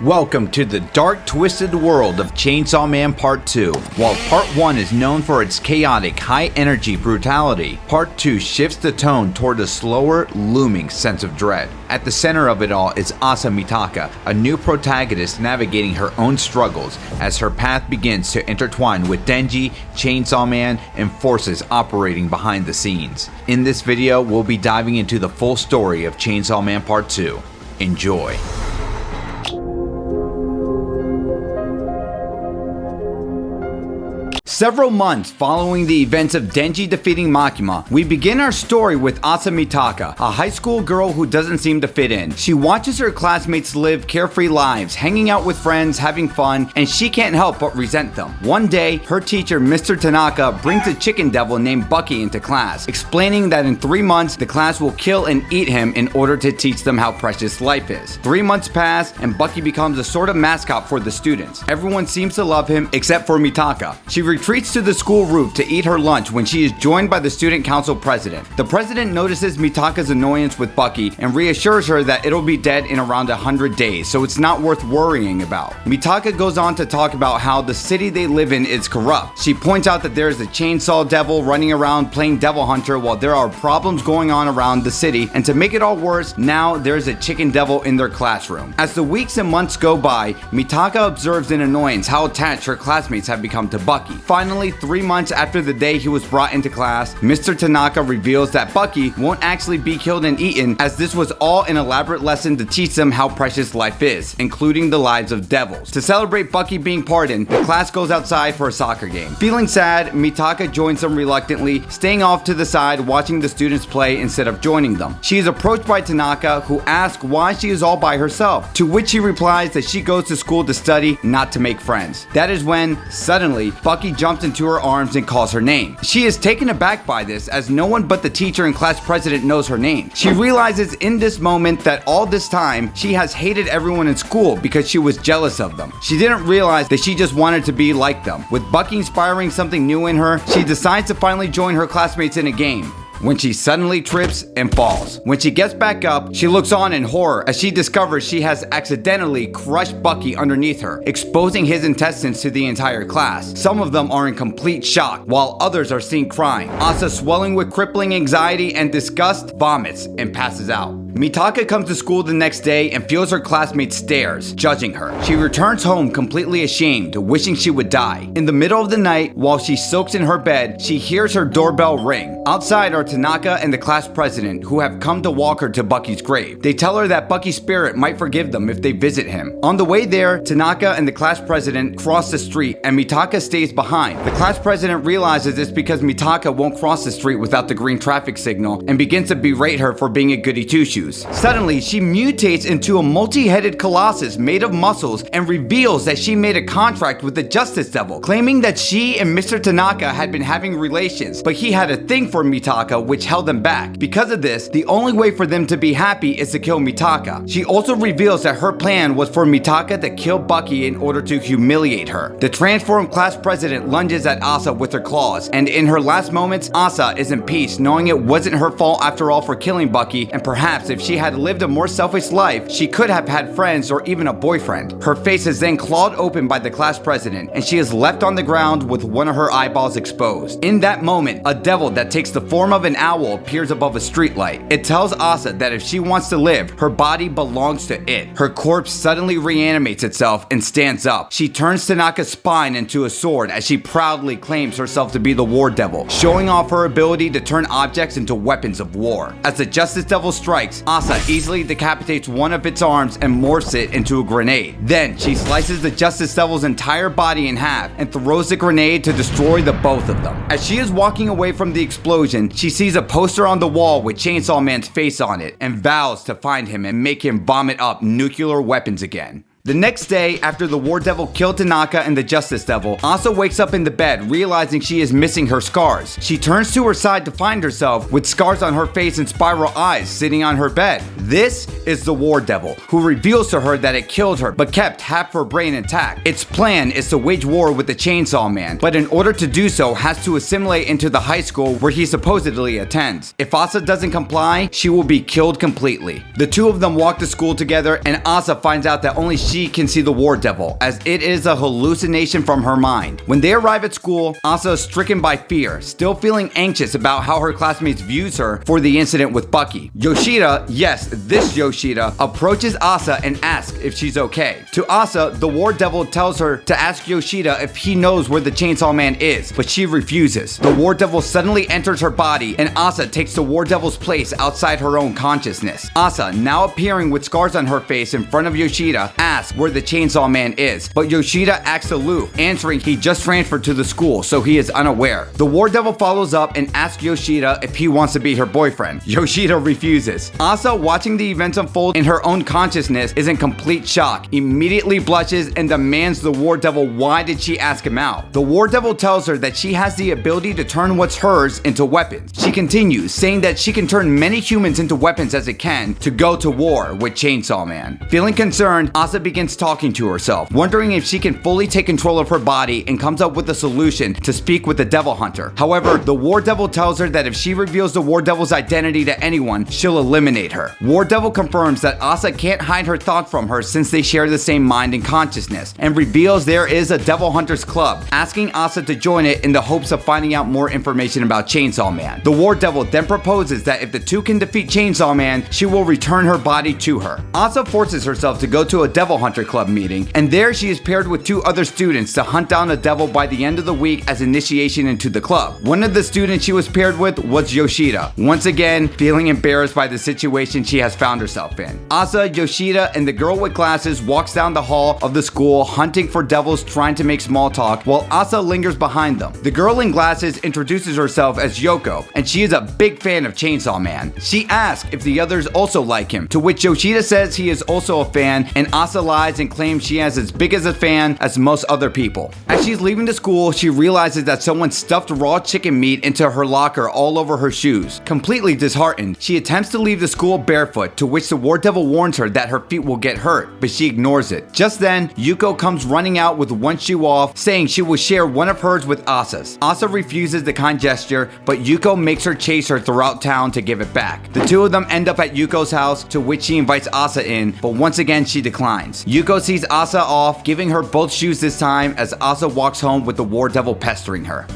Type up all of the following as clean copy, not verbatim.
Welcome to the dark, twisted world of Chainsaw Man Part 2. While Part 1 is known for its chaotic, high-energy brutality, Part 2 shifts the tone toward a slower, looming sense of dread. At the center of it all is Asa Mitaka, a new protagonist navigating her own struggles as her path begins to intertwine with Denji, Chainsaw Man, and forces operating behind the scenes. In this video, we'll be diving into the full story of Chainsaw Man Part 2. Enjoy. Several months following the events of Denji defeating Makima, we begin our story with Asa Mitaka, a high school girl who doesn't seem to fit in. She watches her classmates live carefree lives, hanging out with friends, having fun, and she can't help but resent them. One day, her teacher, Mr. Tanaka, brings a chicken devil named Bucky into class, explaining that in 3 months, the class will kill and eat him in order to teach them how precious life is. 3 months pass, and Bucky becomes a sort of mascot for the students. Everyone seems to love him except for Mitaka. She retreats to the school roof to eat her lunch when she is joined by the student council president. The president notices Mitaka's annoyance with Bucky and reassures her that it'll be dead in around 100 days, so it's not worth worrying about. Mitaka goes on to talk about how the city they live in is corrupt. She points out that there is a chainsaw devil running around playing devil hunter while there are problems going on around the city, and to make it all worse, now there's a chicken devil in their classroom. As the weeks and months go by, Mitaka observes in annoyance how attached her classmates have become to Bucky. Finally, 3 months after the day he was brought into class, Mr. Tanaka reveals that Bucky won't actually be killed and eaten, as this was all an elaborate lesson to teach them how precious life is, including the lives of devils. To celebrate Bucky being pardoned, the class goes outside for a soccer game. Feeling sad, Mitaka joins them reluctantly, staying off to the side watching the students play instead of joining them. She is approached by Tanaka, who asks why she is all by herself, to which she replies that she goes to school to study, not to make friends. That is when, suddenly, Bucky jumps into her arms and calls her name. She is taken aback by this, as no one but the teacher and class president knows her name. She realizes in this moment that all this time she has hated everyone in school because she was jealous of them. She didn't realize that she just wanted to be like them. With Bucky inspiring something new in her, she decides to finally join her classmates in a game, when she suddenly trips and falls. When she gets back up, she looks on in horror as she discovers she has accidentally crushed Bucky underneath her, exposing his intestines to the entire class. Some of them are in complete shock, while others are seen crying. Asa, swelling with crippling anxiety and disgust, vomits and passes out. Mitaka comes to school the next day and feels her classmates' stares, judging her. She returns home completely ashamed, wishing she would die. In the middle of the night, while she soaks in her bed, she hears her doorbell ring. Outside are Tanaka and the class president, who have come to walk her to Bucky's grave. They tell her that Bucky's spirit might forgive them if they visit him. On the way there, Tanaka and the class president cross the street, and Mitaka stays behind. The class president realizes it's because Mitaka won't cross the street without the green traffic signal and begins to berate her for being a goody two-shoes. Suddenly, she mutates into a multi-headed colossus made of muscles and reveals that she made a contract with the Justice Devil, claiming that she and Mr. Tanaka had been having relations, but he had a thing for Mitaka which held them back. Because of this, the only way for them to be happy is to kill Mitaka. She also reveals that her plan was for Mitaka to kill Bucky in order to humiliate her. The transformed class president lunges at Asa with her claws, and in her last moments, Asa is in peace, knowing it wasn't her fault after all for killing Bucky, and perhaps if she had lived a more selfish life, she could have had friends or even a boyfriend. Her face is then clawed open by the class president, and she is left on the ground with one of her eyeballs exposed. In that moment, a devil that takes the form of an owl appears above a streetlight. It tells Asa that if she wants to live, her body belongs to it. Her corpse suddenly reanimates itself and stands up. She turns Tanaka's spine into a sword as she proudly claims herself to be the War Devil, showing off her ability to turn objects into weapons of war. As the Justice Devil strikes, Asa easily decapitates one of its arms and morphs it into a grenade. Then she slices the Justice Devil's entire body in half and throws the grenade to destroy the both of them. As she is walking away from the explosion, she sees a poster on the wall with Chainsaw Man's face on it and vows to find him and make him vomit up nuclear weapons again. The next day, after the War Devil killed Tanaka and the Justice Devil, Asa wakes up in the bed, realizing she is missing her scars. She turns to her side to find herself with scars on her face and spiral eyes sitting on her bed. This is the War Devil, who reveals to her that it killed her but kept half her brain intact. Its plan is to wage war with the Chainsaw Man, but in order to do so, has to assimilate into the high school where he supposedly attends. If Asa doesn't comply, she will be killed completely. The two of them walk to school together, and Asa finds out that only she she can see the War Devil, as it is a hallucination from her mind. When they arrive at school, Asa is stricken by fear, still feeling anxious about how her classmates views her for the incident with Bucky. Yoshida, yes, this Yoshida, approaches Asa and asks if she's okay. To Asa, the War Devil tells her to ask Yoshida if he knows where the Chainsaw Man is, but she refuses. The War Devil suddenly enters her body, and Asa takes the War Devil's place outside her own consciousness. Asa, now appearing with scars on her face in front of Yoshida, asks where the Chainsaw Man is, but Yoshida acts aloof, answering he just transferred to the school, so he is unaware. The War Devil follows up and asks Yoshida if he wants to be her boyfriend. Yoshida refuses. Asa, watching the events unfold in her own consciousness, is in complete shock, immediately blushes and demands the War Devil why did she ask him out. The War Devil tells her that she has the ability to turn what's hers into weapons. She continues, saying that she can turn many humans into weapons as it can to go to war with Chainsaw Man. Feeling concerned, Asa begins talking to herself, wondering if she can fully take control of her body, and comes up with a solution to speak with the Devil Hunter. However, the War Devil tells her that if she reveals the War Devil's identity to anyone, she'll eliminate her. War Devil confirms that Asa can't hide her thoughts from her since they share the same mind and consciousness, and reveals there is a Devil Hunters Club, asking Asa to join it in the hopes of finding out more information about Chainsaw Man. The War Devil then proposes that if the two can defeat Chainsaw Man, she will return her body to her. Asa forces herself to go to a Devil Hunter Club meeting, and there she is paired with two other students to hunt down a devil by the end of the week as initiation into the club. One of the students she was paired with was Yoshida, once again feeling embarrassed by the situation she has found herself in. Asa, Yoshida, and the girl with glasses walks down the hall of the school hunting for devils, trying to make small talk, while Asa lingers behind them. The girl in glasses introduces herself as Yoko, and she is a big fan of Chainsaw Man. She asks if the others also like him, to which Yoshida says he is also a fan, and Asa lies and claims she has as big as a fan as most other people. As she's leaving the school, she realizes that someone stuffed raw chicken meat into her locker all over her shoes. Completely disheartened, she attempts to leave the school barefoot, to which the War Devil warns her that her feet will get hurt, but she ignores it. Just then, Yuko comes running out with one shoe off, saying she will share one of hers with Asa's. Asa refuses the kind gesture, but Yuko makes her chase her throughout town to give it back. The two of them end up at Yuko's house, to which she invites Asa in, but once again she declines. Yuko sees Asa off, giving her both shoes this time, as Asa walks home with the War Devil pestering her.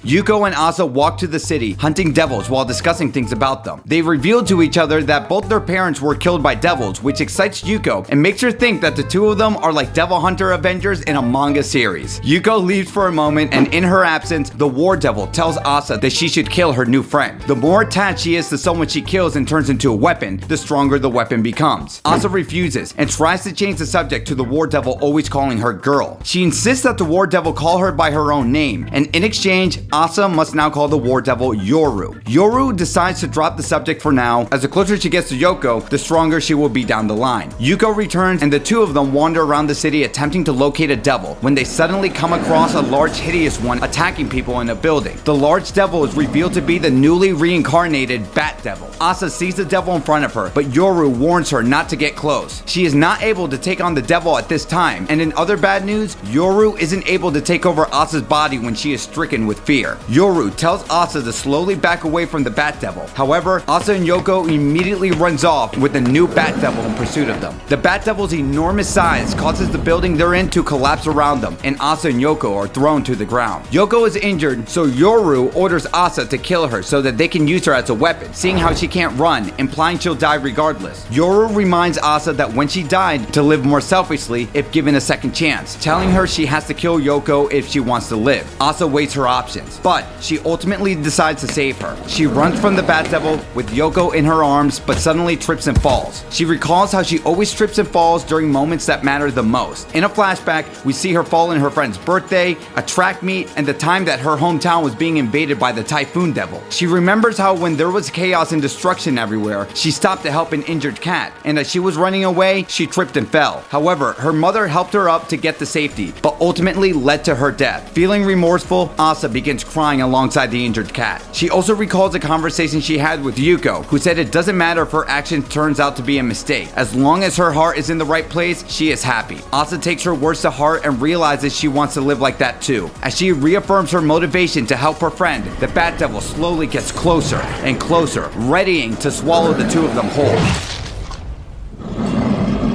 Yuko and Asa walk to the city, hunting devils while discussing things about them. They reveal to each other that both their parents were killed by devils, which excites Yuko and makes her think that the two of them are like Devil Hunter Avengers in a manga series. Yuko leaves for a moment, and in her absence, the War Devil tells Asa that she should kill her new friend. The more attached she is to someone she kills and turns into a weapon, the stronger the weapon becomes. Asa refuses and tries to change the subject to the War Devil always calling her girl. She insists that the War Devil call her by her own name, and in exchange, Asa must now call the War Devil Yoru. Yoru decides to drop the subject for now, as the closer she gets to Yoko, the stronger she will be down the line. Yuko returns, and the two of them wander around the city attempting to locate a devil, when they suddenly come across a large hideous one attacking people in a building. The large devil is revealed to be the newly reincarnated Bat Devil. Asa sees the devil in front of her, but Yoru warns her not to get close. She is not able to take on the devil at this time, and in other bad news, Yoru isn't able to take over Asa's body when she is stricken with fear. Yoru tells Asa to slowly back away from the Bat Devil. However, Asa and Yoko immediately runs off with the new Bat Devil in pursuit of them. The Bat Devil's enormous size causes the building they're in to collapse around them, and Asa and Yoko are thrown to the ground. Yoko is injured, so Yoru orders Asa to kill her so that they can use her as a weapon, seeing how she can't run, implying she'll die regardless. Yoru reminds Asa that when she died, to live more selfishly if given a second chance, telling her she has to kill Yoko if she wants to live. Asa weighs her options, but she ultimately decides to save her. She runs from the Bat Devil with Yoko in her arms, but suddenly trips and falls. She recalls how she always trips and falls during moments that matter the most. In a flashback, we see her fall in her friend's birthday, a track meet, and the time that her hometown was being invaded by the Typhoon Devil. She remembers how when there was chaos and destruction everywhere, she stopped to help an injured cat, and as she was running away, she tripped and fell. However, her mother helped her up to get to safety, but ultimately led to her death. Feeling remorseful, Asa begins crying alongside the injured cat. She also recalls a conversation she had with Yuko, who said it doesn't matter if her action turns out to be a mistake. As long as her heart is in the right place, she is happy. Asa takes her words to heart and realizes she wants to live like that too. As she reaffirms her motivation to help her friend, the Bat Devil slowly gets closer and closer, readying to swallow the two of them whole.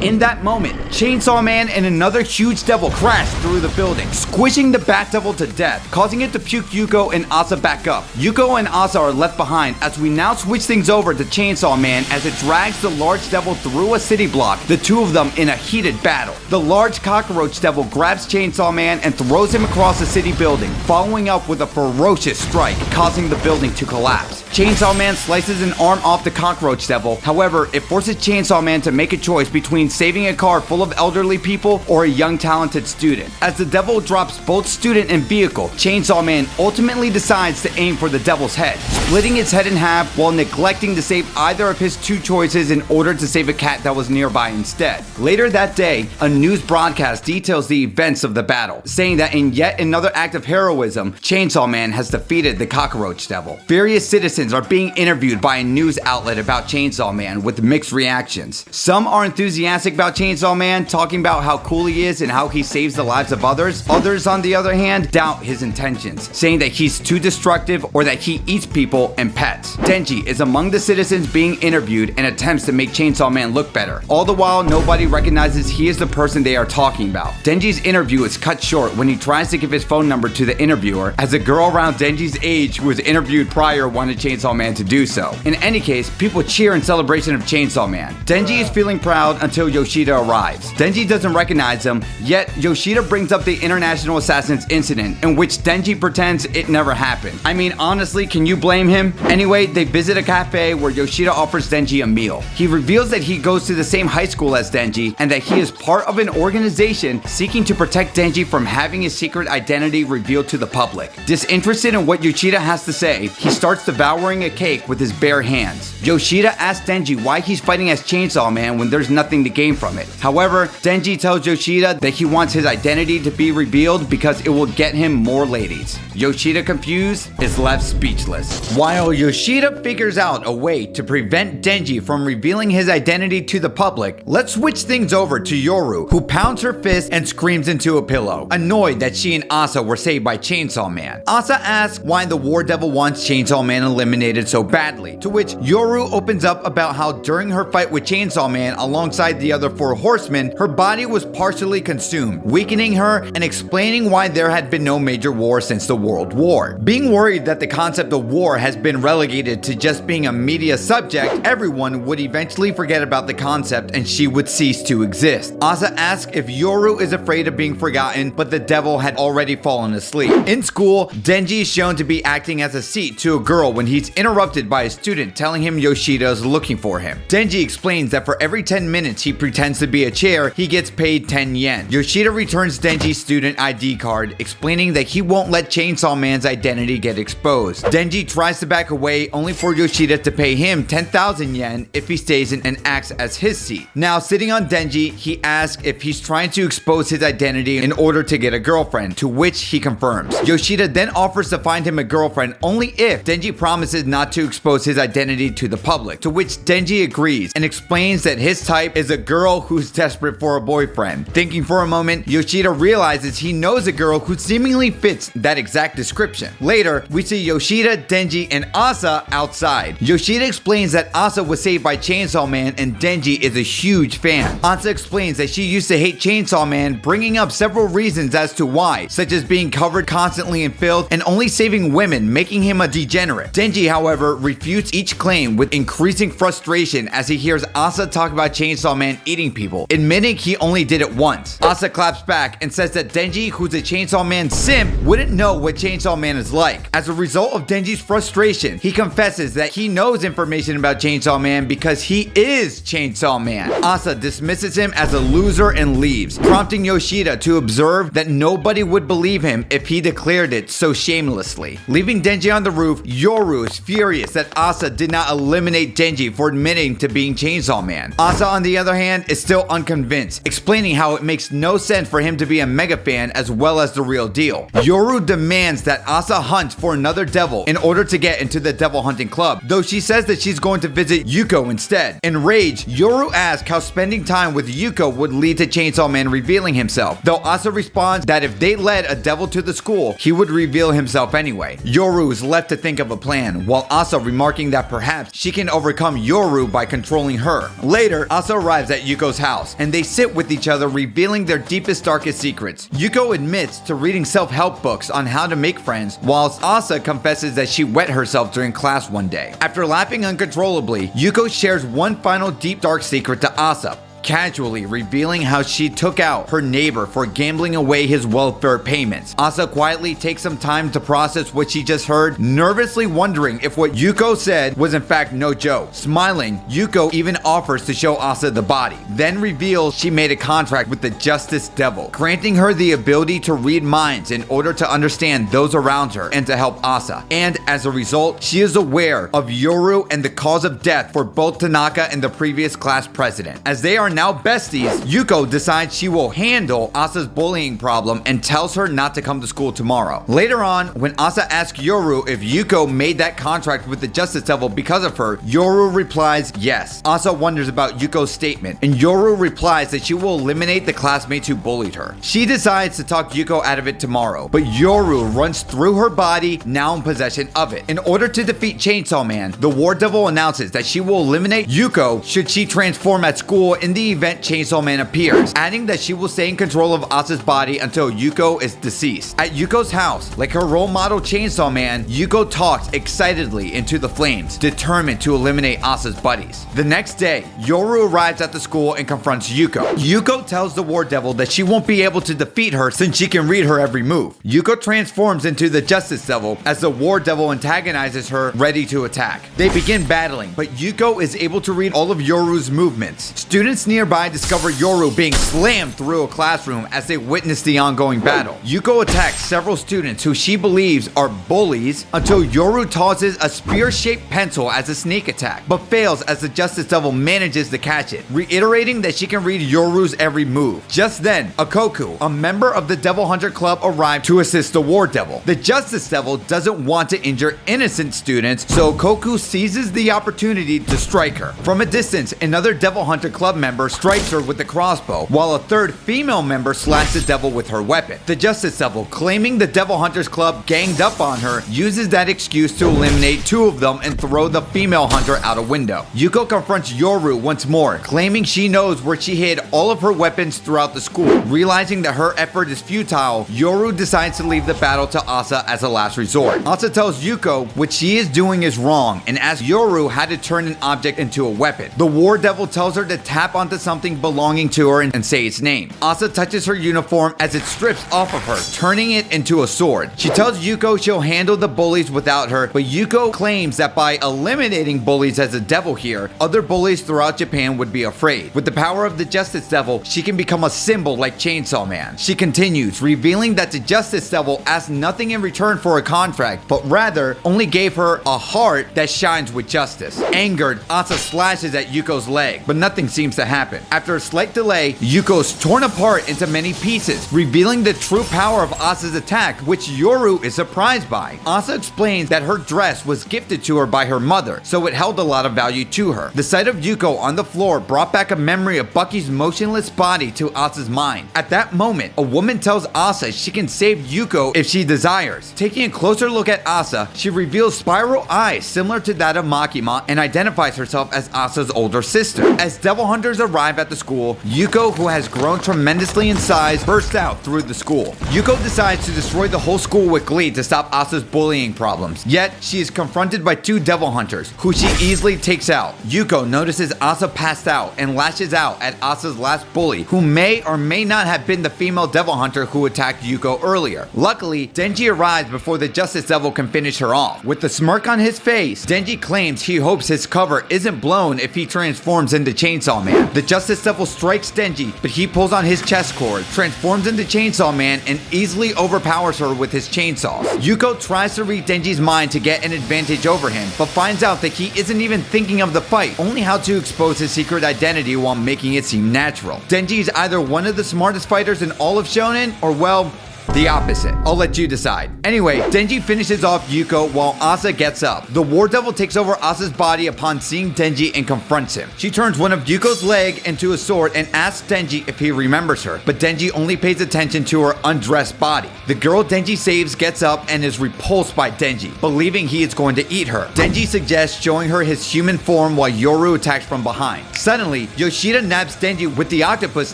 In that moment, Chainsaw Man and another huge devil crash through the building, squishing the Bat Devil to death, causing it to puke Yuko and Asa back up. Yuko and Asa are left behind as we now switch things over to Chainsaw Man as it drags the large devil through a city block, the two of them in a heated battle. The large cockroach devil grabs Chainsaw Man and throws him across the city building, following up with a ferocious strike, causing the building to collapse. Chainsaw Man slices an arm off the cockroach devil. However, it forces Chainsaw Man to make a choice between saving a car full of elderly people or a young talented student. As the devil drops both student and vehicle, Chainsaw Man ultimately decides to aim for the devil's head, splitting its head in half while neglecting to save either of his two choices in order to save a cat that was nearby instead. Later that day, a news broadcast details the events of the battle, saying that in yet another act of heroism, Chainsaw Man has defeated the cockroach devil. Various citizens are being interviewed by a news outlet about Chainsaw Man with mixed reactions. Some are enthusiastic about Chainsaw Man, talking about how cool he is and how he saves the lives of others. Others, on the other hand, doubt his intentions, saying that he's too destructive or that he eats people and pets. Denji is among the citizens being interviewed and attempts to make Chainsaw Man look better. All the while, nobody recognizes he is the person they are talking about. Denji's interview is cut short when he tries to give his phone number to the interviewer, as a girl around Denji's age who was interviewed prior wanted Chainsaw Man to do so. In any case, people cheer in celebration of Chainsaw Man. Denji is feeling proud until Yoshida arrives. Denji doesn't recognize him, yet Yoshida brings up the International Assassins incident, in which Denji pretends it never happened. I mean, honestly, can you blame him? Anyway, they visit a cafe where Yoshida offers Denji a meal. He reveals that he goes to the same high school as Denji and that he is part of an organization seeking to protect Denji from having his secret identity revealed to the public. Disinterested in what Yoshida has to say, he starts devouring a cake with his bare hands. Yoshida asks Denji why he's fighting as Chainsaw Man when there's nothing to gain from it. However, Denji tells Yoshida that he wants his identity to be revealed because it will get him more ladies. Yoshida, confused, is left speechless. While Yoshida figures out a way to prevent Denji from revealing his identity to the public, let's switch things over to Yoru, who pounds her fist and screams into a pillow, annoyed that she and Asa were saved by Chainsaw Man. Asa asks why the War Devil wants Chainsaw Man eliminated so badly, to which Yoru opens up about how during her fight with Chainsaw Man alongside the other four horsemen, her body was partially consumed, weakening her and explaining why there had been no major war since the World War. Being worried that the concept of war has been relegated to just being a media subject, everyone would eventually forget about the concept and she would cease to exist. Asa asks if Yoru is afraid of being forgotten, but the devil had already fallen asleep. In school, Denji is shown to be acting as a seat to a girl when he's interrupted by a student telling him Yoshida is looking for him. Denji explains that for every 10 minutes he pretends to be a chair, he gets paid 10 yen. Yoshida returns Denji's student ID card, explaining that he won't let Chainsaw Man's identity get exposed. Denji tries to back away, only for Yoshida to pay him 10,000 yen if he stays in and acts as his seat. Now, sitting on Denji, he asks if he's trying to expose his identity in order to get a girlfriend, to which he confirms. Yoshida then offers to find him a girlfriend only if Denji promises not to expose his identity to the public, to which Denji agrees and explains that his type is a girl who's desperate for a boyfriend. Thinking for a moment, Yoshida realizes he knows a girl who seemingly fits that exact description. Later, we see Yoshida, Denji, and Asa outside. Yoshida explains that Asa was saved by Chainsaw Man and Denji is a huge fan. Asa explains that she used to hate Chainsaw Man, bringing up several reasons as to why, such as being covered constantly in filth and only saving women, making him a degenerate. Denji, however, refutes each claim with increasing frustration as he hears Asa talk about Chainsaw Man eating people, admitting he only did it once. Asa claps back and says that Denji, who's a Chainsaw Man simp, wouldn't know what Chainsaw Man is like. As a result of Denji's frustration, he confesses that he knows information about Chainsaw Man because he is Chainsaw Man. Asa dismisses him as a loser and leaves, prompting Yoshida to observe that nobody would believe him if he declared it so shamelessly. Leaving Denji on the roof, Yoru is furious that Asa did not eliminate Denji for admitting to being Chainsaw Man. Asa, on the other hand, is still unconvinced, explaining how it makes no sense for him to be a mega fan as well as the real deal. Yoru demands that Asa hunt for another devil in order to get into the devil hunting club, though she says that she's going to visit Yuko instead. Enraged, Yoru asks how spending time with Yuko would lead to Chainsaw Man revealing himself, though Asa responds that if they led a devil to the school, he would reveal himself anyway. Yoru is left to think of a plan, while Asa remarking that perhaps she can overcome Yoru by controlling her. Later, Asa arrives at Yuko's house, and they sit with each other, revealing their deepest, darkest secrets. Yuko admits to reading self-help books on how to make friends, whilst Asa confesses that she wet herself during class one day. After laughing uncontrollably, Yuko shares one final deep, dark secret to Asa, casually revealing how she took out her neighbor for gambling away his welfare payments. Asa quietly takes some time to process what she just heard, nervously wondering if what Yuko said was in fact no joke. Smiling, Yuko even offers to show Asa the body, then reveals she made a contract with the Justice Devil, granting her the ability to read minds in order to understand those around her and to help Asa. And as a result, she is aware of Yoru and the cause of death for both Tanaka and the previous class president. As they are now besties, Yuko decides she will handle Asa's bullying problem and tells her not to come to school tomorrow. Later on, when Asa asks Yoru if Yuko made that contract with the Justice Devil because of her, Yoru replies yes. Asa wonders about Yuko's statement, and Yoru replies that she will eliminate the classmates who bullied her. She decides to talk Yuko out of it tomorrow, but Yoru runs through her body, now in possession of it. In order to defeat Chainsaw Man, the War Devil announces that she will eliminate Yuko should she transform at school in the event Chainsaw Man appears, adding that she will stay in control of Asa's body until Yuko is deceased. At Yuko's house, like her role model Chainsaw Man, Yuko talks excitedly into the flames, determined to eliminate Asa's buddies. The next day, Yoru arrives at the school and confronts Yuko. Yuko tells the War Devil that she won't be able to defeat her since she can read her every move. Yuko transforms into the Justice Devil as the War Devil antagonizes her, ready to attack. They begin battling, but Yuko is able to read all of Yoru's movements. Students nearby discover Yoru being slammed through a classroom as they witness the ongoing battle. Yuko attacks several students who she believes are bullies until Yoru tosses a spear-shaped pencil as a sneak attack, but fails as the Justice Devil manages to catch it, reiterating that she can read Yoru's every move. Just then, Akoku, a member of the Devil Hunter Club, arrived to assist the War Devil. The Justice Devil doesn't want to injure innocent students, so Akoku seizes the opportunity to strike her. From a distance, another Devil Hunter Club member strikes her with the crossbow, while a third female member slashes the devil with her weapon. The Justice Devil, claiming the Devil Hunters Club ganged up on her, uses that excuse to eliminate two of them and throw the female hunter out a window. Yuko confronts Yoru once more, claiming she knows where she hid all of her weapons throughout the school. Realizing that her effort is futile, Yoru decides to leave the battle to Asa as a last resort. Asa tells Yuko what she is doing is wrong and asks Yoru how to turn an object into a weapon. The War Devil tells her to tap onto something belonging to her and say its name. Asa touches her uniform as it strips off of her, turning it into a sword. She tells Yuko she'll handle the bullies without her, but Yuko claims that by eliminating bullies as a devil here, other bullies throughout Japan would be afraid. With the power of the Justice Devil, she can become a symbol like Chainsaw Man. She continues, revealing that the Justice Devil asked nothing in return for a contract, but rather only gave her a heart that shines with justice. Angered, Asa slashes at Yuko's leg, but nothing seems to happen. After a slight delay, Yuko's torn apart into many pieces, revealing the true power of Asa's attack, which Yoru is surprised by. Asa explains that her dress was gifted to her by her mother, so it held a lot of value to her. The sight of Yuko on the floor brought back a memory of Bucky's motionless body to Asa's mind. At that moment, a woman tells Asa she can save Yuko if she desires. Taking a closer look at Asa, she reveals spiral eyes similar to that of Makima and identifies herself as Asa's older sister. As devil hunters arrive at the school, Yuko, who has grown tremendously in size, bursts out through the school. Yuko decides to destroy the whole school with glee to stop Asa's bullying problems. Yet, she is confronted by two devil hunters, who she easily takes out. Yuko notices Asa passed out and lashes out at Asa's last bully, who may or may not have been the female devil hunter who attacked Yuko earlier. Luckily, Denji arrives before the Justice Devil can finish her off. With a smirk on his face, Denji claims he hopes his cover isn't blown if he transforms into Chainsaw Man. The Justice Devil strikes Denji, but he pulls on his chest cord, transforms into Chainsaw Man, and easily overpowers her with his chainsaws. Yuko tries to read Denji's mind to get an advantage over him, but finds out that he isn't even thinking of the fight, only how to expose his secret identity while making it seem natural. Denji is either one of the smartest fighters in all of Shonen, or well, The opposite. I'll let you decide. Anyway, Denji finishes off Yuko while Asa gets up. The War Devil takes over Asa's body upon seeing Denji and confronts him. She turns one of Yuko's leg into a sword and asks Denji if he remembers her, but Denji only pays attention to her undressed body. The girl Denji saves gets up and is repulsed by Denji, believing he is going to eat her. Denji suggests showing her his human form while Yoru attacks from behind. Suddenly, Yoshida nabs Denji with the Octopus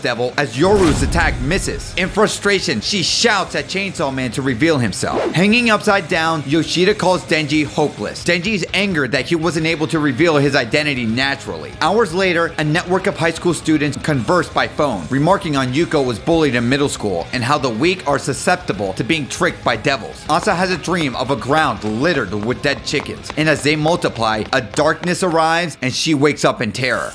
Devil as Yoru's attack misses. In frustration, she shouts at Chainsaw Man to reveal himself. Hanging upside down, Yoshida calls Denji hopeless. Denji's angered that he wasn't able to reveal his identity naturally. Hours later, a network of high school students converse by phone, remarking on Yuko was bullied in middle school and how the weak are susceptible to being tricked by devils. Asa has a dream of a ground littered with dead chickens, and as they multiply, a darkness arrives and she wakes up in terror.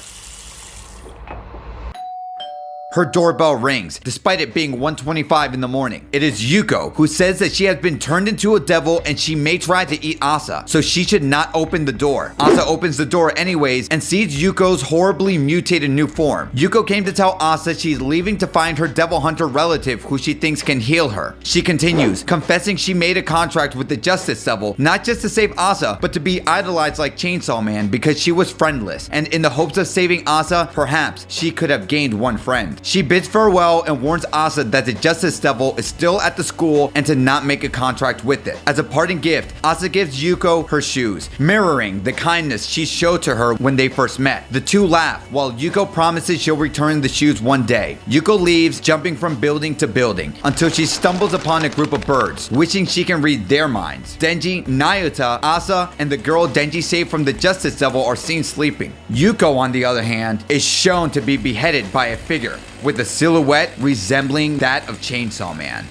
Her doorbell rings, despite it being 1:25 in the morning. It is Yuko, who says that she has been turned into a devil and she may try to eat Asa, so she should not open the door. Asa opens the door anyways and sees Yuko's horribly mutated new form. Yuko came to tell Asa she's leaving to find her devil hunter relative who she thinks can heal her. She continues, confessing she made a contract with the Justice Devil, not just to save Asa, but to be idolized like Chainsaw Man because she was friendless, and in the hopes of saving Asa, perhaps she could have gained one friend. She bids farewell and warns Asa that the Justice Devil is still at the school and to not make a contract with it. As a parting gift, Asa gives Yuko her shoes, mirroring the kindness she showed to her when they first met. The two laugh, while Yuko promises she'll return the shoes one day. Yuko leaves, jumping from building to building, until she stumbles upon a group of birds, wishing she can read their minds. Denji, Nayuta, Asa, and the girl Denji saved from the Justice Devil are seen sleeping. Yuko, on the other hand, is shown to be beheaded by a figure with a silhouette resembling that of Chainsaw Man.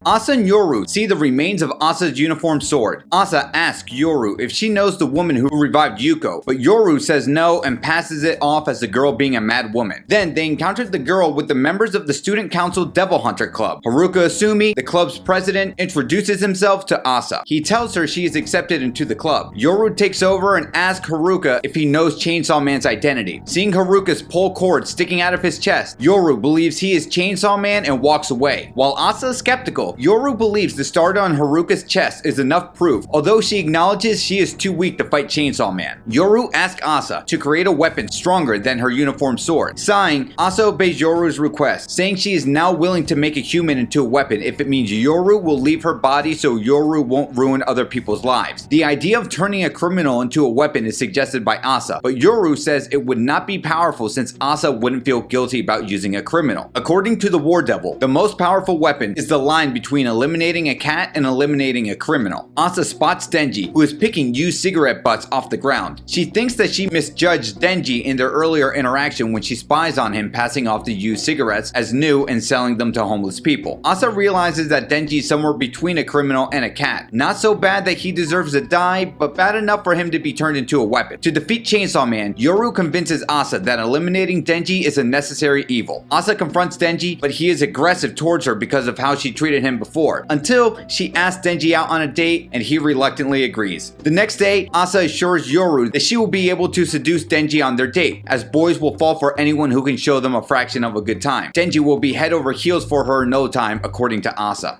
Asa and Yoru see the remains of Asa's uniform sword. Asa asks Yoru if she knows the woman who revived Yuko, but Yoru says no and passes it off as the girl being a mad woman. Then they encounter the girl with the members of the Student Council Devil Hunter Club. Haruka Asumi, the club's president, introduces himself to Asa. He tells her she is accepted into the club. Yoru takes over and asks Haruka if he knows Chainsaw Man's identity. Seeing Haruka's pole cord sticking out of his chest, Yoru believes he is Chainsaw Man and walks away. While Asa is skeptical, Yoru believes the star on Haruka's chest is enough proof, although she acknowledges she is too weak to fight Chainsaw Man. Yoru asks Asa to create a weapon stronger than her uniform sword. Sighing, Asa obeys Yoru's request, saying she is now willing to make a human into a weapon if it means Yoru will leave her body so Yoru won't ruin other people's lives. The idea of turning a criminal into a weapon is suggested by Asa, but Yoru says it would not be powerful since Asa wouldn't feel guilty about using a criminal. According to the War Devil, the most powerful weapon is the line between eliminating a cat and eliminating a criminal. Asa spots Denji, who is picking used cigarette butts off the ground. She thinks that she misjudged Denji in their earlier interaction when she spies on him passing off the used cigarettes as new and selling them to homeless people. Asa realizes that Denji is somewhere between a criminal and a cat. Not so bad that he deserves to die, but bad enough for him to be turned into a weapon. To defeat Chainsaw Man, Yoru convinces Asa that eliminating Denji is a necessary evil. Asa confronts Denji, but he is aggressive towards her because of how she treated him before, until she asks Denji out on a date and he reluctantly agrees. The next day, Asa assures Yoru that she will be able to seduce Denji on their date, as boys will fall for anyone who can show them a fraction of a good time. Denji will be head over heels for her in no time, according to Asa.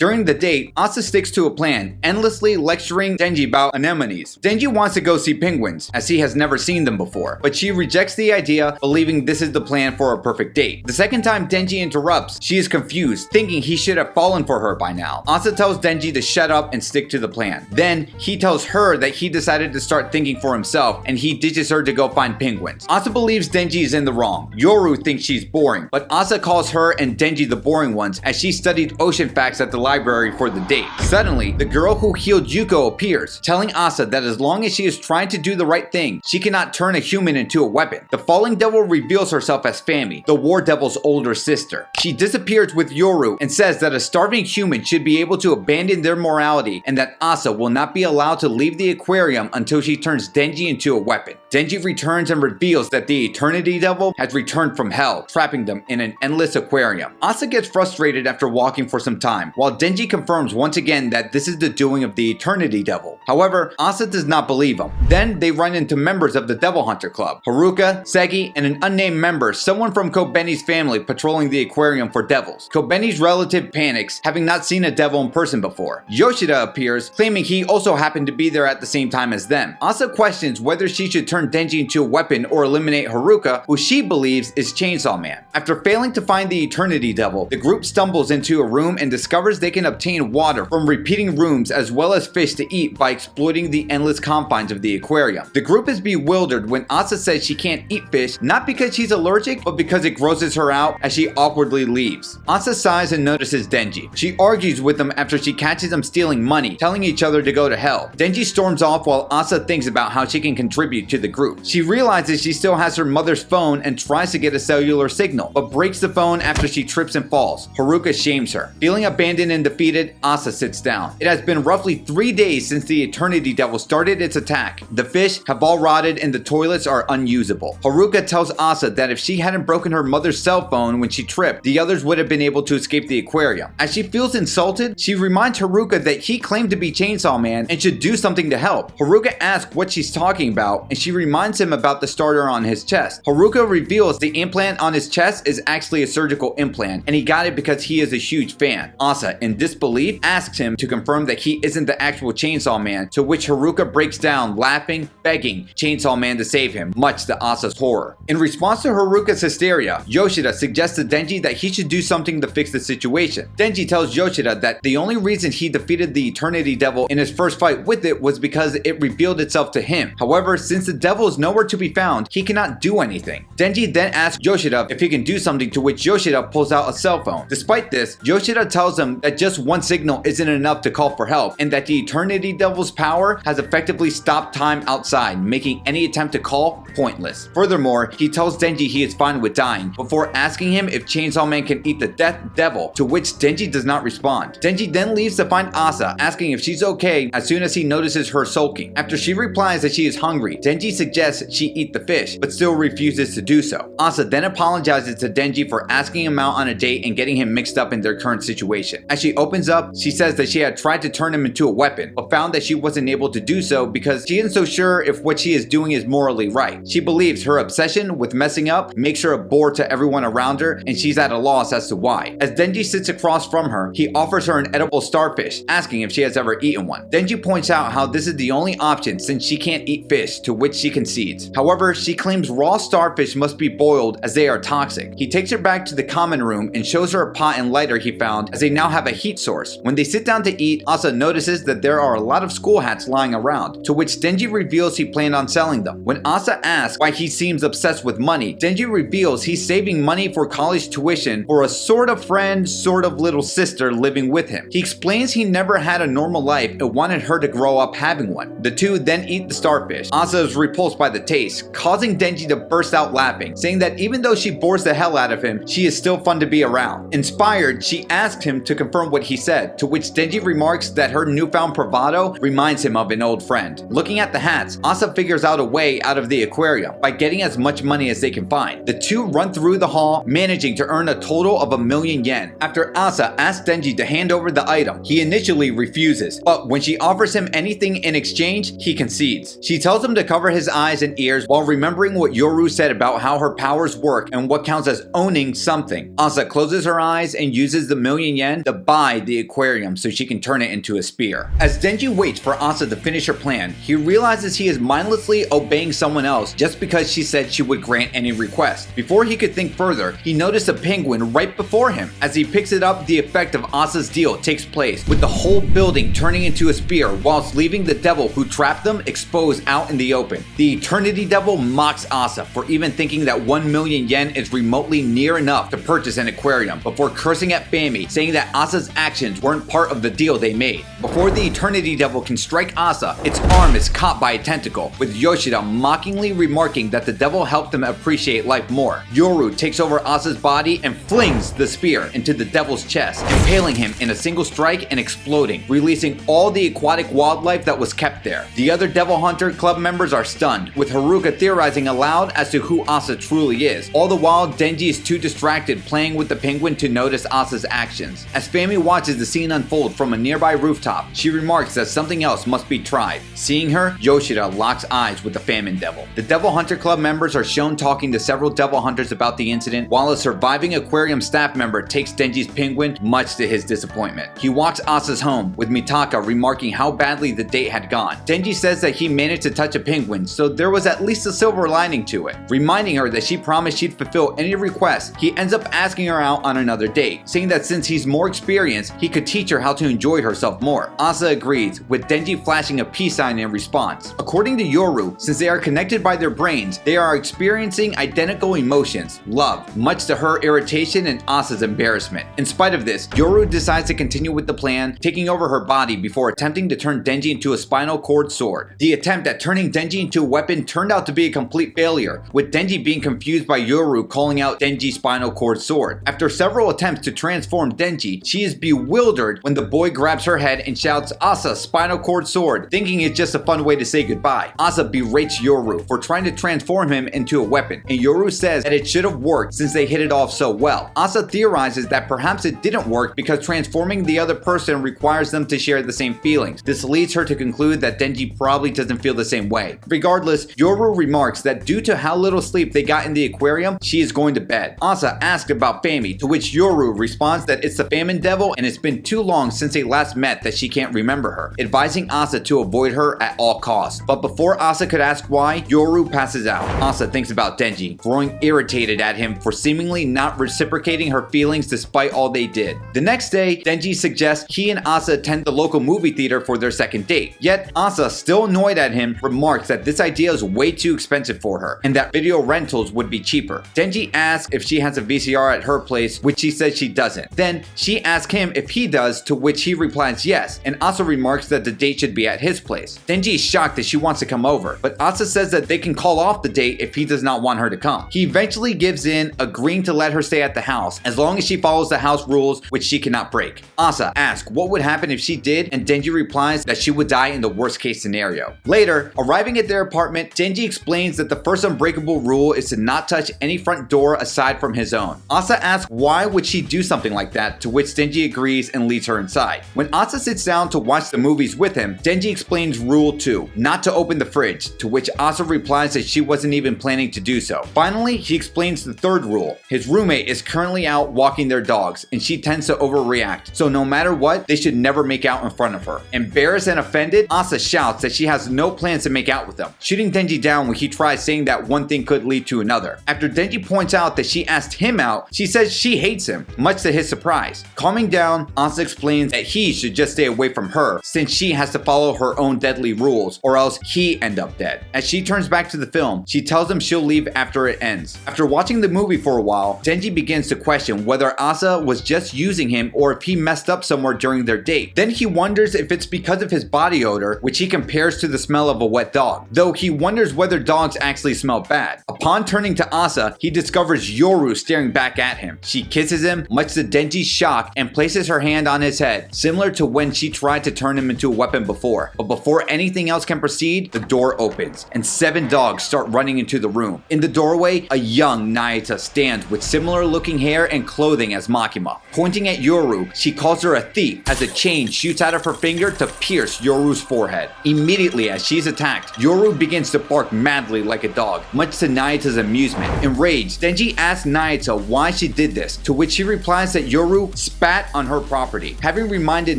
During the date, Asa sticks to a plan, endlessly lecturing Denji about anemones. Denji wants to go see penguins, as he has never seen them before, but she rejects the idea, believing this is the plan for a perfect date. The second time Denji interrupts, she is confused, thinking he should have fallen for her by now. Asa tells Denji to shut up and stick to the plan. Then, he tells her that he decided to start thinking for himself, and he ditches her to go find penguins. Asa believes Denji is in the wrong. Yoru thinks she's boring, but Asa calls her and Denji the boring ones, as she studied ocean facts at the library for the date. Suddenly, the girl who healed Yuko appears, telling Asa that as long as she is trying to do the right thing, she cannot turn a human into a weapon. The falling devil reveals herself as Fami, the War Devil's older sister. She disappears with Yoru and says that a starving human should be able to abandon their morality and that Asa will not be allowed to leave the aquarium until she turns Denji into a weapon. Denji returns and reveals that the Eternity Devil has returned from hell, trapping them in an endless aquarium. Asa gets frustrated after walking for some time, while Denji confirms once again that this is the doing of the Eternity Devil. However, Asa does not believe him. Then they run into members of the Devil Hunter Club, Haruka, Segi, and an unnamed member, someone from Kobeni's family patrolling the aquarium for devils. Kobeni's relative panics, having not seen a devil in person before. Yoshida appears, claiming he also happened to be there at the same time as them. Asa questions whether she should turn Denji into a weapon or eliminate Haruka, who she believes is Chainsaw Man. After failing to find the Eternity Devil, the group stumbles into a room and discovers they can obtain water from repeating rooms as well as fish to eat by exploiting the endless confines of the aquarium. The group is bewildered when Asa says she can't eat fish, not because she's allergic, but because it grosses her out as she awkwardly leaves. Asa sighs and notices Denji. She argues with him after she catches them stealing money, telling each other to go to hell. Denji storms off while Asa thinks about how she can contribute to the group. She realizes she still has her mother's phone and tries to get a cellular signal, but breaks the phone after she trips and falls. Haruka shames her. Feeling abandoned and defeated, Asa sits down. It has been roughly 3 days since the Eternity Devil started its attack. The fish have all rotted and the toilets are unusable. Haruka tells Asa that if she hadn't broken her mother's cell phone when she tripped, the others would have been able to escape the aquarium. As she feels insulted, she reminds Haruka that he claimed to be Chainsaw Man and should do something to help. Haruka asks what she's talking about, and she reminds him about the starter on his chest. Haruka reveals the implant on his chest is actually a surgical implant, and he got it because he is a huge fan. Asa, in disbelief, asks him to confirm that he isn't the actual Chainsaw Man, to which Haruka breaks down, laughing, begging Chainsaw Man to save him, much to Asa's horror. In response to Haruka's hysteria, Yoshida suggests to Denji that he should do something to fix the situation. Denji tells Yoshida that the only reason he defeated the Eternity Devil in his first fight with it was because it revealed itself to him. However, since the devil is nowhere to be found, he cannot do anything. Denji then asks Yoshida if he can do something, to which Yoshida pulls out a cell phone. Despite this, Yoshida tells him that just one signal isn't enough to call for help, and that the Eternity Devil's power has effectively stopped time outside, making any attempt to call pointless. Furthermore, he tells Denji he is fine with dying, before asking him if Chainsaw Man can eat the Death Devil, to which Denji does not respond. Denji then leaves to find Asa, asking if she's okay as soon as he notices her sulking. After she replies that she is hungry, Denji suggests she eat the fish, but still refuses to do so. Asa then apologizes to Denji for asking him out on a date and getting him mixed up in their current situation. As she opens up, she says that she had tried to turn him into a weapon, but found that she wasn't able to do so because she isn't so sure if what she is doing is morally right. She believes her obsession with messing up makes her a bore to everyone around her, and she's at a loss as to why. As Denji sits across from her, he offers her an edible starfish, asking if she has ever eaten one. Denji points out how this is the only option since she can't eat fish, to which she concedes. However, she claims raw starfish must be boiled as they are toxic. He takes her back to the common room and shows her a pot and lighter he found, as they now have a heat source. When they sit down to eat, Asa notices that there are a lot of school hats lying around, to which Denji reveals he planned on selling them. When Asa asks why he seems obsessed with money, Denji reveals he's saving money for college tuition for a sort of friend, sort of little sister living with him. He explains he never had a normal life and wanted her to grow up having one. The two then eat the starfish. Asa is repulsed by the taste, causing Denji to burst out laughing, saying that even though she bores the hell out of him, she is still fun to be around. Inspired, she asks him to confirm what he said, to which Denji remarks that her newfound bravado reminds him of an old friend. Looking at the hats, Asa figures out a way out of the aquarium by getting as much money as they can find. The two run through the hall, managing to earn a total of 1,000,000 yen. After Asa asks Denji to hand over the item, he initially refuses, but when she offers him anything in exchange, he concedes. She tells him to cover his eyes and ears while remembering what Yoru said about how her powers work and what counts as owning something. Asa closes her eyes and uses the 1,000,000 yen to buy the aquarium so she can turn it into a spear. As Denji waits for Asa to finish her plan, he realizes he is mindlessly obeying someone else just because she said she would grant any request. Before he could think further, he noticed a penguin right before him. As he picks it up, the effect of Asa's deal takes place, with the whole building turning into a spear whilst leaving the devil who trapped them exposed out in the open. The Eternity Devil mocks Asa for even thinking that 1,000,000 yen is remotely near enough to purchase an aquarium, before cursing at Bambi, saying that Asa's actions weren't part of the deal they made. Before the Eternity Devil can strike Asa, its arm is caught by a tentacle, with Yoshida mockingly remarking that the devil helped him appreciate life more. Yoru takes over Asa's body and flings the spear into the devil's chest, impaling him in a single strike and exploding, releasing all the aquatic wildlife that was kept there. The other Devil Hunter Club members are stunned, stunned, with Haruka theorizing aloud as to who Asa truly is. All the while, Denji is too distracted playing with the penguin to notice Asa's actions. As Fami watches the scene unfold from a nearby rooftop, she remarks that something else must be tried. Seeing her, Yoshida locks eyes with the Famine Devil. The Devil Hunter Club members are shown talking to several devil hunters about the incident, while a surviving aquarium staff member takes Denji's penguin, much to his disappointment. He walks Asa's home, with Mitaka remarking how badly the date had gone. Denji says that he managed to touch a penguin, so there was at least a silver lining to it. Reminding her that she promised she'd fulfill any request, he ends up asking her out on another date, saying that since he's more experienced, he could teach her how to enjoy herself more. Asa agrees, with Denji flashing a peace sign in response. According to Yoru, since they are connected by their brains, they are experiencing identical emotions, love, much to her irritation and Asa's embarrassment. In spite of this, Yoru decides to continue with the plan, taking over her body before attempting to turn Denji into a spinal cord sword. The attempt at turning Denji into a weapon turned out to be a complete failure, with Denji being confused by Yoru calling out Denji's spinal cord sword. After several attempts to transform Denji, she is bewildered when the boy grabs her head and shouts "Asa, spinal cord sword," thinking it's just a fun way to say goodbye. Asa berates Yoru for trying to transform him into a weapon, and Yoru says that it should have worked since they hit it off so well. Asa theorizes that perhaps it didn't work because transforming the other person requires them to share the same feelings. This leads her to conclude that Denji probably doesn't feel the same way. Regardless, Yoru remarks that due to how little sleep they got in the aquarium, she is going to bed. Asa asks about Fami, to which Yoru responds that it's the Famine Devil and it's been too long since they last met that she can't remember her, advising Asa to avoid her at all costs. But before Asa could ask why, Yoru passes out. Asa thinks about Denji, growing irritated at him for seemingly not reciprocating her feelings despite all they did. The next day, Denji suggests he and Asa attend the local movie theater for their second date. Yet, Asa, still annoyed at him, remarks that this idea is way too expensive for her, and that video rentals would be cheaper. Denji asks if she has a VCR at her place, which she says she doesn't. Then, she asks him if he does, to which he replies yes, and Asa remarks that the date should be at his place. Denji is shocked that she wants to come over, but Asa says that they can call off the date if he does not want her to come. He eventually gives in, agreeing to let her stay at the house, as long as she follows the house rules, which she cannot break. Asa asks what would happen if she did, and Denji replies that she would die in the worst case scenario. Later, arriving at their apartment, Denji explains that the first unbreakable rule is to not touch any front door aside from his own. Asa asks why would she do something like that, to which Denji agrees and leads her inside. When Asa sits down to watch the movies with him, Denji explains rule 2, not to open the fridge, to which Asa replies that she wasn't even planning to do so. Finally, he explains the third rule. His roommate is currently out walking their dogs, and she tends to overreact, so no matter what, they should never make out in front of her. Embarrassed and offended, Asa shouts that she has no plans to make out with him, shooting Denji down when he tries, saying that one thing could lead to another. After Denji points out that she asked him out, she says she hates him, much to his surprise. Calming down, Asa explains that he should just stay away from her, since she has to follow her own deadly rules, or else he end up dead. As she turns back to the film, she tells him she'll leave after it ends. After watching the movie for a while, Denji begins to question whether Asa was just using him or if he messed up somewhere during their date. Then he wonders if it's because of his body odor, which he compares to the smell of a wet dog, though he wonders whether dogs actually smell bad. Upon turning to Asa, he discovers Yoru staring back at him. She kisses him, much to Denji's shock, and places her hand on his head, similar to when she tried to turn him into a weapon before. But before anything else can proceed, the door opens, and 7 dogs start running into the room. In the doorway, a young Naita stands with similar looking hair and clothing as Makima. Pointing at Yoru, she calls her a thief as a chain shoots out of her finger to pierce Yoru's forehead. Immediately as she's attacked, Yoru begins to bark madly like a dog, much to Naita's amusement. Enraged, Denji asks Naita why she did this, to which she replies that Yoru spat on her property. Having reminded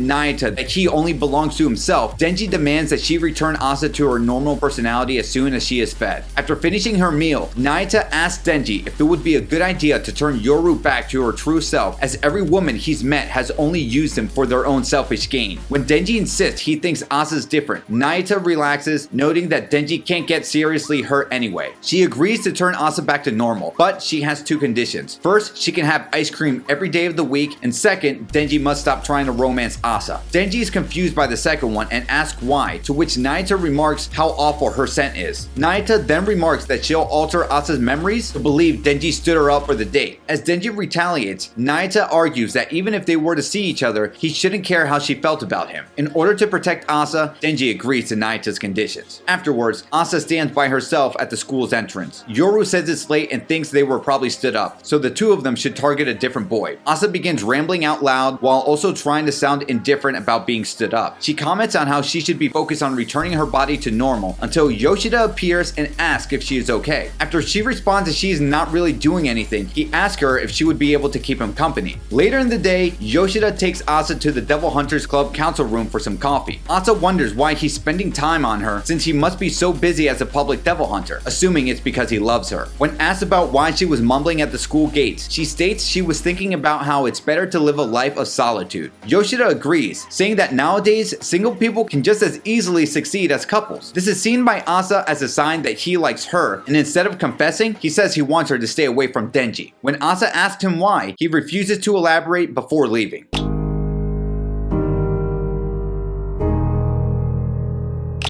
Naita that he only belongs to himself, Denji demands that she return Asa to her normal personality as soon as she is fed. After finishing her meal, Naita asks Denji if it would be a good idea to turn Yoru back to her true self, as every woman he's met has only used him for their own selfish gain. When Denji insists he thinks Asa's different, Naita relaxes, noting that Denji can't get seriously hurt anyway. She agrees to turn Asa back to normal, but she has 2 conditions. First, she can have ice cream every day of the week, and second, Denji must stop trying to romance Asa. Denji is confused by the second one and asks why, to which Naita remarks how awful her scent is. Naita then remarks that she'll alter Asa's memories to believe Denji stood her up for the date. As Denji retaliates, Naita argues that even if they were to see each other, he shouldn't care how she felt about him. In order to protect Asa, Denji agrees to Naita's conditions. Afterwards, hours, Asa stands by herself at the school's entrance. Yoru says it's late and thinks they were probably stood up, so the two of them should target a different boy. Asa begins rambling out loud while also trying to sound indifferent about being stood up. She comments on how she should be focused on returning her body to normal until Yoshida appears and asks if she is okay. After she responds that she is not really doing anything, he asks her if she would be able to keep him company. Later in the day, Yoshida takes Asa to the Devil Hunters Club council room for some coffee. Asa wonders why he's spending time on her since he must be so busy as a public devil hunter, assuming it's because he loves her. When asked about why she was mumbling at the school gates, she states she was thinking about how it's better to live a life of solitude. Yoshida agrees, saying that nowadays, single people can just as easily succeed as couples. This is seen by Asa as a sign that he likes her, and instead of confessing, he says he wants her to stay away from Denji. When Asa asks him why, he refuses to elaborate before leaving.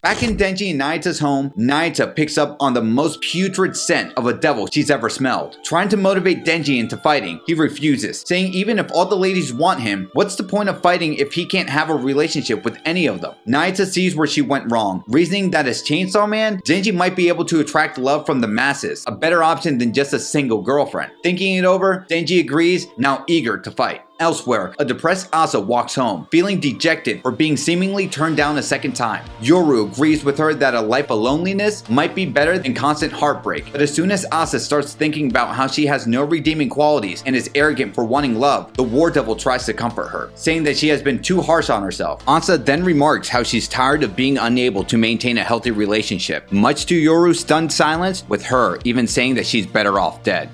Back in Denji and Nayata's home, Nayata picks up on the most putrid scent of a devil she's ever smelled. Trying to motivate Denji into fighting, he refuses, saying even if all the ladies want him, what's the point of fighting if he can't have a relationship with any of them? Nayata sees where she went wrong, reasoning that as Chainsaw Man, Denji might be able to attract love from the masses, a better option than just a single girlfriend. Thinking it over, Denji agrees, now eager to fight. Elsewhere, a depressed Asa walks home, feeling dejected for being seemingly turned down a second time. Yoru agrees with her that a life of loneliness might be better than constant heartbreak, but as soon as Asa starts thinking about how she has no redeeming qualities and is arrogant for wanting love, the War Devil tries to comfort her, saying that she has been too harsh on herself. Asa then remarks how she's tired of being unable to maintain a healthy relationship, much to Yoru's stunned silence, with her even saying that she's better off dead.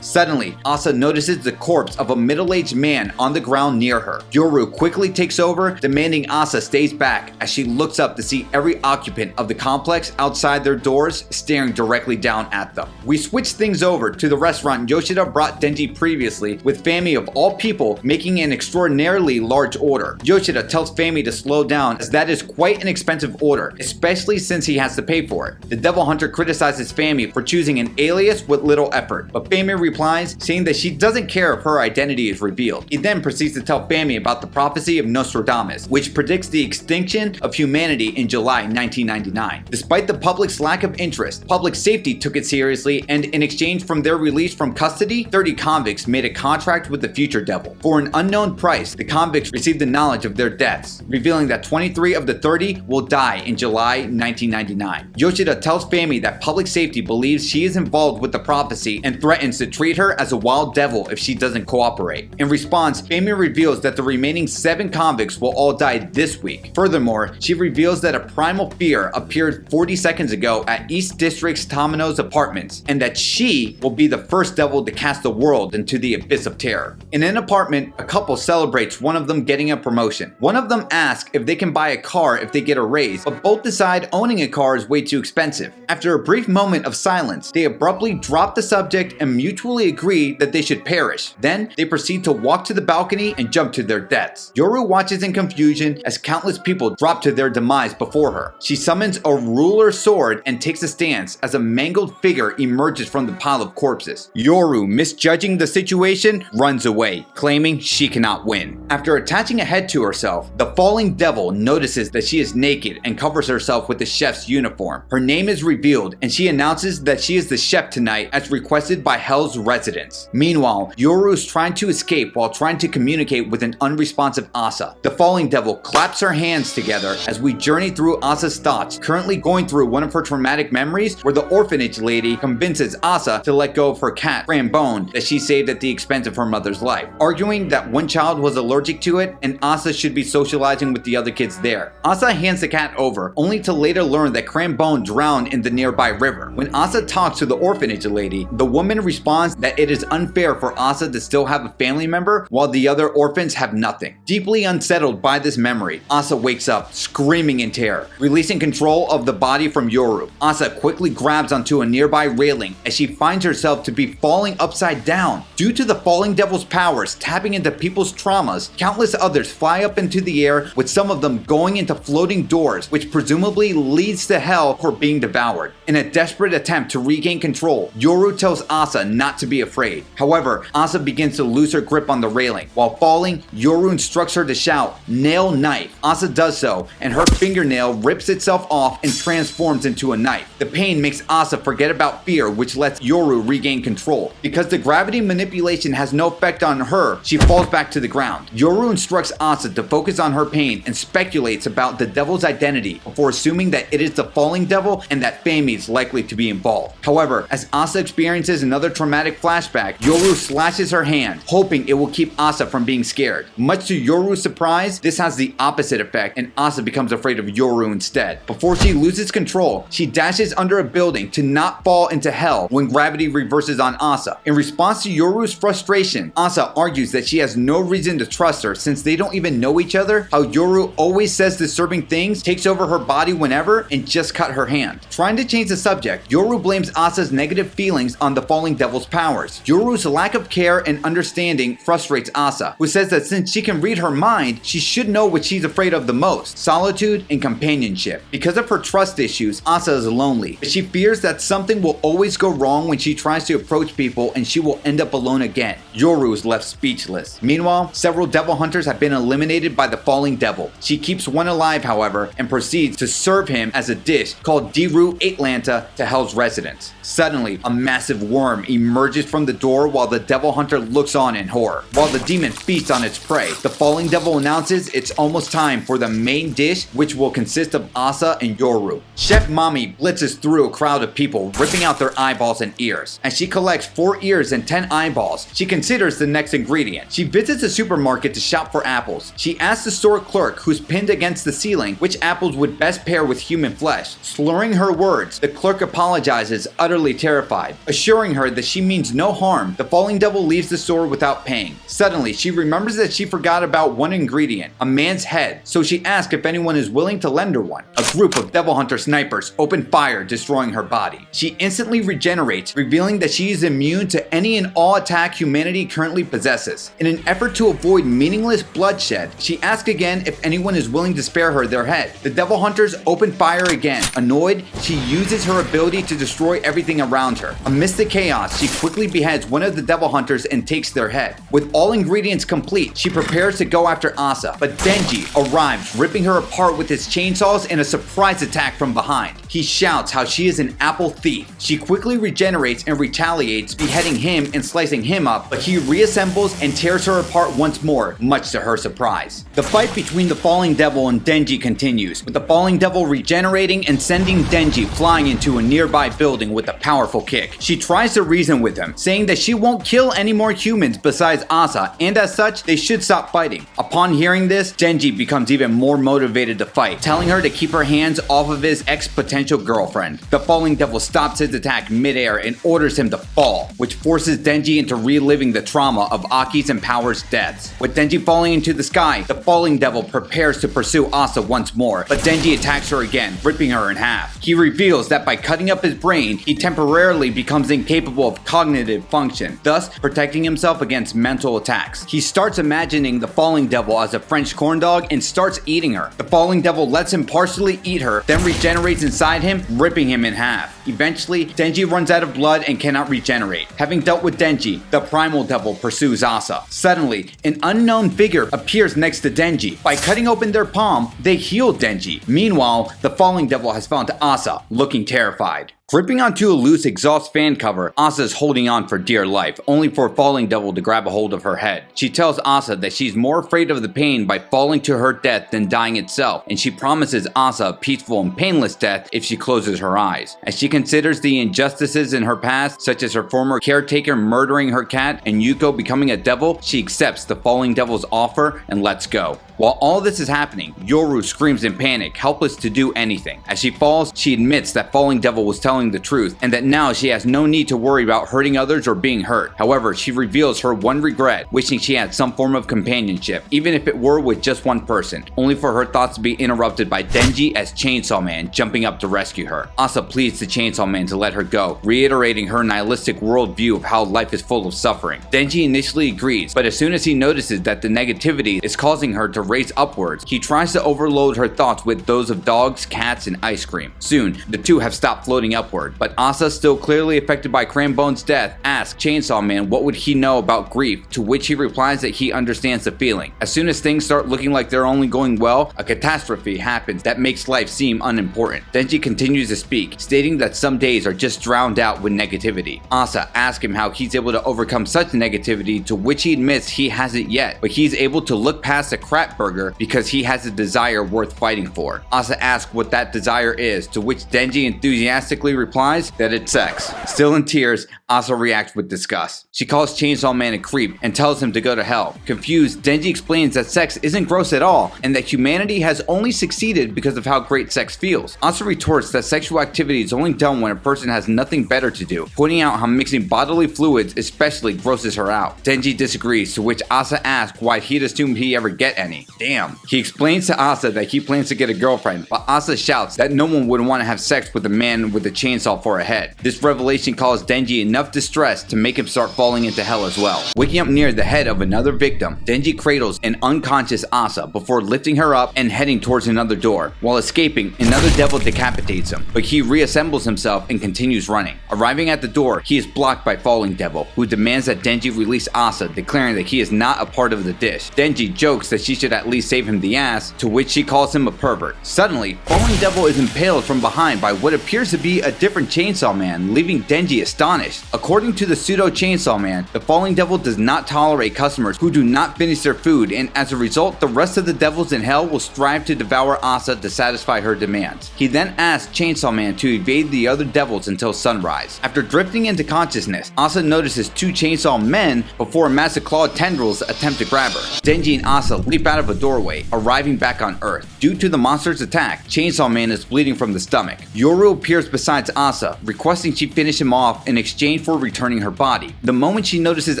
Suddenly, Asa notices the corpse of a middle-aged man on the ground near her. Yoru quickly takes over, demanding Asa stays back as she looks up to see every occupant of the complex outside their doors staring directly down at them. We switch things over to the restaurant Yoshida brought Denji previously, with Fami of all people making an extraordinarily large order. Yoshida tells Fami to slow down as that is quite an expensive order, especially since he has to pay for it. The Devil Hunter criticizes Fami for choosing an alias with little effort, but Fami replies, saying that she doesn't care if her identity is revealed. He then proceeds to tell Fami about the Prophecy of Nostradamus, which predicts the extinction of humanity in July 1999. Despite the public's lack of interest, public safety took it seriously, and in exchange for their release from custody, 30 convicts made a contract with the Future Devil. For an unknown price, the convicts received the knowledge of their deaths, revealing that 23 of the 30 will die in July 1999. Yoshida tells Fami that public safety believes she is involved with the prophecy and threatens to treat her as a wild devil if she doesn't cooperate. In response, Fami reveals that the remaining 7 convicts will all die this week. Furthermore, she reveals that a primal fear appeared 40 seconds ago at East District's Tamino's apartments, and that she will be the first devil to cast the world into the abyss of terror. In an apartment, a couple celebrates one of them getting a promotion. One of them asks if they can buy a car if they get a raise, but both decide owning a car is way too expensive. After a brief moment of silence, they abruptly drop the subject and mutually agree that they should perish. Then, they proceed to walk to the balcony and jump to their deaths. Yoru watches in confusion as countless people drop to their demise before her. She summons a ruler sword and takes a stance as a mangled figure emerges from the pile of corpses. Yoru, misjudging the situation, runs away, claiming she cannot win. After attaching a head to herself, the falling devil notices that she is naked and covers herself with the chef's uniform. Her name is revealed, and she announces that she is the chef tonight as requested by Hell's residents. Meanwhile, Yoru is trying to escape while trying to communicate with an unresponsive Asa. The falling devil claps her hands together as we journey through Asa's thoughts, currently going through one of her traumatic memories where the orphanage lady convinces Asa to let go of her cat, Crambone, that she saved at the expense of her mother's life, arguing that one child was allergic to it and Asa should be socializing with the other kids there. Asa hands the cat over, only to later learn that Crambone drowned in the nearby river. When Asa talks to the orphanage lady, the woman responds that it is unfair for Asa to still have a family member while the other orphans have nothing. Deeply unsettled by this memory, Asa wakes up, screaming in terror, releasing control of the body from Yoru. Asa quickly grabs onto a nearby railing as she finds herself to be falling upside down. Due to the falling devil's powers tapping into people's traumas, countless others fly up into the air, with some of them going into floating doors, which presumably leads to hell for being devoured. In a desperate attempt to regain control, Yoru tells Asa not to be afraid. However, Asa begins to lose her grip on the railing. While falling, Yoru instructs her to shout, "Nail knife." Asa does so, and her fingernail rips itself off and transforms into a knife. The pain makes Asa forget about fear, which lets Yoru regain control. Because the gravity manipulation has no effect on her, she falls back to the ground. Yoru instructs Asa to focus on her pain and speculates about the devil's identity before assuming that it is the falling devil and that Fami is likely to be involved. However, as Asa experiences another traumatic flashback, Yoru slashes her hand, hoping it will keep Asa from being scared. Much to Yoru's surprise, this has the opposite effect and Asa becomes afraid of Yoru instead. Before she loses control, she dashes under a building to not fall into hell when gravity reverses on Asa. In response to Yoru's frustration, Asa argues that she has no reason to trust her since they don't even know each other, how Yoru always says disturbing things, takes over her body whenever, and just cut her hand. Trying to change the subject, Yoru blames Asa's negative feelings on the falling devil's powers. Yoru's lack of care and understanding frustrates Asa, who says that since she can read her mind, she should know what she's afraid of the most: solitude and companionship. Because of her trust issues, Asa is lonely, but she fears that something will always go wrong when she tries to approach people and she will end up alone again. Yoru is left speechless. Meanwhile, several devil hunters have been eliminated by the falling devil. She keeps one alive, however, and proceeds to serve him as a dish called Diru Atlanta to Hell's residents. Suddenly, a massive worm emerges from the door while the devil hunter looks on in horror. While the demon feasts on its prey, the falling devil announces it's almost time for the main dish, which will consist of Asa and Yoru. Chef Mami blitzes through a crowd of people, ripping out their eyeballs and ears. As she collects 4 ears and 10 eyeballs, she considers the next ingredient. She visits a supermarket to shop for apples. She asks the store clerk, who's pinned against the ceiling, which apples would best pair with human flesh. Slurring her words, the clerk apologizes, utterly terrified. Assuring her that she means no harm, the falling devil leaves the store without paying. Suddenly, she remembers that she forgot about one ingredient, a man's head, so she asks if anyone is willing to lend her one. A group of devil hunter snipers open fire, destroying her body. She instantly regenerates, revealing that she is immune to any and all attack humanity currently possesses. In an effort to avoid meaningless bloodshed, she asks again if anyone is willing to spare her their head. The devil hunters open fire again. Annoyed, she uses her ability to destroy everything around her. Amidst the chaos, she quickly beheads one of the devil hunters and takes their head. With all ingredients complete, she prepares to go after Asa, but Denji arrives, ripping her apart with his chainsaws in a surprise attack from behind. He shouts how she is an apple thief. She quickly regenerates and retaliates, beheading him and slicing him up, but he reassembles and tears her apart once more, much to her surprise. The fight between the falling devil and Denji continues, with the falling devil regenerating and sending Denji flying into a nearby building with a powerful kick. She tries to reason with him, saying that she won't kill any more humans besides Asa, and as such, they should stop fighting. Upon hearing this, Denji becomes even more motivated to fight, telling her to keep her hands off of his ex-potential girlfriend. The falling devil stops his attack midair and orders him to fall, which forces Denji into reliving the trauma of Aki's and Power's deaths. With Denji falling into the sky, the falling devil prepares to pursue Asa once more, but Denji attacks her again, ripping her in half. He reveals that by cutting up his brain, he temporarily becomes incapable of cognitive function, thus protecting himself against mental attacks. He starts imagining the falling devil as a French corn dog and starts eating her. The falling devil lets him partially eat her, then regenerates inside him, ripping him in half. Eventually, Denji runs out of blood and cannot regenerate. Having dealt with Denji, the primal devil pursues Asa. Suddenly, an unknown figure appears next to Denji. By cutting open their palm, they heal Denji. Meanwhile, the falling devil has found Asa, looking terrified. Gripping onto a loose exhaust fan cover, Asa is holding on for dear life, only for a falling devil to grab a hold of her head. She tells Asa that she's more afraid of the pain by falling to her death than dying itself, and she promises Asa a peaceful and painless death if she closes her eyes. As she considers the injustices in her past, such as her former caretaker murdering her cat and Yuko becoming a devil, she accepts the falling devil's offer and lets go. While all this is happening, Yoru screams in panic, helpless to do anything. As she falls, she admits that falling devil was telling the truth, and that now she has no need to worry about hurting others or being hurt. However, she reveals her one regret, wishing she had some form of companionship, even if it were with just one person, only for her thoughts to be interrupted by Denji as Chainsaw Man jumping up to rescue her. Asa pleads to Chainsaw Man to let her go, reiterating her nihilistic worldview of how life is full of suffering. Denji initially agrees, but as soon as he notices that the negativity is causing her to race upwards, he tries to overload her thoughts with those of dogs, cats, and ice cream. Soon, the two have stopped floating upward. But Asa, still clearly affected by Crambone's death, asks Chainsaw Man what would he know about grief, to which he replies that he understands the feeling. As soon as things start looking like they're only going well, a catastrophe happens that makes life seem unimportant. Denji continues to speak, stating that some days are just drowned out with negativity. Asa asks him how he's able to overcome such negativity, to which he admits he hasn't yet, but he's able to look past a crap burger because he has a desire worth fighting for. Asa asks what that desire is, to which Denji enthusiastically replies that it's sex. Still in tears, Asa reacts with disgust. She calls Chainsaw Man a creep and tells him to go to hell. Confused, Denji explains that sex isn't gross at all and that humanity has only succeeded because of how great sex feels. Asa retorts that sexual activity is only done when a person has nothing better to do, pointing out how mixing bodily fluids especially grosses her out. Denji disagrees, to which Asa asks why he'd assumed he ever get any. Damn. He explains to Asa that he plans to get a girlfriend, but Asa shouts that no one would want to have sex with a man with a chainsaw for a head. This revelation causes Denji enough distress to make him start falling into hell as well. Waking up near the head of another victim, Denji cradles an unconscious Asa before lifting her up and heading towards another door. While escaping, another devil decapitates him, but he reassembles himself and continues running. Arriving at the door, he is blocked by Falling Devil, who demands that Denji release Asa, declaring that he is not a part of the dish. Denji jokes that she should at least save him the ass, to which she calls him a pervert. Suddenly, Falling Devil is impaled from behind by what appears to be a different Chainsaw Man, leaving Denji astonished. According to the pseudo Chainsaw Man, the Falling Devil does not tolerate customers who do not finish their food, and as a result, the rest of the devils in hell will strive to devour Asa to satisfy her demands. He then asks Chainsaw Man to evade the other devils until sunrise. After drifting into consciousness, Asa notices two Chainsaw Men before massive clawed tendrils attempt to grab her. Denji and Asa leap out of a doorway, arriving back on Earth. Due to the monster's attack, Chainsaw Man is bleeding from the stomach. Yoru appears beside Asa, requesting she finish him off in exchange for returning her body. The moment she notices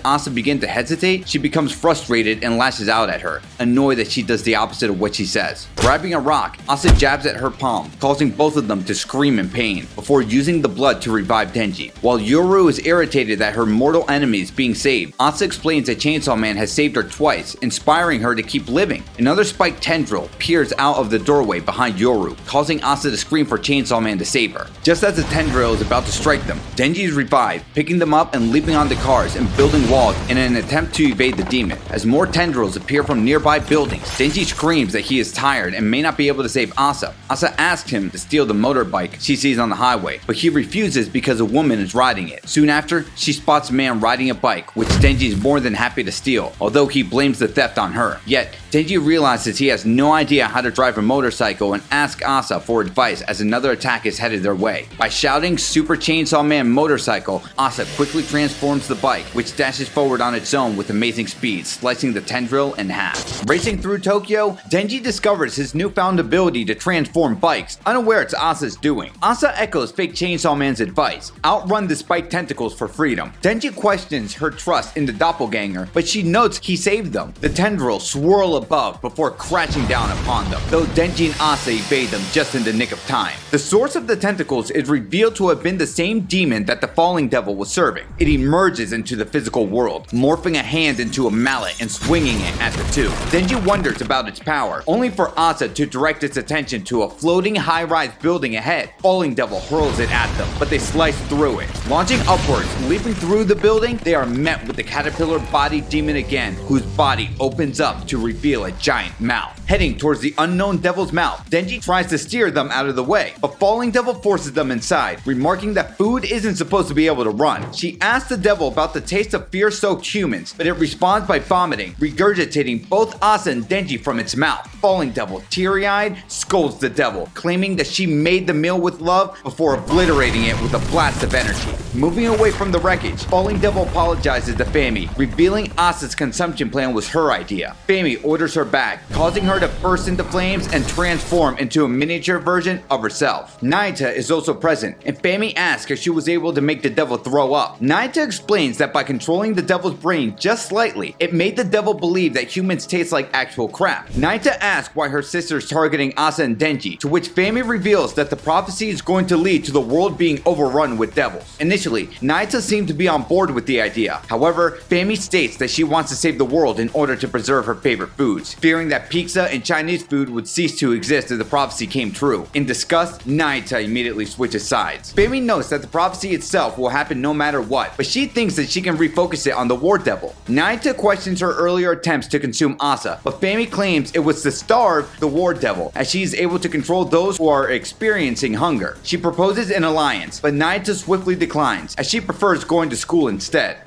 Asa begin to hesitate, she becomes frustrated and lashes out at her, annoyed that she does the opposite of what she says. Grabbing a rock, Asa jabs at her palm, causing both of them to scream in pain, before using the blood to revive Denji. While Yoru is irritated at her mortal enemies being saved, Asa explains that Chainsaw Man has saved her twice, inspiring her to keep living. Another spiked tendril peers out of the doorway behind Yoru, causing Asa to scream for Chainsaw Man to save her. Just as the tendril is about to strike them, Denji is revived, picking them up and leaping onto cars and building walls in an attempt to evade the demon. As more tendrils appear from nearby buildings, Denji screams that he is tired and may not be able to save Asa. Asa asks him to steal the motorbike she sees on the highway, but he refuses because a woman is riding it. Soon after, she spots a man riding a bike, which Denji is more than happy to steal, although he blames the theft on her. Yet, Denji realizes he has no idea how to drive a motorcycle and asks Asa for advice as another attack is headed their way. By shouting Super Chainsaw Man motorcycle, Asa quickly transforms the bike, which dashes forward on its own with amazing speed, slicing the tendril in half. Racing through Tokyo, Denji discovers his newfound ability to transform bikes, unaware it's Asa's doing. Asa echoes fake Chainsaw Man's advice, outrun the spiked tentacles for freedom. Denji questions her trust in the doppelganger, but she notes he saved them. The tendrils swirl above before crashing down upon them, though Denji and Asa evade them just in the nick of time. The source of the tentacles is revealed to have been the same demon that the Falling Devil was serving. It emerges into the physical world, morphing a hand into a mallet and swinging it at the two. Denji wonders about its power, only for Asa to direct its attention to a floating high-rise building ahead. Falling Devil hurls it at them, but they slice through it. Launching upwards, leaping through the building, they are met with the caterpillar-bodied demon again, whose body opens up to reveal a giant mouth. Heading towards the unknown devil's mouth, Denji tries to steer them out of the way, but Falling Devil forces them inside, remarking that food isn't supposed to be able to run. She asks the devil about the taste of fear-soaked humans, but it responds by vomiting, regurgitating both Asa and Denji from its mouth. Falling Devil, teary-eyed, scolds the devil, claiming that she made the meal with love before obliterating it with a blast of energy. Moving away from the wreckage, Falling Devil apologizes to Fami, revealing Asa's consumption plan was her idea. Fami orders her back, causing her to burst into flames and transform into a miniature version of herself. Naita is also present, and Fami asks if she was able to make the devil throw up. Naita explains that by controlling the devil's brain just slightly, it made the devil believe that humans taste like actual crap. Naita asks why her sister is targeting Asa and Denji, to which Fami reveals that the prophecy is going to lead to the world being overrun with devils. Initially, Initially, Naita seemed to be on board with the idea. However, Fami states that she wants to save the world in order to preserve her favorite foods, fearing that pizza and Chinese food would cease to exist if the prophecy came true. In disgust, Naita immediately switches sides. Fami notes that the prophecy itself will happen no matter what, but she thinks that she can refocus it on the war devil. Naita questions her earlier attempts to consume Asa, but Fami claims it was to starve the war devil, as she is able to control those who are experiencing hunger. She proposes an alliance, but Naita swiftly declines, as she prefers going to school instead.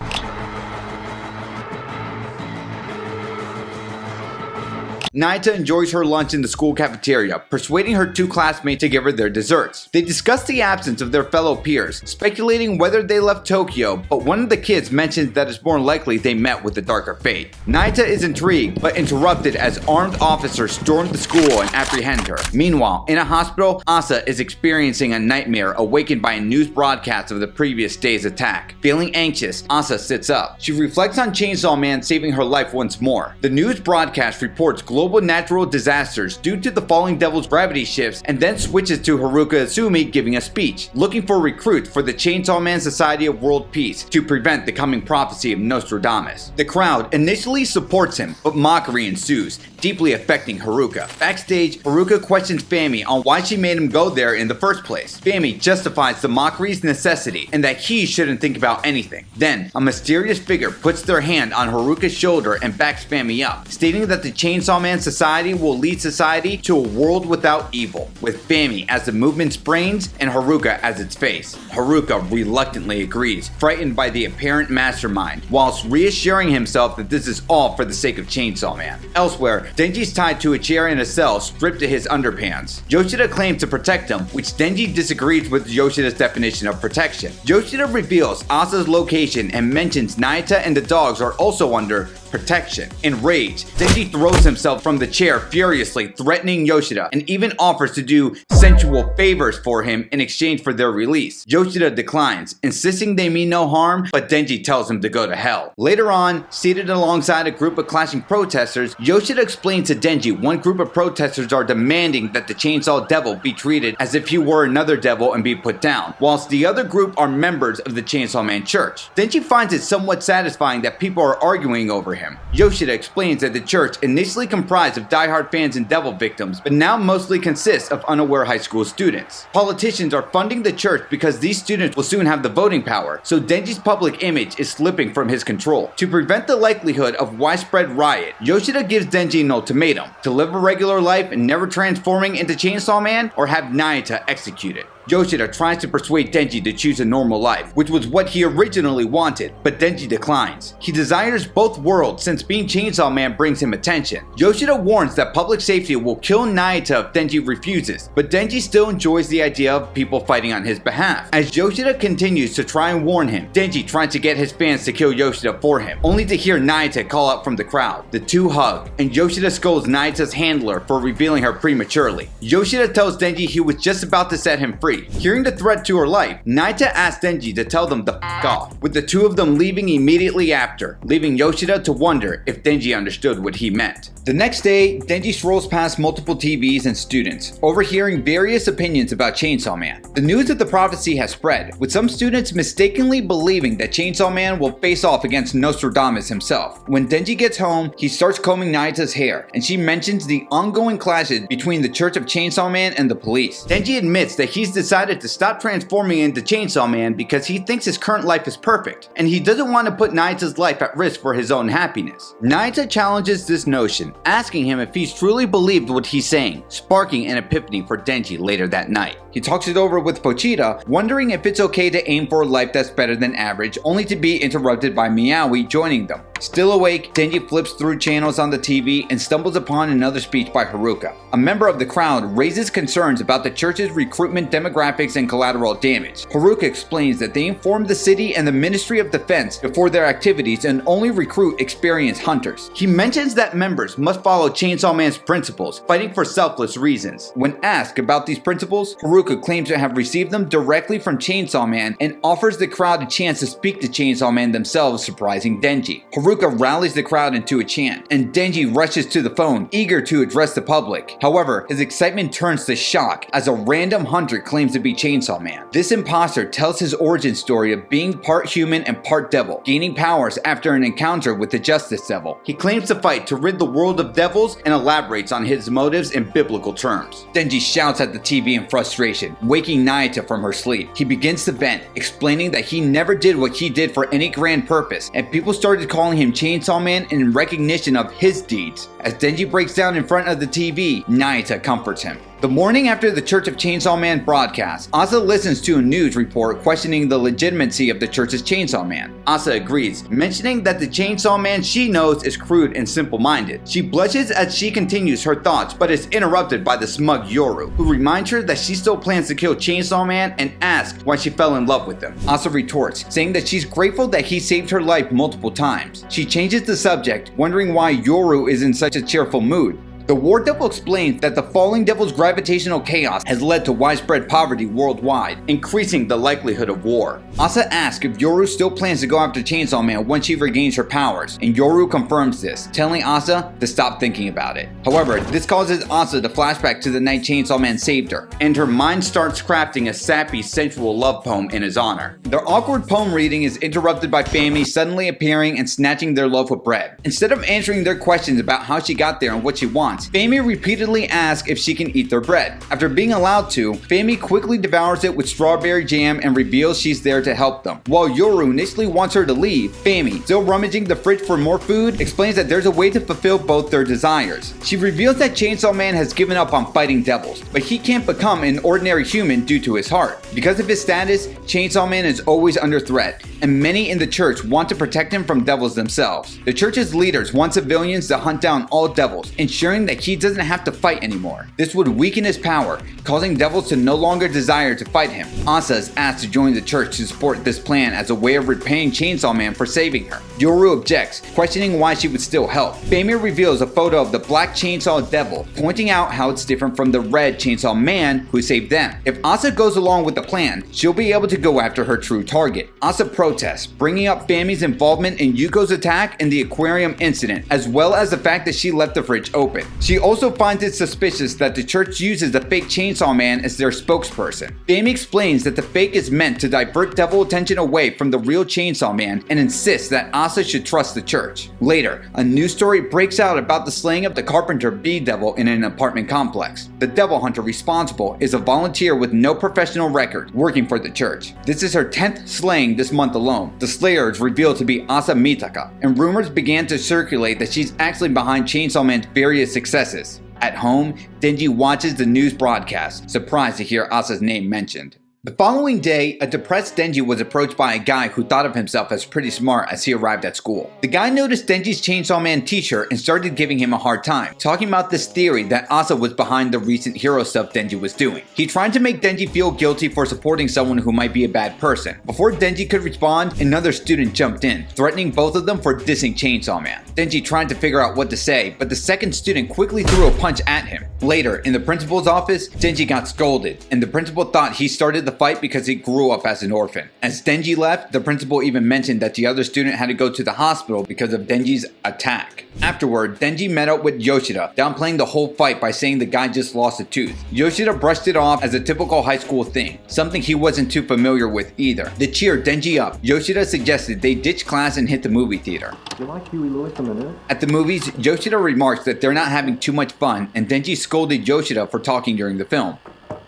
Naita enjoys her lunch in the school cafeteria, persuading her two classmates to give her their desserts. They discuss the absence of their fellow peers, speculating whether they left Tokyo, but one of the kids mentions that it's more likely they met with a darker fate. Naita is intrigued, but interrupted as armed officers storm the school and apprehend her. Meanwhile, in a hospital, Asa is experiencing a nightmare awakened by a news broadcast of the previous day's attack. Feeling anxious, Asa sits up. She reflects on Chainsaw Man saving her life once more. The news broadcast reports global natural disasters due to the falling devil's gravity shifts, and then switches to Haruka Asumi giving a speech, looking for recruits for the Chainsaw Man Society of World Peace to prevent the coming prophecy of Nostradamus. The crowd initially supports him, but mockery ensues, deeply affecting Haruka. Backstage, Haruka questions Fami on why she made him go there in the first place. Fami justifies the mockery's necessity and that he shouldn't think about anything. Then, a mysterious figure puts their hand on Haruka's shoulder and backs Fami up, stating that the Chainsaw Man Society will lead society to a world without evil, with Fami as the movement's brains and Haruka as its face. Haruka reluctantly agrees, frightened by the apparent mastermind, whilst reassuring himself that this is all for the sake of Chainsaw Man. Elsewhere, Denji's tied to a chair in a cell, stripped to his underpants. Yoshida claims to protect him, which Denji disagrees with Yoshida's definition of protection. Yoshida reveals Asa's location and mentions Naita and the dogs are also under protection. Enraged, Denji throws himself from the chair furiously, threatening Yoshida, and even offers to do sensual favors for him in exchange for their release. Yoshida declines, insisting they mean no harm, but Denji tells him to go to hell. Later on, seated alongside a group of clashing protesters, Yoshida explains to Denji one group of protesters are demanding that the Chainsaw Devil be treated as if he were another devil and be put down, whilst the other group are members of the Chainsaw Man Church. Denji finds it somewhat satisfying that people are arguing over him. Yoshida explains that the church initially comprised of diehard fans and devil victims, but now mostly consists of unaware high school students. Politicians are funding the church because these students will soon have the voting power, so Denji's public image is slipping from his control. To prevent the likelihood of widespread riot, Yoshida gives Denji an ultimatum: to live a regular life and never transforming into Chainsaw Man, or have Naita executed. Yoshida tries to persuade Denji to choose a normal life, which was what he originally wanted, but Denji declines. He desires both worlds since being Chainsaw Man brings him attention. Yoshida warns that public safety will kill Naita if Denji refuses, but Denji still enjoys the idea of people fighting on his behalf. As Yoshida continues to try and warn him, Denji tries to get his fans to kill Yoshida for him, only to hear Naita call out from the crowd. The two hug, and Yoshida scolds Naita's handler for revealing her prematurely. Yoshida tells Denji he was just about to set him free. Hearing the threat to her life, Naita asks Denji to tell them to f**k off, with the two of them leaving immediately after, leaving Yoshida to wonder if Denji understood what he meant. The next day, Denji strolls past multiple TVs and students, overhearing various opinions about Chainsaw Man. The news of the prophecy has spread, with some students mistakenly believing that Chainsaw Man will face off against Nostradamus himself. When Denji gets home, he starts combing Naita's hair, and she mentions the ongoing clashes between the Church of Chainsaw Man and the police. Denji admits that he's decided to stop transforming into Chainsaw Man because he thinks his current life is perfect, and he doesn't want to put Naita's life at risk for his own happiness. Naita challenges this notion, asking him if he's truly believed what he's saying, sparking an epiphany for Denji later that night. He talks it over with Pochita, wondering if it's okay to aim for a life that's better than average, only to be interrupted by Miyawi joining them. Still awake, Denji flips through channels on the TV and stumbles upon another speech by Haruka. A member of the crowd raises concerns about the church's recruitment demographics and collateral damage. Haruka explains that they informed the city and the Ministry of Defense before their activities and only recruit experienced hunters. He mentions that members must follow Chainsaw Man's principles, fighting for selfless reasons. When asked about these principles, Haruka claims to have received them directly from Chainsaw Man and offers the crowd a chance to speak to Chainsaw Man themselves, surprising Denji. Haruka Haruka rallies the crowd into a chant, and Denji rushes to the phone, eager to address the public. However, his excitement turns to shock as a random hunter claims to be Chainsaw Man. This imposter tells his origin story of being part human and part devil, gaining powers after an encounter with the Justice Devil. He claims to fight to rid the world of devils and elaborates on his motives in biblical terms. Denji shouts at the TV in frustration, waking Nayata from her sleep. He begins to vent, explaining that he never did what he did for any grand purpose, and people started calling him Chainsaw Man in recognition of his deeds. As Denji breaks down in front of the TV, Nayata comforts him. The morning after the Church of Chainsaw Man broadcast, Asa listens to a news report questioning the legitimacy of the church's Chainsaw Man. Asa agrees, mentioning that the Chainsaw Man she knows is crude and simple-minded. She blushes as she continues her thoughts, but is interrupted by the smug Yoru, who reminds her that she still plans to kill Chainsaw Man and asks why she fell in love with him. Asa retorts, saying that she's grateful that he saved her life multiple times. She changes the subject, wondering why Yoru is in such a cheerful mood. The War Devil explains that the falling devil's gravitational chaos has led to widespread poverty worldwide, increasing the likelihood of war. Asa asks if Yoru still plans to go after Chainsaw Man once she regains her powers, and Yoru confirms this, telling Asa to stop thinking about it. However, this causes Asa to flashback to the night Chainsaw Man saved her, and her mind starts crafting a sappy, sensual love poem in his honor. Their awkward poem reading is interrupted by Fami suddenly appearing and snatching their loaf of bread. Instead of answering their questions about how she got there and what she wants, Fami repeatedly asks if she can eat their bread. After being allowed to, Fami quickly devours it with strawberry jam and reveals she's there to help them. While Yoru initially wants her to leave, Fami, still rummaging the fridge for more food, explains that there's a way to fulfill both their desires. She reveals that Chainsaw Man has given up on fighting devils, but he can't become an ordinary human due to his heart. Because of his status, Chainsaw Man is always under threat, and many in the church want to protect him from devils themselves. The church's leaders want civilians to hunt down all devils, ensuring that he doesn't have to fight anymore. This would weaken his power, causing devils to no longer desire to fight him. Asa is asked to join the church to support this plan as a way of repaying Chainsaw Man for saving her. Yoru objects, questioning why she would still help. Fami reveals a photo of the black Chainsaw Devil, pointing out how it's different from the red Chainsaw Man who saved them. If Asa goes along with the plan, she'll be able to go after her true target. Asa protests, bringing up Fami's involvement in Yuko's attack and the aquarium incident, as well as the fact that she left the fridge open. She also finds it suspicious that the church uses the fake Chainsaw Man as their spokesperson. Fami explains that the fake is meant to divert devil attention away from the real Chainsaw Man and insists that Asa should trust the church. Later, a news story breaks out about the slaying of the carpenter B-Devil in an apartment complex. The devil hunter responsible is a volunteer with no professional record, working for the church. This is her 10th slaying this month alone. The slayer is revealed to be Asa Mitaka, and rumors began to circulate that she's actually behind Chainsaw Man's various successes. At home, Denji watches the news broadcast, surprised to hear Asa's name mentioned. The following day, a depressed Denji was approached by a guy who thought of himself as pretty smart as he arrived at school. The guy noticed Denji's Chainsaw Man t-shirt and started giving him a hard time, talking about this theory that Asa was behind the recent hero stuff Denji was doing. He tried to make Denji feel guilty for supporting someone who might be a bad person. Before Denji could respond, another student jumped in, threatening both of them for dissing Chainsaw Man. Denji tried to figure out what to say, but the second student quickly threw a punch at him. Later, in the principal's office, Denji got scolded, and the principal thought he started the fight because he grew up as an orphan. As Denji left, the principal even mentioned that the other student had to go to the hospital because of Denji's attack. Afterward, Denji met up with Yoshida, downplaying the whole fight by saying the guy just lost a tooth. Yoshida brushed it off as a typical high school thing, something he wasn't too familiar with either. To cheer Denji up, Yoshida suggested they ditch class and hit the movie theater. You like Huey Lewis in the news? At the movies, Yoshida remarks that they're not having too much fun, and Denji scolded Yoshida for talking during the film.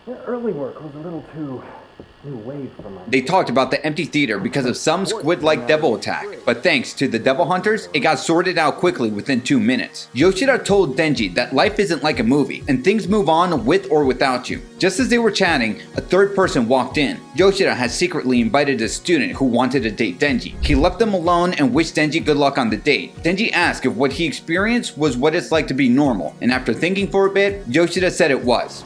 Yeah, early work was a little too new wave for my... They talked about the empty theater because of some squid-like devil attack, but thanks to the devil hunters, it got sorted out quickly within 2 minutes. Yoshida told Denji that life isn't like a movie, and things move on with or without you. Just as they were chatting, a third person walked in. Yoshida had secretly invited a student who wanted to date Denji. He left them alone and wished Denji good luck on the date. Denji asked if what he experienced was what it's like to be normal, and after thinking for a bit, Yoshida said it was.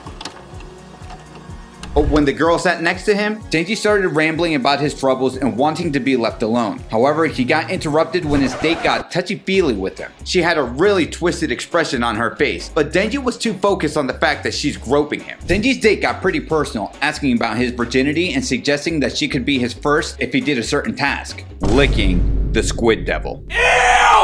But when the girl sat next to him, Denji started rambling about his troubles and wanting to be left alone. However, he got interrupted when his date got touchy-feely with him. She had a really twisted expression on her face, but Denji was too focused on the fact that she's groping him. Denji's date got pretty personal, asking about his virginity and suggesting that she could be his first if he did a certain task, licking the squid devil. Ew!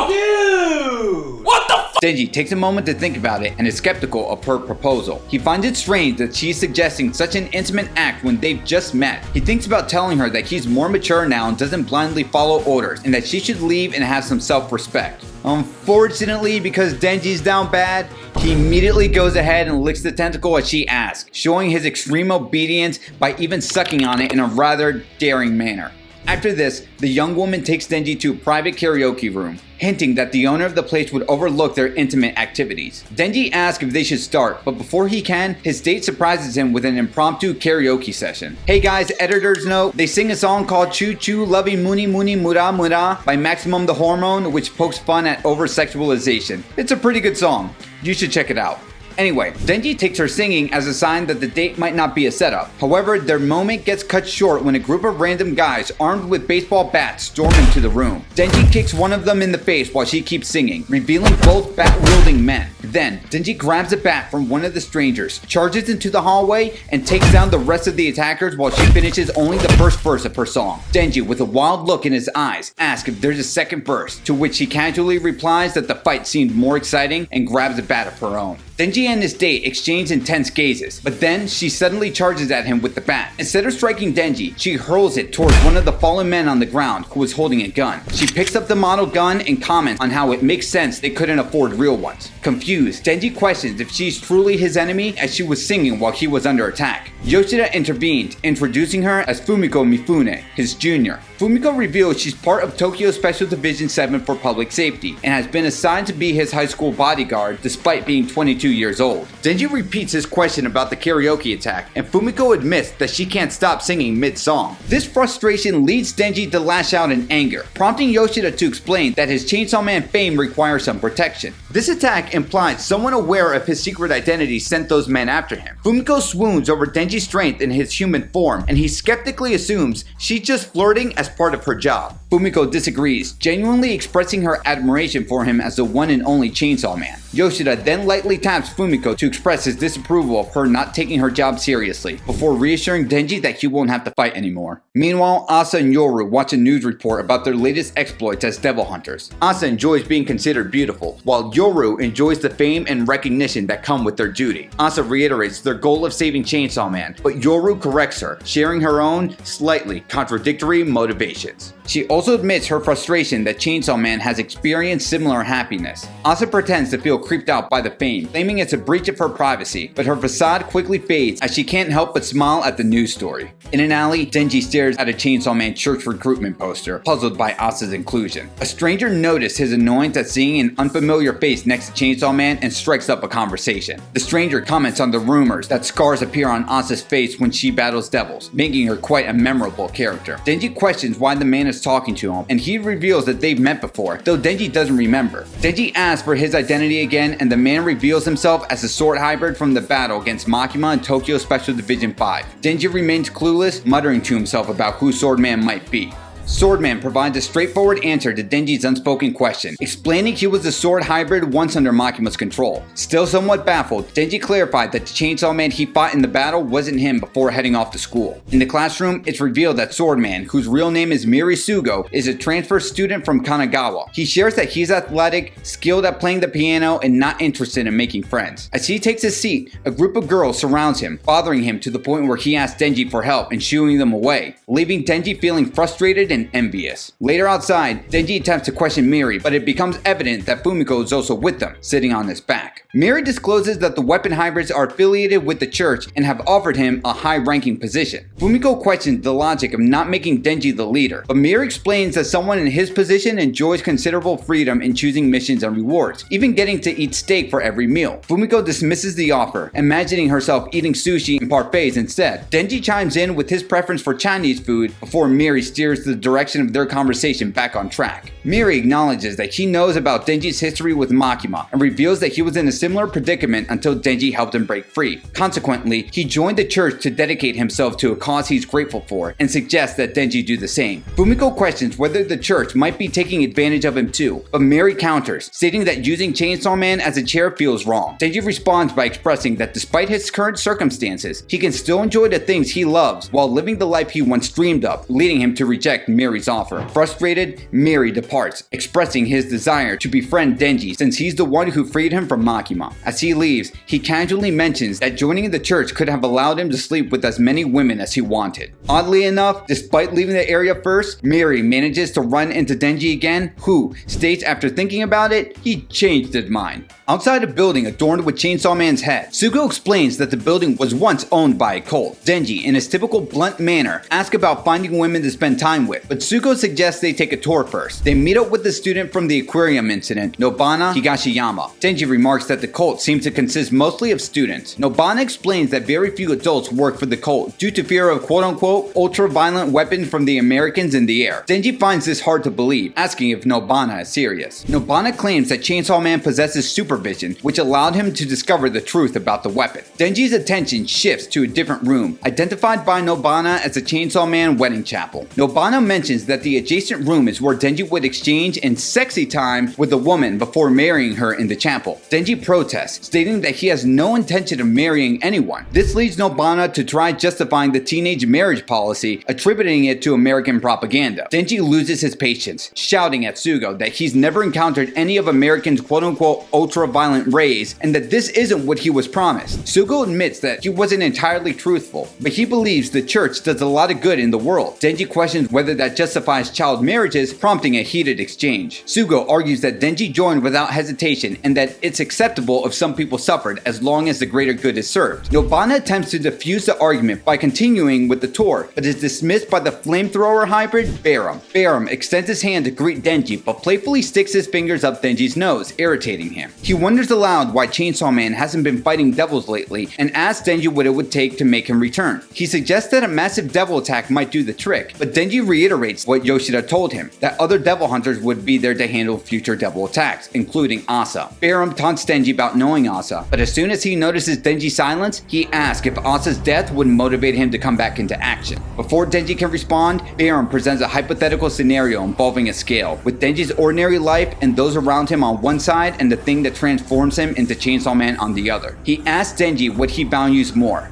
Denji takes a moment to think about it and is skeptical of her proposal. He finds it strange that she's suggesting such an intimate act when they've just met. He thinks about telling her that he's more mature now and doesn't blindly follow orders, and that she should leave and have some self-respect. Unfortunately, because Denji's down bad, he immediately goes ahead and licks the tentacle as she asks, showing his extreme obedience by even sucking on it in a rather daring manner. After this, the young woman takes Denji to a private karaoke room, hinting that the owner of the place would overlook their intimate activities. Denji asks if they should start, but before he can, his date surprises him with an impromptu karaoke session. Hey guys, editor's note, they sing a song called Choo Choo Lovey Mooney Mooney Mura Mura by Maximum the Hormone, which pokes fun at over-sexualization. It's a pretty good song. You should check it out. Anyway, Denji takes her singing as a sign that the date might not be a setup. However, their moment gets cut short when a group of random guys armed with baseball bats storm into the room. Denji kicks one of them in the face while she keeps singing, revealing both bat-wielding men. Then, Denji grabs a bat from one of the strangers, charges into the hallway, and takes down the rest of the attackers while she finishes only the first verse of her song. Denji, with a wild look in his eyes, asks if there's a second verse, to which she casually replies that the fight seemed more exciting and grabs a bat of her own. Denji and his date exchange intense gazes, but then she suddenly charges at him with the bat. Instead of striking Denji, she hurls it towards one of the fallen men on the ground who was holding a gun. She picks up the model gun and comments on how it makes sense they couldn't afford real ones. Confused, Denji questions if she's truly his enemy as she was singing while he was under attack. Yoshida intervened, introducing her as Fumiko Mifune, his junior. Fumiko reveals she's part of Tokyo Special Division 7 for Public Safety and has been assigned to be his high school bodyguard despite being 22 years old. Denji repeats his question about the karaoke attack, and Fumiko admits that she can't stop singing mid-song. This frustration leads Denji to lash out in anger, prompting Yoshida to explain that his Chainsaw Man fame requires some protection. This attack implies someone aware of his secret identity sent those men after him. Fumiko swoons over Denji's strength in his human form, and he skeptically assumes she's just flirting as part of her job. Fumiko disagrees, genuinely expressing her admiration for him as the one and only Chainsaw Man. Yoshida then lightly taps Fumiko to express his disapproval of her not taking her job seriously, before reassuring Denji that he won't have to fight anymore. Meanwhile, Asa and Yoru watch a news report about their latest exploits as devil hunters. Asa enjoys being considered beautiful, while Yoru enjoys the fame and recognition that come with their duty. Asa reiterates their goal of saving Chainsaw Man, but Yoru corrects her, sharing her own, slightly contradictory motivations. She also admits her frustration that Chainsaw Man has experienced similar happiness. Asa pretends to feel creeped out by the fame, claiming it's a breach of her privacy, but her facade quickly fades as she can't help but smile at the news story. In an alley, Denji stares at a Chainsaw Man church recruitment poster, puzzled by Asa's inclusion. A stranger noticed his annoyance at seeing an unfamiliar face next to Chainsaw Man and strikes up a conversation. The stranger comments on the rumors that scars appear on Asa's face when she battles devils, making her quite a memorable character. Denji questions why the man is talking to him, and he reveals that they've met before, though Denji doesn't remember. Denji asks for his identity again, and the man reveals himself as a sword hybrid from the battle against Makima in Tokyo Special Division 5. Denji remains clueless, muttering to himself about who Swordman might be. Swordman provides a straightforward answer to Denji's unspoken question, explaining he was a sword hybrid once under Makima's control. Still somewhat baffled, Denji clarified that the Chainsaw Man he fought in the battle wasn't him before heading off to school. In the classroom, it's revealed that Swordman, whose real name is Miri Sugo, is a transfer student from Kanagawa. He shares that he's athletic, skilled at playing the piano, and not interested in making friends. As he takes his seat, a group of girls surrounds him, bothering him to the point where he asks Denji for help and shooing them away, leaving Denji feeling frustrated and envious. Later outside, Denji attempts to question Miri, but it becomes evident that Fumiko is also with them, sitting on his back. Miri discloses that the weapon hybrids are affiliated with the church and have offered him a high-ranking position. Fumiko questions the logic of not making Denji the leader, but Miri explains that someone in his position enjoys considerable freedom in choosing missions and rewards, even getting to eat steak for every meal. Fumiko dismisses the offer, imagining herself eating sushi and parfaits instead. Denji chimes in with his preference for Chinese food before Miri steers the direction of their conversation back on track. Miri acknowledges that he knows about Denji's history with Makima and reveals that he was in a similar predicament until Denji helped him break free. Consequently, he joined the church to dedicate himself to a cause he's grateful for and suggests that Denji do the same. Fumiko questions whether the church might be taking advantage of him too, but Miri counters, stating that using Chainsaw Man as a chair feels wrong. Denji responds by expressing that despite his current circumstances, he can still enjoy the things he loves while living the life he once dreamed of, leading him to reject Miri's offer. Frustrated, Miri departs, expressing his desire to befriend Denji since he's the one who freed him from Makima. As he leaves, he casually mentions that joining the church could have allowed him to sleep with as many women as he wanted. Oddly enough, despite leaving the area first, Miri manages to run into Denji again, who states after thinking about it, he changed his mind. Outside a building adorned with Chainsaw Man's head, Sugo explains that the building was once owned by a cult. Denji, in his typical blunt manner, asks about finding women to spend time with, but Sugo suggests they take a tour first. They meet up with the student from the aquarium incident, Nobana Higashiyama. Denji remarks that the cult seems to consist mostly of students. Nobana explains that very few adults work for the cult due to fear of quote-unquote ultra-violent weapons from the Americans in the air. Denji finds this hard to believe, asking if Nobana is serious. Nobana claims that Chainsaw Man possesses supervision, which allowed him to discover the truth about the weapon. Denji's attention shifts to a different room, identified by Nobana as the Chainsaw Man wedding chapel. Nobana mentions that the adjacent room is where Denji would exchange in sexy time with a woman before marrying her in the chapel. Denji protests, stating that he has no intention of marrying anyone. This leads Nobana to try justifying the teenage marriage policy, attributing it to American propaganda. Denji loses his patience, shouting at Sugo that he's never encountered any of Americans' quote-unquote ultra-violent rays and that this isn't what he was promised. Sugo admits that he wasn't entirely truthful, but he believes the church does a lot of good in the world. Denji questions whether that justifies child marriages, prompting a heated exchange. Sugo argues that Denji joined without hesitation and that it's acceptable if some people suffered as long as the greater good is served. Nobana attempts to defuse the argument by continuing with the tour, but is dismissed by the flamethrower hybrid Barum. Barum extends his hand to greet Denji, but playfully sticks his fingers up Denji's nose, irritating him. He wonders aloud why Chainsaw Man hasn't been fighting devils lately and asks Denji what it would take to make him return. He suggests that a massive devil attack might do the trick, but Denji reiterates what Yoshida told him, that other devil hunters would be there to handle future devil attacks, including Asa. Barum taunts Denji about knowing Asa, but as soon as he notices Denji's silence, he asks if Asa's death would motivate him to come back into action. Before Denji can respond, Barum presents a hypothetical scenario involving a scale, with Denji's ordinary life and those around him on one side and the thing that transforms him into Chainsaw Man on the other. He asks Denji what he values more.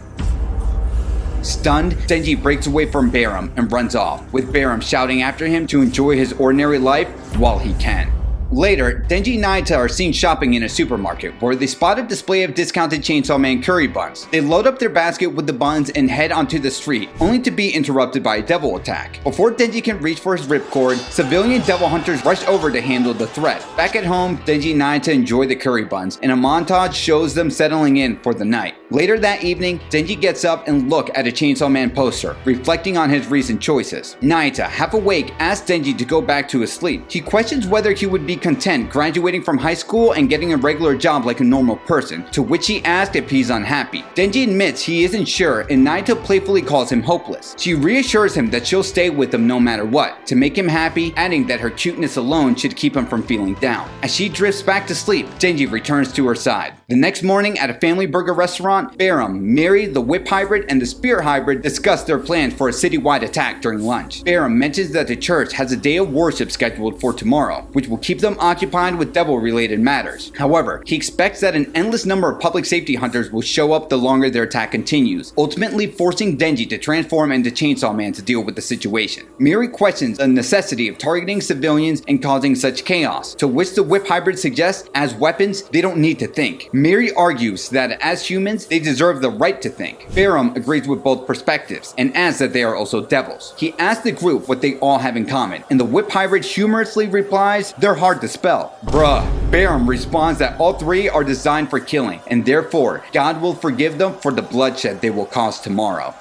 Stunned, Denji breaks away from Barum and runs off, with Barum shouting after him to enjoy his ordinary life while he can. Later, Denji and Naita are seen shopping in a supermarket where they spot a display of discounted Chainsaw Man curry buns. They load up their basket with the buns and head onto the street, only to be interrupted by a devil attack. Before Denji can reach for his ripcord, civilian devil hunters rush over to handle the threat. Back at home, Denji and Naita enjoy the curry buns, and a montage shows them settling in for the night. Later that evening, Denji gets up and looks at a Chainsaw Man poster, reflecting on his recent choices. Naita, half awake, asks Denji to go back to his sleep. He questions whether he would be content graduating from high school and getting a regular job like a normal person, to which he asks if he's unhappy. Denji admits he isn't sure, and Naito playfully calls him hopeless. She reassures him that she'll stay with him no matter what, to make him happy, adding that her cuteness alone should keep him from feeling down. As she drifts back to sleep, Denji returns to her side. The next morning at a family burger restaurant, Barum, Miri, the Whip Hybrid, and the Spear Hybrid discuss their plans for a citywide attack during lunch. Barum mentions that the church has a day of worship scheduled for tomorrow, which will keep them occupied with devil-related matters. However, he expects that an endless number of public safety hunters will show up the longer their attack continues, ultimately forcing Denji to transform into Chainsaw Man to deal with the situation. Miri questions the necessity of targeting civilians and causing such chaos, to which the Whip Hybrid suggests, as weapons, they don't need to think. Miri argues that as humans, they deserve the right to think. Barum agrees with both perspectives, and adds that they are also devils. He asks the group what they all have in common, and the Whip Hybrid humorously replies, they're hard to spell. Bruh. Barum responds that all three are designed for killing, and therefore, God will forgive them for the bloodshed they will cause tomorrow.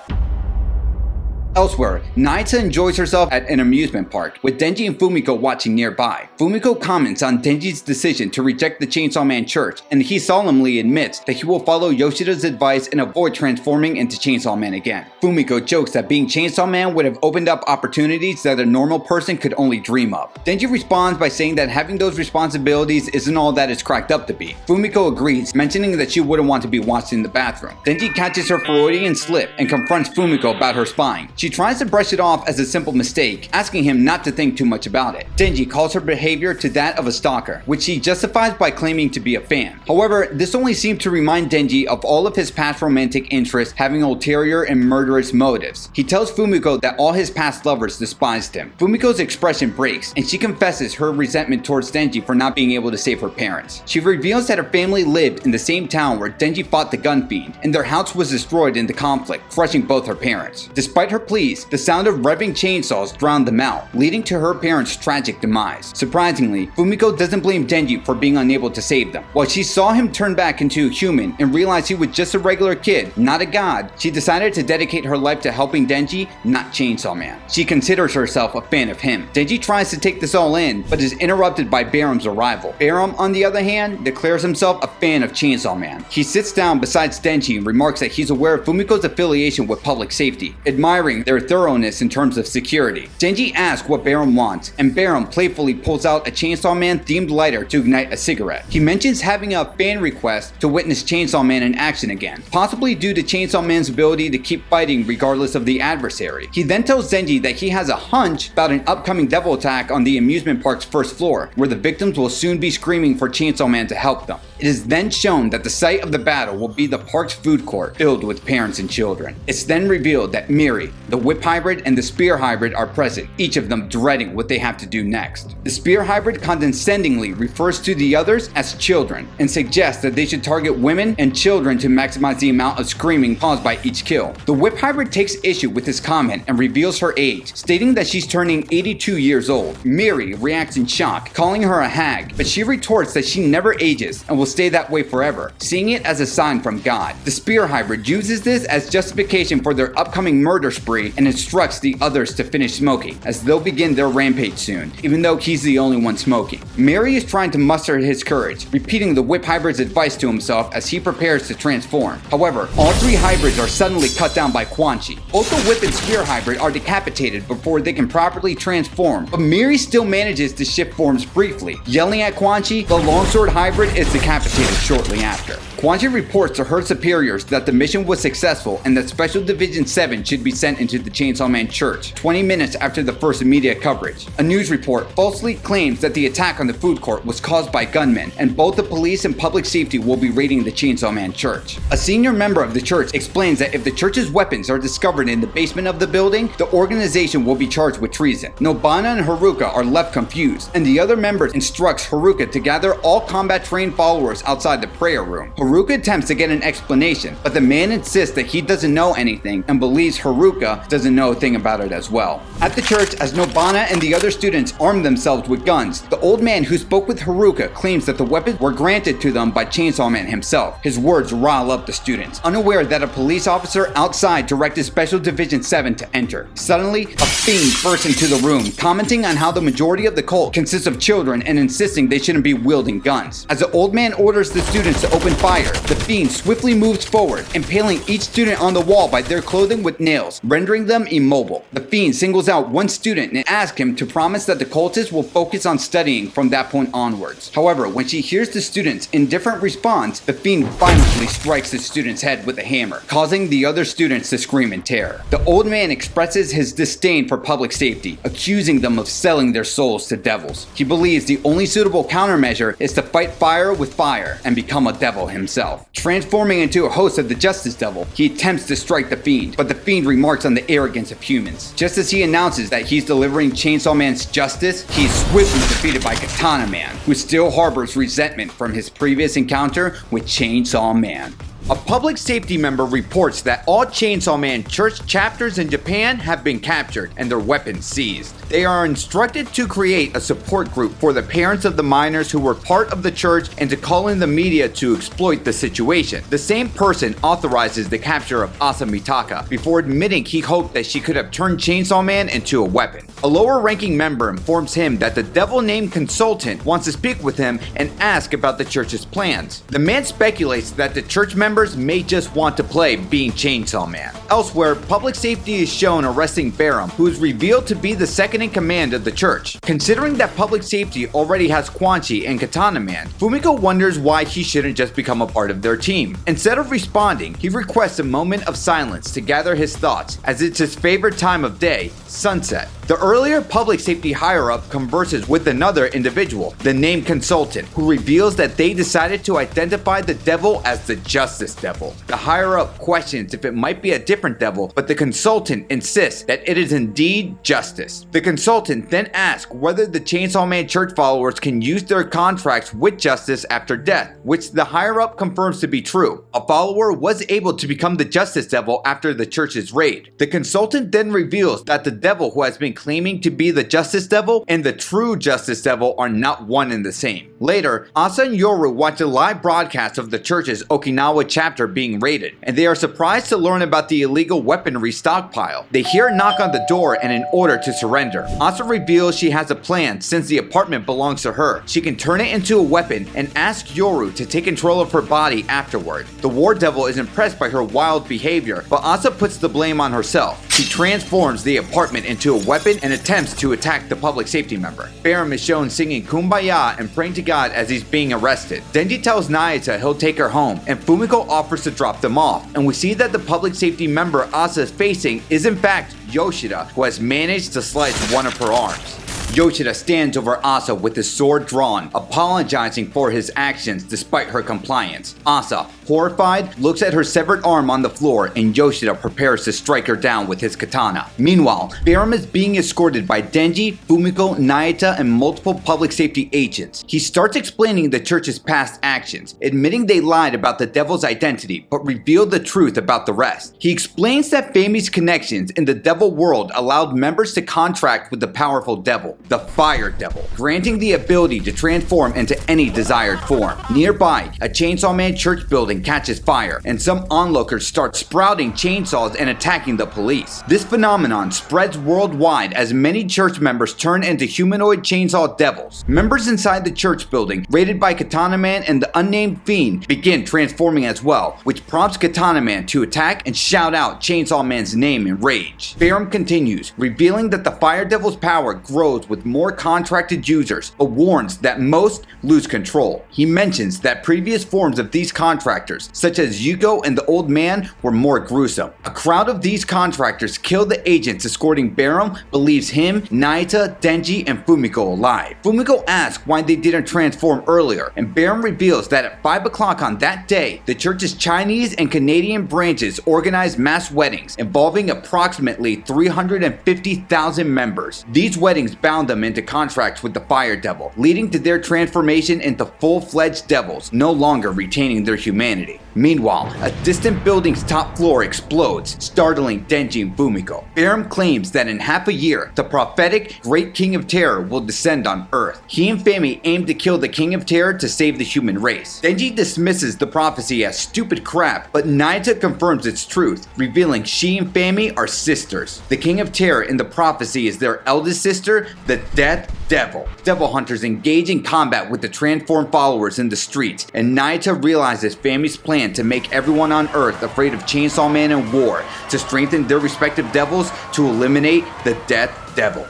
Elsewhere, Naita enjoys herself at an amusement park, with Denji and Fumiko watching nearby. Fumiko comments on Denji's decision to reject the Chainsaw Man Church, and he solemnly admits that he will follow Yoshida's advice and avoid transforming into Chainsaw Man again. Fumiko jokes that being Chainsaw Man would have opened up opportunities that a normal person could only dream of. Denji responds by saying that having those responsibilities isn't all that it's cracked up to be. Fumiko agrees, mentioning that she wouldn't want to be watched in the bathroom. Denji catches her Freudian slip and confronts Fumiko about her spying. She tries to brush it off as a simple mistake, asking him not to think too much about it. Denji calls her behavior to that of a stalker, which she justifies by claiming to be a fan. However, this only seemed to remind Denji of all of his past romantic interests having ulterior and murderous motives. He tells Fumiko that all his past lovers despised him. Fumiko's expression breaks, and she confesses her resentment towards Denji for not being able to save her parents. She reveals that her family lived in the same town where Denji fought the gun fiend, and their house was destroyed in the conflict, crushing both her parents. Despite her pleas, the sound of revving chainsaws drowned them out, leading to her parents' tragic demise. Surprisingly, Fumiko doesn't blame Denji for being unable to save them. While she saw him turn back into a human and realized he was just a regular kid, not a god, she decided to dedicate her life to helping Denji, not Chainsaw Man. She considers herself a fan of him. Denji tries to take this all in, but is interrupted by Barum's arrival. Barum, on the other hand, declares himself a fan of Chainsaw Man. He sits down beside Denji and remarks that he's aware of Fumiko's affiliation with public safety, admiring their thoroughness in terms of security. Denji asks what Barum wants, and Barum playfully pulls out a Chainsaw Man themed lighter to ignite a cigarette. He mentions having a fan request to witness Chainsaw Man in action again, possibly due to Chainsaw Man's ability to keep fighting regardless of the adversary. He then tells Denji that he has a hunch about an upcoming devil attack on the amusement park's first floor, where the victims will soon be screaming for Chainsaw Man to help them. It is then shown that the site of the battle will be the park's food court, filled with parents and children. It's then revealed that Miri, the whip hybrid, and the spear hybrid are present, each of them dreading what they have to do next. The spear hybrid condescendingly refers to the others as children, and suggests that they should target women and children to maximize the amount of screaming caused by each kill. The whip hybrid takes issue with this comment and reveals her age, stating that she's turning 82 years old. Miri reacts in shock, calling her a hag, but she retorts that she never ages and will stay that way forever, seeing it as a sign from God. The spear hybrid uses this as justification for their upcoming murder spree and instructs the others to finish smoking, as they'll begin their rampage soon, even though he's the only one smoking. Miri is trying to muster his courage, repeating the whip hybrid's advice to himself as he prepares to transform. However, all three hybrids are suddenly cut down by Quan Chi. Both the whip and spear hybrid are decapitated before they can properly transform, but Miri still manages to shift forms briefly. Yelling at Quan Chi, the longsword hybrid is decapitated shortly after. Quan Chi reports to her superiors that the mission was successful and that Special Division 7 should be sent into the Chainsaw Man Church 20 minutes after the first media coverage. A news report falsely claims that the attack on the food court was caused by gunmen, and both the police and public safety will be raiding the Chainsaw Man Church. A senior member of the church explains that if the church's weapons are discovered in the basement of the building, the organization will be charged with treason. Nobana and Haruka are left confused, and the other members instructs Haruka to gather all combat-trained followers outside the prayer room. Haruka attempts to get an explanation, but the man insists that he doesn't know anything and believes Haruka doesn't know a thing about it as well. At the church, as Nobana and the other students arm themselves with guns, the old man who spoke with Haruka claims that the weapons were granted to them by Chainsaw Man himself. His words rile up the students, unaware that a police officer outside directed Special Division 7 to enter. Suddenly, a fiend bursts into the room, commenting on how the majority of the cult consists of children and insisting they shouldn't be wielding guns. As the old man orders the students to open fire, the fiend swiftly moves forward, impaling each student on the wall by their clothing with nails, rendering them immobile. The fiend singles out one student and asks him to promise that the cultists will focus on studying from that point onwards. However, when she hears the student's indifferent response, the fiend violently strikes the student's head with a hammer, causing the other students to scream in terror. The old man expresses his disdain for public safety, accusing them of selling their souls to devils. He believes the only suitable countermeasure is to fight fire with fire and become a devil himself. Transforming into a host of the Justice Devil, he attempts to strike the fiend, but the fiend remarks on the arrogance of humans. Just as he announces that he's delivering Chainsaw Man's justice, he is swiftly defeated by Katana Man, who still harbors resentment from his previous encounter with Chainsaw Man. A public safety member reports that all Chainsaw Man church chapters in Japan have been captured and their weapons seized. They are instructed to create a support group for the parents of the minors who were part of the church and to call in the media to exploit the situation. The same person authorizes the capture of Asa Mitaka before admitting he hoped that she could have turned Chainsaw Man into a weapon. A lower-ranking member informs him that the devil-named consultant wants to speak with him and ask about the church's plans. The man speculates that the church member members may just want to play being Chainsaw Man. Elsewhere, public safety is shown arresting Barum, who is revealed to be the second in command of the church. Considering that public safety already has Quan Chi and Katana Man, Fumiko wonders why he shouldn't just become a part of their team. Instead of responding, he requests a moment of silence to gather his thoughts, as it's his favorite time of day, sunset. The earlier public safety higher-up converses with another individual, the named consultant, who reveals that they decided to identify the devil as the Justice Devil. The higher-up questions if it might be a different devil, but the consultant insists that it is indeed Justice. The consultant then asks whether the Chainsaw Man church followers can use their contracts with Justice after death, which the higher-up confirms to be true. A follower was able to become the Justice Devil after the church's raid. The consultant then reveals that the devil who has been claiming to be the Justice Devil and the true Justice Devil are not one and the same. Later, Asa and Yoru watch a live broadcast of the church's Okinawa chapter being raided, and they are surprised to learn about the illegal weaponry stockpile. They hear a knock on the door and an order to surrender. Asa reveals she has a plan since the apartment belongs to her. She can turn it into a weapon and ask Yoru to take control of her body afterward. The War Devil is impressed by her wild behavior, but Asa puts the blame on herself. She transforms the apartment into a weapon and attempts to attack the public safety member. Barum is shown singing Kumbaya and praying to God as he's being arrested. Denji tells Nayata he'll take her home, and Fumiko offers to drop them off, and we see that the public safety member Asa is facing is in fact Yoshida, who has managed to slice one of her arms. Yoshida stands over Asa with his sword drawn, apologizing for his actions despite her compliance. Asa, horrified, looks at her severed arm on the floor, and Yoshida prepares to strike her down with his katana. Meanwhile, Barum is being escorted by Denji, Fumiko, Nayata, and multiple public safety agents. He starts explaining the church's past actions, admitting they lied about the devil's identity, but revealed the truth about the rest. He explains that Fami's connections in the devil world allowed members to contract with the powerful devil, the Fire Devil, granting the ability to transform into any desired form. Nearby, a Chainsaw Man church building catches fire, and some onlookers start sprouting chainsaws and attacking the police. This phenomenon spreads worldwide as many church members turn into humanoid chainsaw devils. Members inside the church building, raided by Katana Man and the unnamed fiend, begin transforming as well, which prompts Katana Man to attack and shout out Chainsaw Man's name in rage. Barum continues, revealing that the Fire Devil's power grows with more contracted users, but warns that most lose control. He mentions that previous forms of these contractors, such as Yuko and the Old Man, were more gruesome. A crowd of these contractors kill the agents escorting Barum, believes him, Nayata, Denji, and Fumiko alive. Fumiko asks why they didn't transform earlier, and Barum reveals that at 5 o'clock on that day, the church's Chinese and Canadian branches organized mass weddings involving approximately 350,000 members. These weddings bound them into contracts with the Fire Devil, leading to their transformation into full-fledged devils, no longer retaining their humanity. Meanwhile, a distant building's top floor explodes, startling Denji and Fumiko. Barum claims that in half a year, the prophetic Great King of Terror will descend on Earth. He and Fami aim to kill the King of Terror to save the human race. Denji dismisses the prophecy as stupid crap, but Nayata confirms its truth, revealing she and Fami are sisters. The King of Terror in the prophecy is their eldest sister, the Death Devil. Devil hunters engage in combat with the transformed followers in the streets, and Nayata realizes Fami's plan to make everyone on Earth afraid of Chainsaw Man and war, to strengthen their respective devils to eliminate the Death Devil.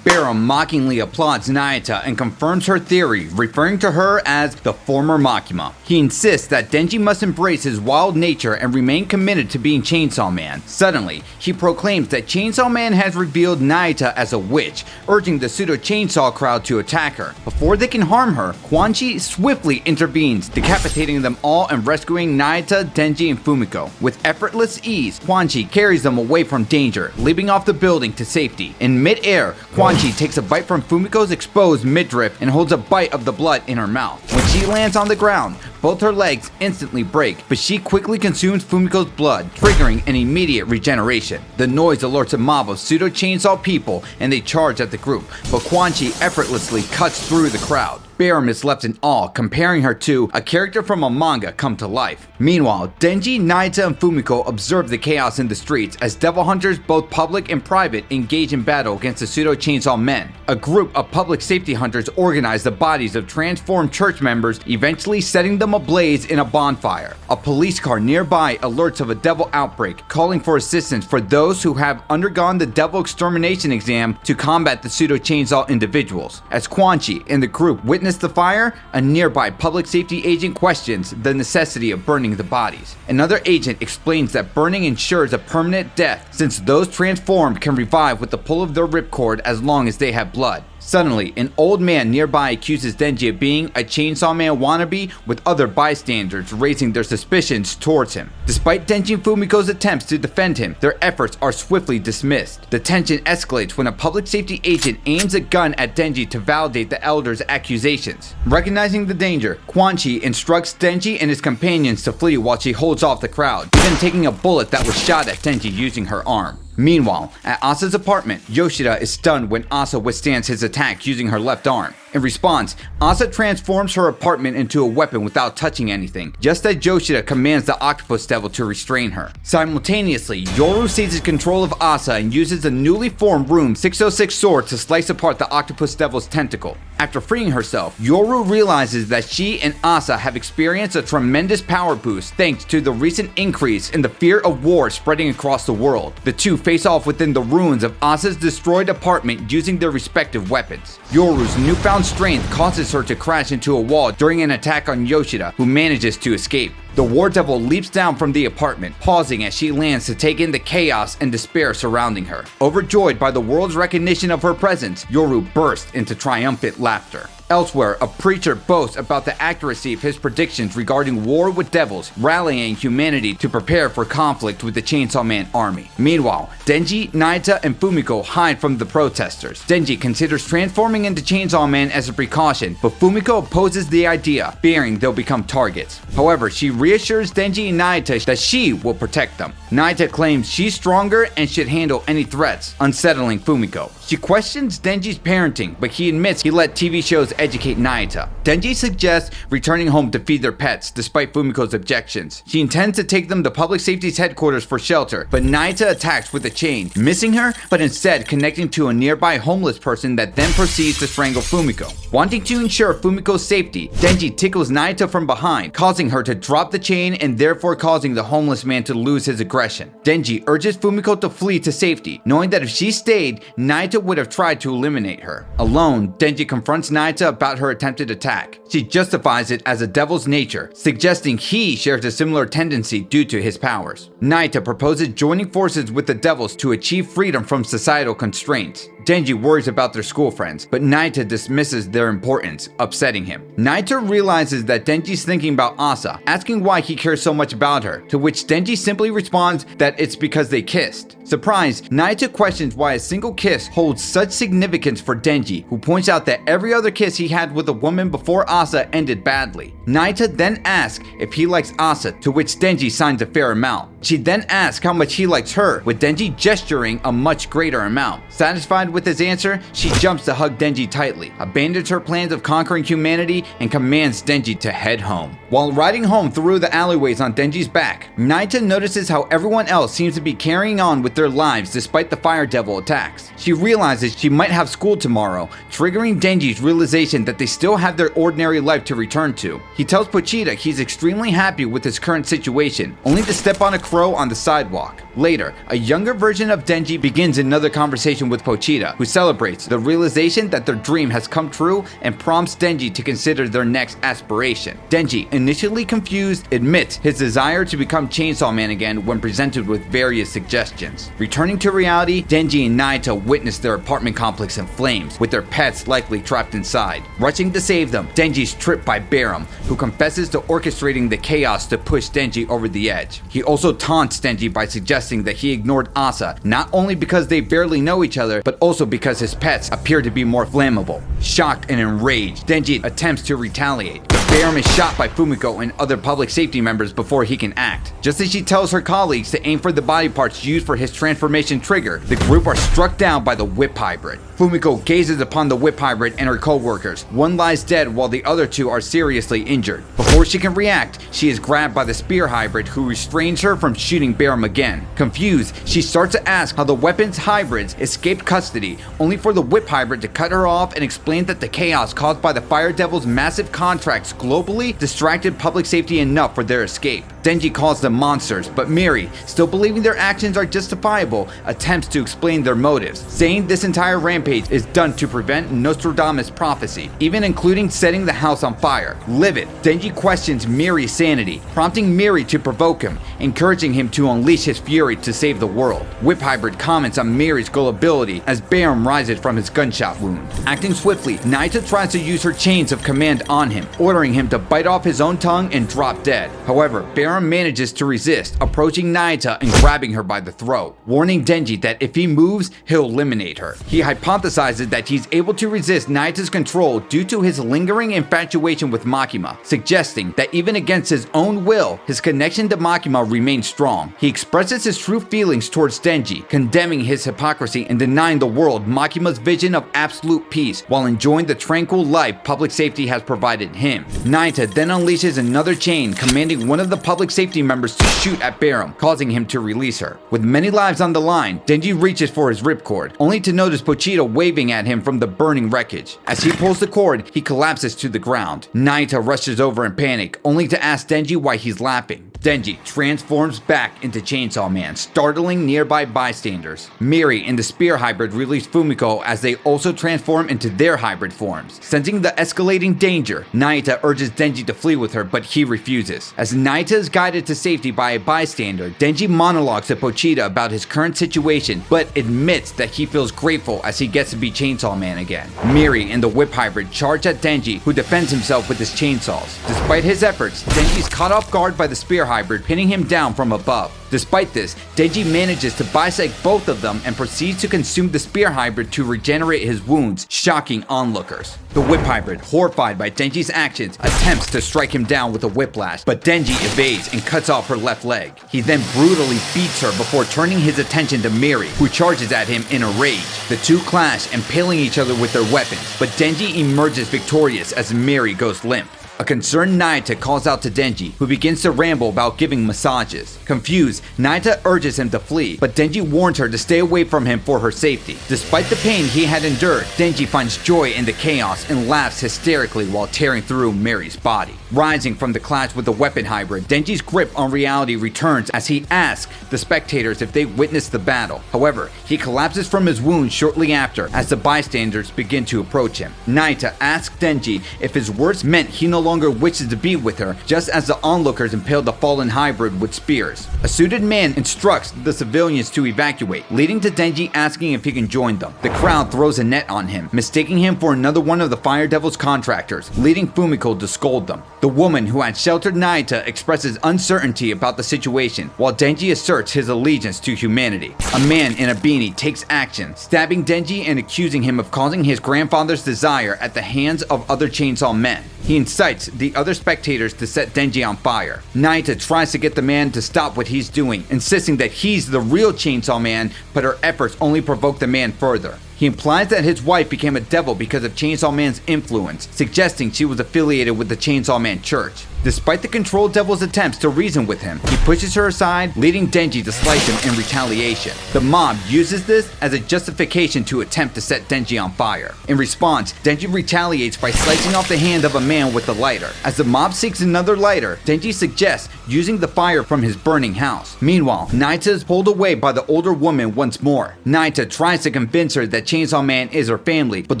Barum mockingly applauds Nayata and confirms her theory, referring to her as the former Makima. He insists that Denji must embrace his wild nature and remain committed to being Chainsaw Man. Suddenly, he proclaims that Chainsaw Man has revealed Nayata as a witch, urging the pseudo-chainsaw crowd to attack her. Before they can harm her, Quan Chi swiftly intervenes, decapitating them all and rescuing Nayata, Denji, and Fumiko. With effortless ease, Quan Chi carries them away from danger, leaping off the building to safety. In mid-air, Quan Chi takes a bite from Fumiko's exposed midriff and holds a bite of the blood in her mouth. When she lands on the ground, both her legs instantly break, but she quickly consumes Fumiko's blood, triggering an immediate regeneration. The noise alerts a mob of pseudo-chainsaw people, and they charge at the group, but Quan Chi effortlessly cuts through the crowd. Barem is left in awe, comparing her to a character from a manga come to life. Meanwhile, Denji, Naita, and Fumiko observe the chaos in the streets as devil hunters, both public and private, engage in battle against the pseudo-chainsaw men. A group of public safety hunters organize the bodies of transformed church members, eventually setting them ablaze in a bonfire. A police car nearby alerts of a devil outbreak, calling for assistance for those who have undergone the devil extermination exam to combat the pseudo-chainsaw individuals. As Quan Chi and the group witness the fire, a nearby public safety agent questions the necessity of burning the bodies. Another agent explains that burning ensures a permanent death, since those transformed can revive with the pull of their ripcord as long as they have blood. Suddenly, an old man nearby accuses Denji of being a Chainsaw Man wannabe, with other bystanders raising their suspicions towards him. Despite Denji and Fumiko's attempts to defend him, their efforts are swiftly dismissed. The tension escalates when a public safety agent aims a gun at Denji to validate the elder's accusations. Recognizing the danger, Quan Chi instructs Denji and his companions to flee while she holds off the crowd, even taking a bullet that was shot at Denji using her arm. Meanwhile, at Asa's apartment, Yoshida is stunned when Asa withstands his attack using her left arm. In response, Asa transforms her apartment into a weapon without touching anything, just as Yoshida commands the octopus devil to restrain her. Simultaneously, Yoru seizes control of Asa and uses a newly formed Room 606 sword to slice apart the octopus devil's tentacle. After freeing herself, Yoru realizes that she and Asa have experienced a tremendous power boost thanks to the recent increase in the fear of war spreading across the world. The two face off within the ruins of Asa's destroyed apartment using their respective weapons. Yoru's newfound strength causes her to crash into a wall during an attack on Yoshida, who manages to escape. The War Devil leaps down from the apartment, pausing as she lands to take in the chaos and despair surrounding her. Overjoyed by the world's recognition of her presence, Yoru bursts into triumphant laughter. Elsewhere, a preacher boasts about the accuracy of his predictions regarding war with devils, rallying humanity to prepare for conflict with the Chainsaw Man army. Meanwhile, Denji, Naita, and Fumiko hide from the protesters. Denji considers transforming into Chainsaw Man as a precaution, but Fumiko opposes the idea, fearing they'll become targets. However, she reassures Denji and Naita that she will protect them. Naita claims she's stronger and should handle any threats, unsettling Fumiko. She questions Denji's parenting, but he admits he let TV shows educate Naita. Denji suggests returning home to feed their pets, despite Fumiko's objections. She intends to take them to public safety's headquarters for shelter, but Naita attacks with a chain, missing her, but instead connecting to a nearby homeless person that then proceeds to strangle Fumiko. Wanting to ensure Fumiko's safety, Denji tickles Naita from behind, causing her to drop the chain and therefore causing the homeless man to lose his aggression. Denji urges Fumiko to flee to safety, knowing that if she stayed, Naita would have tried to eliminate her. Alone, Denji confronts Naita about her attempted attack. She justifies it as a devil's nature, suggesting he shares a similar tendency due to his powers. Naita proposes joining forces with the devils to achieve freedom from societal constraints. Denji worries about their school friends, but Naita dismisses their importance, upsetting him. Naita realizes that Denji's thinking about Asa, asking why he cares so much about her, to which Denji simply responds that it's because they kissed. Surprised, Naita questions why a single kiss holds such significance for Denji, who points out that every other kiss he had with a woman before Asa ended badly. Naita then asks if he likes Asa, to which Denji signs a fair amount. She then asks how much he likes her, with Denji gesturing a much greater amount. Satisfied with his answer, she jumps to hug Denji tightly, abandons her plans of conquering humanity, and commands Denji to head home. While riding home through the alleyways on Denji's back, Naita notices how everyone else seems to be carrying on with their lives despite the Fire Devil attacks. She realizes she might have school tomorrow, triggering Denji's realization that they still have their ordinary life to return to. He tells Pochita he's extremely happy with his current situation, only to step on a crow on the sidewalk. Later, a younger version of Denji begins another conversation with Pochita, who celebrates the realization that their dream has come true and prompts Denji to consider their next aspiration. Denji, initially confused, admits his desire to become Chainsaw Man again when presented with various suggestions. Returning to reality, Denji and Naita witness their apartment complex in flames, with their pets likely trapped inside. Rushing to save them, Denji's tripped by Barem, who confesses to orchestrating the chaos to push Denji over the edge. He also taunts Denji by suggesting that he ignored Asa, not only because they barely know each other, but also because his pets appear to be more flammable. Shocked and enraged, Denji attempts to retaliate, but Bayram is shot by Fumiko and other public safety members before he can act. Just as she tells her colleagues to aim for the body parts used for his transformation trigger, the group are struck down by the whip hybrid. Fumiko gazes upon the whip hybrid and her co-workers. One lies dead while the other two are seriously injured. Before she can react, she is grabbed by the spear hybrid, who restrains her from shooting Bayram again. Confused, she starts to ask how the weapons hybrids escaped custody, only for the whip hybrid to cut her off and explain that the chaos caused by the Fire Devil's massive contracts globally distracted public safety enough for their escape. Denji calls them monsters, but Miri, still believing their actions are justifiable, attempts to explain their motives, saying this entire rampage is done to prevent Nostradamus' prophecy, even including setting the house on fire. Livid, Denji questions Miri's sanity, prompting Miri to provoke him, encouraging him to unleash his fury to save the world. Whip Hybrid comments on Miri's gullibility as Bayram rises from his gunshot wound. Acting swiftly, Naita tries to use her chains of command on him, ordering him to bite off his own tongue and drop dead. However, Bayram manages to resist, approaching Naita and grabbing her by the throat, warning Denji that if he moves, he'll eliminate her. He hypothesizes that he's able to resist Naita's control due to his lingering infatuation with Makima, suggesting that even against his own will, his connection to Makima remains strong. He expresses his true feelings towards Denji, condemning his hypocrisy and denying the world Makima's vision of absolute peace while enjoying the tranquil life public safety has provided him. Naita then unleashes another chain, commanding one of the public safety members to shoot at Bayram, causing him to release her. With many lives on the line, Denji reaches for his ripcord, only to notice Pochita waving at him from the burning wreckage. As he pulls the cord, he collapses to the ground. Naita rushes over in panic, only to ask Denji why he's laughing. Denji transforms back into Chainsaw Man, startling nearby bystanders. Miri and the Spear Hybrid release Fumiko as they also transform into their hybrid forms. Sensing the escalating danger, Naita urges Denji to flee with her, but he refuses. As Naita is guided to safety by a bystander, Denji monologues to Pochita about his current situation, but admits that he feels grateful as he gets to be Chainsaw Man again. Miri and the Whip Hybrid charge at Denji, who defends himself with his chainsaws. Despite his efforts, Denji's caught off guard by the Spear Hybrid, pinning him down from above. Despite this, Denji manages to bisect both of them and proceeds to consume the Spear Hybrid to regenerate his wounds, shocking onlookers. The Whip Hybrid, horrified by Denji's actions, attempts to strike him down with a whiplash, but Denji evades and cuts off her left leg. He then brutally beats her before turning his attention to Miri, who charges at him in a rage. The two clash, impaling each other with their weapons, but Denji emerges victorious as Miri goes limp. A concerned Naita calls out to Denji, who begins to ramble about giving massages. Confused, Naita urges him to flee, but Denji warns her to stay away from him for her safety. Despite the pain he had endured, Denji finds joy in the chaos and laughs hysterically while tearing through Miri's body. Rising from the clash with the weapon hybrid, Denji's grip on reality returns as he asks the spectators if they witnessed the battle. However, he collapses from his wounds shortly after as the bystanders begin to approach him. Naita asks Denji if his words meant he no longer wishes to be with her, just as the onlookers impaled the fallen hybrid with spears. A suited man instructs the civilians to evacuate, leading to Denji asking if he can join them. The crowd throws a net on him, mistaking him for another one of the Fire Devil's contractors, leading Fumiko to scold them. The woman who had sheltered Naita expresses uncertainty about the situation, while Denji asserts his allegiance to humanity. A man in a beanie takes action, stabbing Denji and accusing him of causing his grandfather's desire at the hands of other chainsaw men. He incites the other spectators to set Denji on fire. Naita tries to get the man to stop what he's doing, insisting that he's the real Chainsaw Man, but her efforts only provoke the man further. He implies that his wife became a devil because of Chainsaw Man's influence, suggesting she was affiliated with the Chainsaw Man Church. Despite the Control Devil's attempts to reason with him, he pushes her aside, leading Denji to slice him in retaliation. The mob uses this as a justification to attempt to set Denji on fire. In response, Denji retaliates by slicing off the hand of a man with a lighter. As the mob seeks another lighter, Denji suggests using the fire from his burning house. Meanwhile, Naita is pulled away by the older woman once more. Naita tries to convince her that Chainsaw Man is her family, but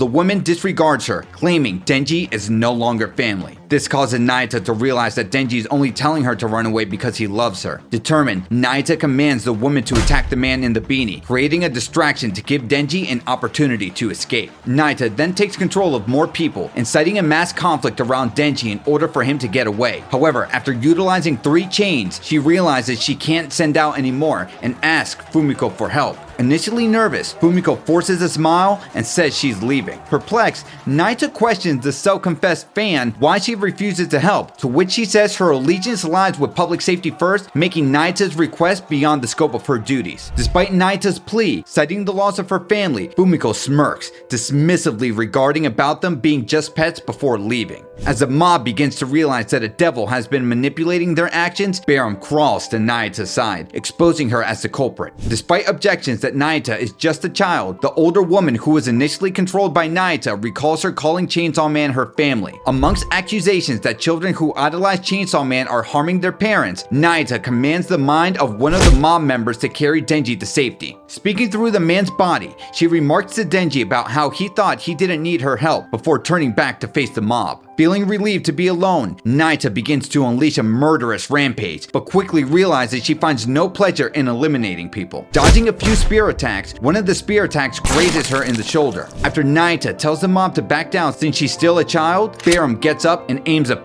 the woman disregards her, claiming Denji is no longer family. This causes Naita to realize that Denji is only telling her to run away because he loves her. Determined, Naita commands the woman to attack the man in the beanie, creating a distraction to give Denji an opportunity to escape. Naita then takes control of more people, inciting a mass conflict around Denji in order for him to get away. However, after utilizing 3 chains, she realizes she can't send out anymore and asks Fumiko for help. Initially nervous, Fumiko forces a smile and says she's leaving. Perplexed, Naita questions the self-confessed fan why she Denji refuses to help, to which she says her allegiance lies with public safety first, making Naita's request beyond the scope of her duties. Despite Naita's plea, citing the loss of her family, Fumiko smirks, dismissively regarding about them being just pets before leaving. As the mob begins to realize that a devil has been manipulating their actions, Barum crawls to Naita's side, exposing her as the culprit. Despite objections that Naita is just a child, the older woman who was initially controlled by Naita recalls her calling Chainsaw Man her family. Amongst accusations that children who idolize Chainsaw Man are harming their parents, Naita commands the mind of one of the mob members to carry Denji to safety. Speaking through the man's body, she remarks to Denji about how he thought he didn't need her help before turning back to face the mob. Feeling relieved to be alone, Naita begins to unleash a murderous rampage, but quickly realizes she finds no pleasure in eliminating people. Dodging a few spear attacks, one of the spear attacks grazes her in the shoulder. After Naita tells the mob to back down since she's still a child, Barum gets up and aims a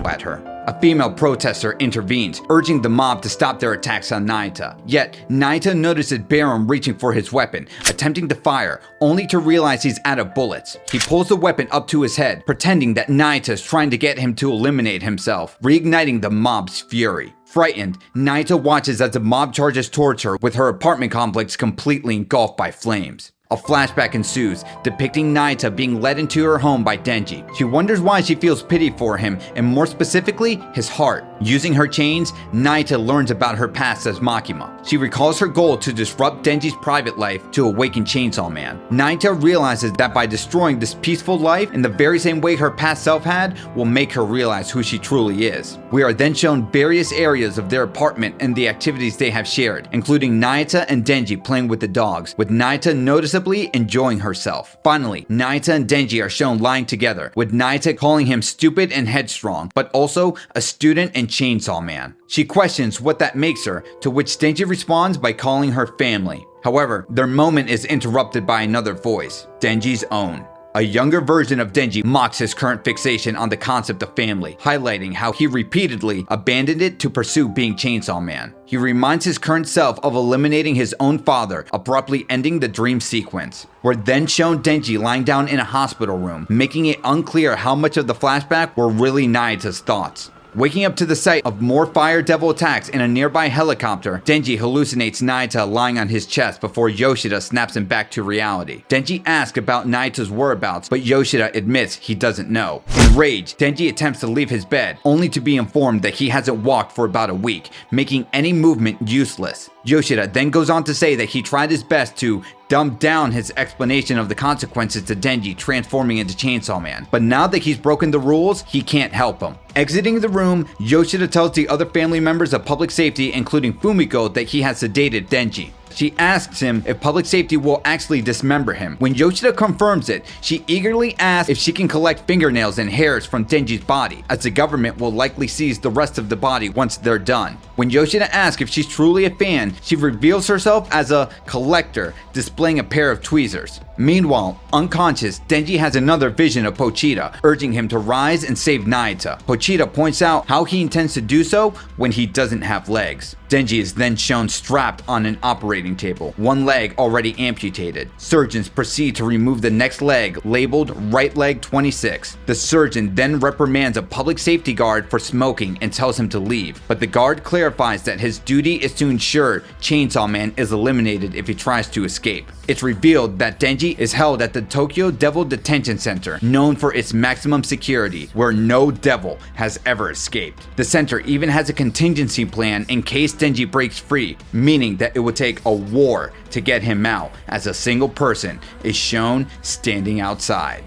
at her. A female protester intervenes, urging the mob to stop their attacks on Naita. Yet, Naita notices Barum reaching for his weapon, attempting to fire, only to realize he's out of bullets. He pulls the weapon up to his head, pretending that Naita is trying to get him to eliminate himself, reigniting the mob's fury. Frightened, Naita watches as the mob charges towards her with her apartment complex completely engulfed by flames. A flashback ensues, depicting Naita being led into her home by Denji. She wonders why she feels pity for him, and more specifically, his heart. Using her chains, Naita learns about her past as Makima. She recalls her goal to disrupt Denji's private life to awaken Chainsaw Man. Naita realizes that by destroying this peaceful life in the very same way her past self had, will make her realize who she truly is. We are then shown various areas of their apartment and the activities they have shared, including Naita and Denji playing with the dogs, with Naita noticeably enjoying herself. Finally, Naita and Denji are shown lying together, with Naita calling him stupid and headstrong, but also a student and Chainsaw Man. She questions what that makes her, to which Denji responds by calling her family. However, their moment is interrupted by another voice, Denji's own. A younger version of Denji mocks his current fixation on the concept of family, highlighting how he repeatedly abandoned it to pursue being Chainsaw Man. He reminds his current self of eliminating his own father, abruptly ending the dream sequence. We're then shown Denji lying down in a hospital room, making it unclear how much of the flashback were really Naita's thoughts. Waking up to the sight of more fire devil attacks in a nearby helicopter, Denji hallucinates Naita lying on his chest before Yoshida snaps him back to reality. Denji asks about Naita's whereabouts, but Yoshida admits he doesn't know. Enraged, Denji attempts to leave his bed, only to be informed that he hasn't walked for about a week, making any movement useless. Yoshida then goes on to say that he tried his best to dumb down his explanation of the consequences to Denji transforming into Chainsaw Man, but now that he's broken the rules, he can't help him. Exiting the room, Yoshida tells the other family members of public safety, including Fumiko, that he has sedated Denji. She asks him if public safety will actually dismember him. When Yoshida confirms it, she eagerly asks if she can collect fingernails and hairs from Denji's body, as the government will likely seize the rest of the body once they're done. When Yoshida asks if she's truly a fan, she reveals herself as a collector, displaying a pair of tweezers. Meanwhile, unconscious, Denji has another vision of Pochita, urging him to rise and save Naita. Pochita points out how he intends to do so when he doesn't have legs. Denji is then shown strapped on an operating table, one leg already amputated. Surgeons proceed to remove the next leg, labeled right leg 26. The surgeon then reprimands a public safety guard for smoking and tells him to leave, but the guard clarifies that his duty is to ensure Chainsaw Man is eliminated if he tries to escape. It's revealed that Denji is held at the Tokyo Devil Detention Center, known for its maximum security, where no devil has ever escaped. The center even has a contingency plan in case Denji breaks free, meaning that it would take a war to get him out, as a single person is shown standing outside.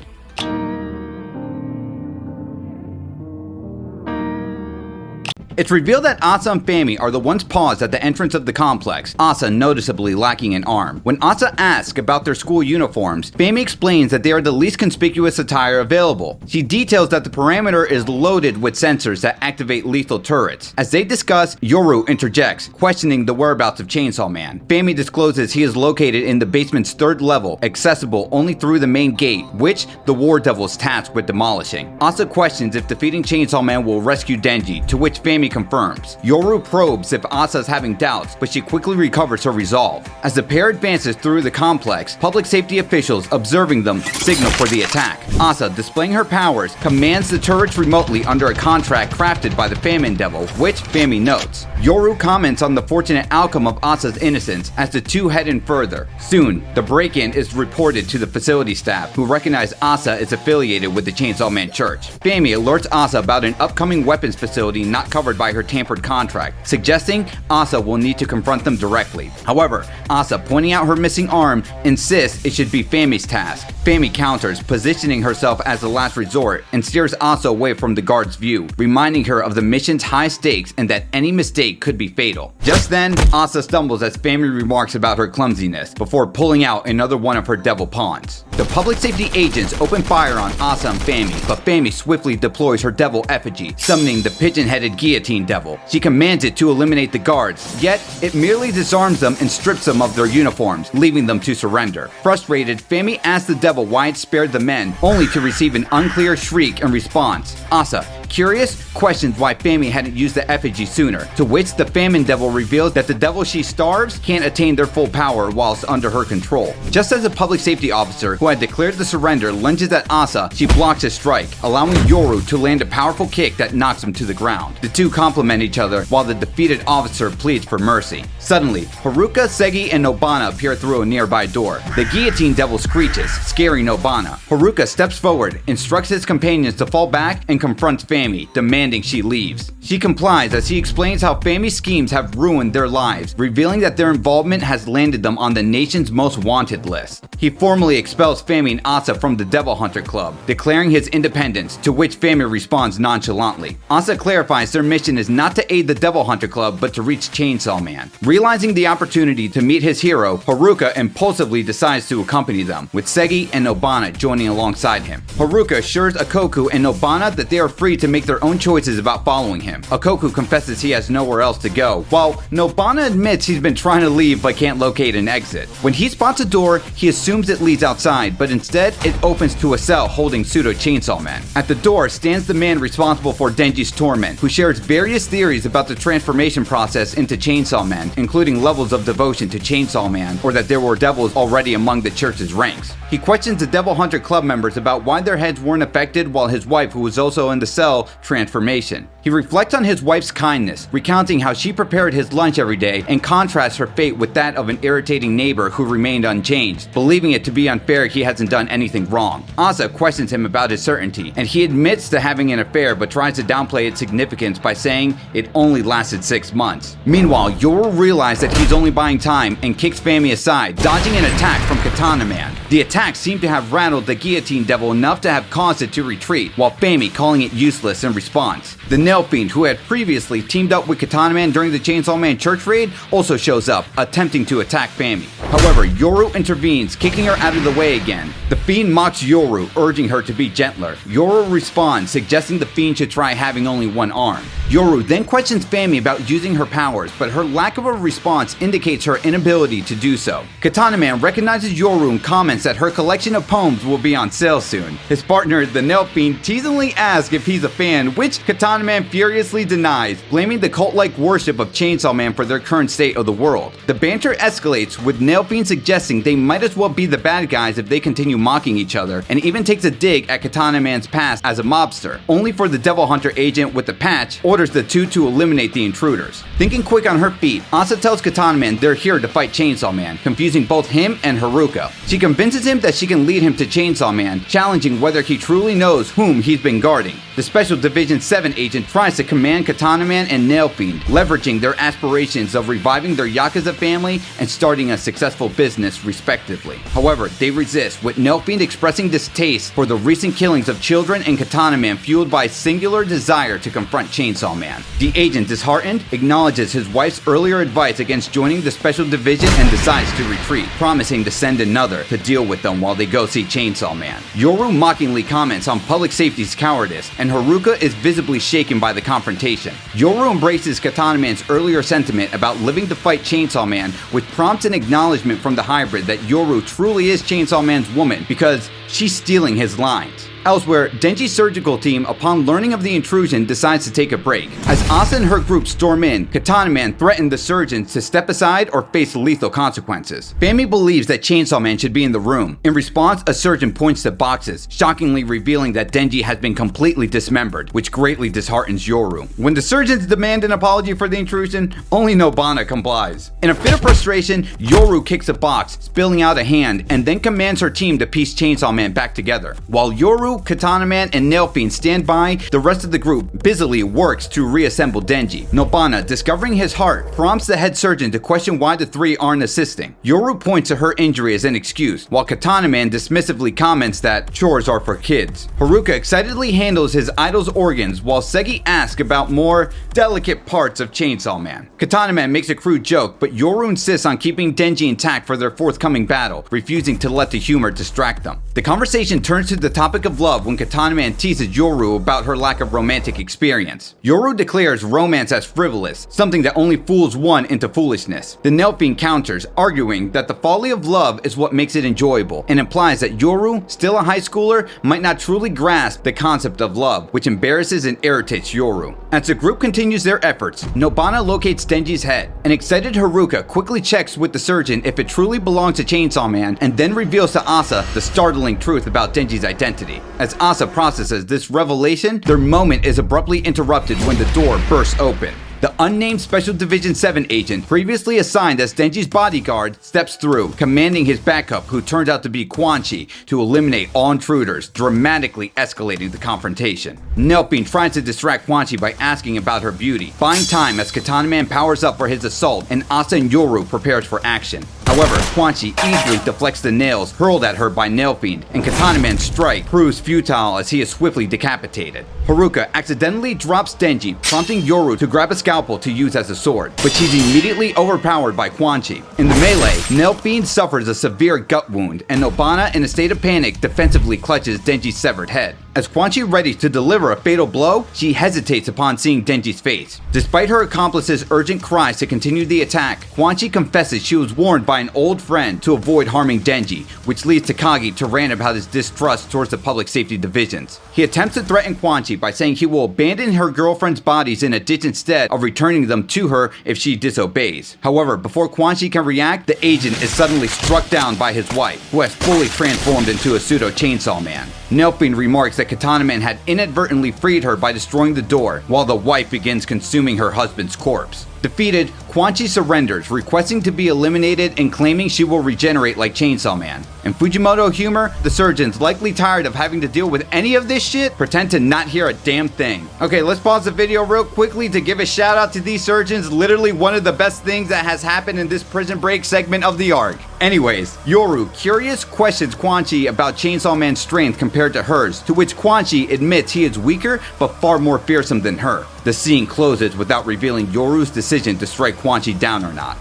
It's revealed that Asa and Fami are the ones paused at the entrance of the complex, Asa noticeably lacking an arm. When Asa asks about their school uniforms, Fami explains that they are the least conspicuous attire available. She details that the perimeter is loaded with sensors that activate lethal turrets. As they discuss, Yoru interjects, questioning the whereabouts of Chainsaw Man. Fami discloses he is located in the basement's 3rd level, accessible only through the main gate, which the War Devil is tasked with demolishing. Asa questions if defeating Chainsaw Man will rescue Denji, to which Fami Fami confirms. Yoru probes if Asa is having doubts, but she quickly recovers her resolve. As the pair advances through the complex, public safety officials observing them signal for the attack. Asa, displaying her powers, commands the turrets remotely under a contract crafted by the Famine Devil, which Fami notes. Yoru comments on the fortunate outcome of Asa's innocence as the two head in further. Soon, the break-in is reported to the facility staff, who recognize Asa is affiliated with the Chainsaw Man Church. Fami alerts Asa about an upcoming weapons facility not covered by her tampered contract, suggesting Asa will need to confront them directly. However, Asa, pointing out her missing arm, insists it should be Fami's task. Fami counters, positioning herself as the last resort, and steers Asa away from the guard's view, reminding her of the mission's high stakes and that any mistake could be fatal. Just then, Asa stumbles as Fami remarks about her clumsiness, before pulling out another one of her devil pawns. The public safety agents open fire on Asa and Fami, but Fami swiftly deploys her devil effigy, summoning the pigeon-headed guillotine devil. She commands it to eliminate the guards, yet it merely disarms them and strips them of their uniforms, leaving them to surrender. Frustrated, Fami asks the devil why it spared the men, only to receive an unclear shriek in response. Asa, curious, questions why Fami hadn't used the effigy sooner, to which the Famine Devil reveals that the devil she starves can't attain their full power whilst under her control. Just as a public safety officer who had declared the surrender lunges at Asa, she blocks his strike, allowing Yoru to land a powerful kick that knocks him to the ground. The two complement each other while the defeated officer pleads for mercy. Suddenly, Haruka, Segi, and Nobana appear through a nearby door. The guillotine devil screeches, scaring Nobana. Haruka steps forward, instructs his companions to fall back, and confronts Fami, demanding she leaves. She complies as he explains how Fami's schemes have ruined their lives, revealing that their involvement has landed them on the nation's most wanted list. He formally expels Fami and Asa from the Devil Hunter Club, declaring his independence, to which Fami responds nonchalantly. Asa clarifies their mission is not to aid the Devil Hunter Club, but to reach Chainsaw Man. Realizing the opportunity to meet his hero, Haruka impulsively decides to accompany them, with Segi and Nobana joining alongside him. Haruka assures Akoku and Nobana that they are free to make their own choices about following him. Akoku confesses he has nowhere else to go, while Nobana admits he's been trying to leave but can't locate an exit. When he spots a door, he assumes it leads outside, but instead it opens to a cell holding pseudo Chainsaw Man. At the door stands the man responsible for Denji's torment, who shares various theories about the transformation process into Chainsaw Man, including levels of devotion to Chainsaw Man, or that there were devils already among the church's ranks. He questions the Devil Hunter Club members about why their heads weren't affected while his wife, who was also in the cell, transformation. He reflects on his wife's kindness, recounting how she prepared his lunch every day, and contrasts her fate with that of an irritating neighbor who remained unchanged, believing it to be unfair he hasn't done anything wrong. Asa questions him about his certainty, and he admits to having an affair but tries to downplay its significance by saying it only lasted 6 months. Meanwhile, Yoru realizes that he's only buying time and kicks Fami aside, dodging an attack from Katana Man. The attack seemed to have rattled the Guillotine Devil enough to have caused it to retreat, while Fami calling it useless in response. The Nail Fiend, who had previously teamed up with Katana Man during the Chainsaw Man church raid, also shows up, attempting to attack Fami. However, Yoru intervenes, kicking her out of the way again. The Fiend mocks Yoru, urging her to be gentler. Yoru responds, suggesting the Fiend should try having only one arm. Yoru then questions Fami about using her powers, but her lack of a response indicates her inability to do so. Katana Man recognizes Yoru and comments that her collection of poems will be on sale soon. His partner, the Nail Fiend, teasingly asks if he's a fan, which Katana Man furiously denies, blaming the cult-like worship of Chainsaw Man for their current state of the world. The banter escalates, with Nail Fiend suggesting they might as well be the bad guys if they continue mocking each other, and even takes a dig at Katana Man's past as a mobster, only for the Devil Hunter agent with the patch orders the two to eliminate the intruders. Thinking quick on her feet, Asa tells Katana Man they're here to fight Chainsaw Man, confusing both him and Haruka. She convinces him that she can lead him to Chainsaw Man, challenging whether he truly knows whom he's been guarding. The Special Division 7 agent tries to command Katana Man and Nail Fiend, leveraging their aspirations of reviving their Yakuza family and starting a successful business, respectively. However, they resist, with Nail Fiend expressing distaste for the recent killings of children and Katana Man fueled by a singular desire to confront Chainsaw Man. The agent, disheartened, acknowledges his wife's earlier advice against joining the Special Division and decides to retreat, promising to send another to deal with them while they go see Chainsaw Man. Yoru mockingly comments on public safety's cowardice, and Haruka is visibly shaken by the confrontation. Yoru embraces Katana Man's earlier sentiment about living to fight Chainsaw Man, which prompts an acknowledgement from the hybrid that Yoru truly is Chainsaw Man's woman because she's stealing his lines. Elsewhere, Denji's surgical team, upon learning of the intrusion, decides to take a break. As Asa and her group storm in, Katana Man threatened the surgeons to step aside or face lethal consequences. Fami believes that Chainsaw Man should be in the room. In response, a surgeon points to boxes, shockingly revealing that Denji has been completely dismembered, which greatly disheartens Yoru. When the surgeons demand an apology for the intrusion, only Nobana complies. In a fit of frustration, Yoru kicks a box, spilling out a hand, and then commands her team to piece Chainsaw Man back together. While Yoru, Katana Man, and Nail Fiend stand by, the rest of the group busily works to reassemble Denji. Nobana, discovering his heart, prompts the head surgeon to question why the three aren't assisting. Yoru points to her injury as an excuse, while Katana Man dismissively comments that chores are for kids. Haruka excitedly handles his idol's organs, while Segi asks about more delicate parts of Chainsaw Man. Katana Man makes a crude joke, but Yoru insists on keeping Denji intact for their forthcoming battle, refusing to let the humor distract them. The conversation turns to the topic of love when Katana Man teases Yoru about her lack of romantic experience. Yoru declares romance as frivolous, something that only fools one into foolishness. The Nail Fiend counters, arguing that the folly of love is what makes it enjoyable, and implies that Yoru, still a high schooler, might not truly grasp the concept of love, which embarrasses and irritates Yoru. As the group continues their efforts, Nobana locates Denji's head. An excited Haruka quickly checks with the surgeon if it truly belongs to Chainsaw Man, and then reveals to Asa the startling truth about Denji's identity. As Asa processes this revelation, their moment is abruptly interrupted when the door bursts open. The unnamed Special Division 7 agent, previously assigned as Denji's bodyguard, steps through, commanding his backup, who turns out to be Quan Chi, to eliminate all intruders, dramatically escalating the confrontation. Nail Fiend tries to distract Quan Chi by asking about her beauty, buying time as Katana Man powers up for his assault and Asa and Yoru prepares for action. However, Quan Chi easily deflects the nails hurled at her by Nail Fiend, and Katana Man's strike proves futile as he is swiftly decapitated. Haruka accidentally drops Denji, prompting Yoru to grab a scalpel to use as a sword, but she's immediately overpowered by Quan Chi. In the melee, Nail Fiend suffers a severe gut wound, and Nobana, in a state of panic, defensively clutches Denji's severed head. As Quan Chi readies to deliver a fatal blow, she hesitates upon seeing Denji's face. Despite her accomplice's urgent cries to continue the attack, Quan Chi confesses she was warned by an old friend to avoid harming Denji, which leads Takagi to rant about his distrust towards the public safety divisions. He attempts to threaten Quan Chi by saying he will abandon her girlfriend's bodies in a ditch instead of returning them to her if she disobeys. However, before Quan Chi can react, the agent is suddenly struck down by his wife, who has fully transformed into a pseudo Chainsaw Man. Nail Fiend remarks that Katana Man had inadvertently freed her by destroying the door, while the wife begins consuming her husband's corpse. Defeated, Quan Chi surrenders, requesting to be eliminated and claiming she will regenerate like Chainsaw Man. In Fujimoto humor, the surgeons, likely tired of having to deal with any of this shit, pretend to not hear a damn thing. Okay, let's pause the video real quickly to give a shout out to these surgeons, literally one of the best things that has happened in this prison break segment of the arc. Anyways, Yoru, curious, questions Quan Chi about Chainsaw Man's strength compared to hers, to which Quan Chi admits he is weaker but far more fearsome than her. The scene closes without revealing Yoru's decision to strike Quan Chi down or not.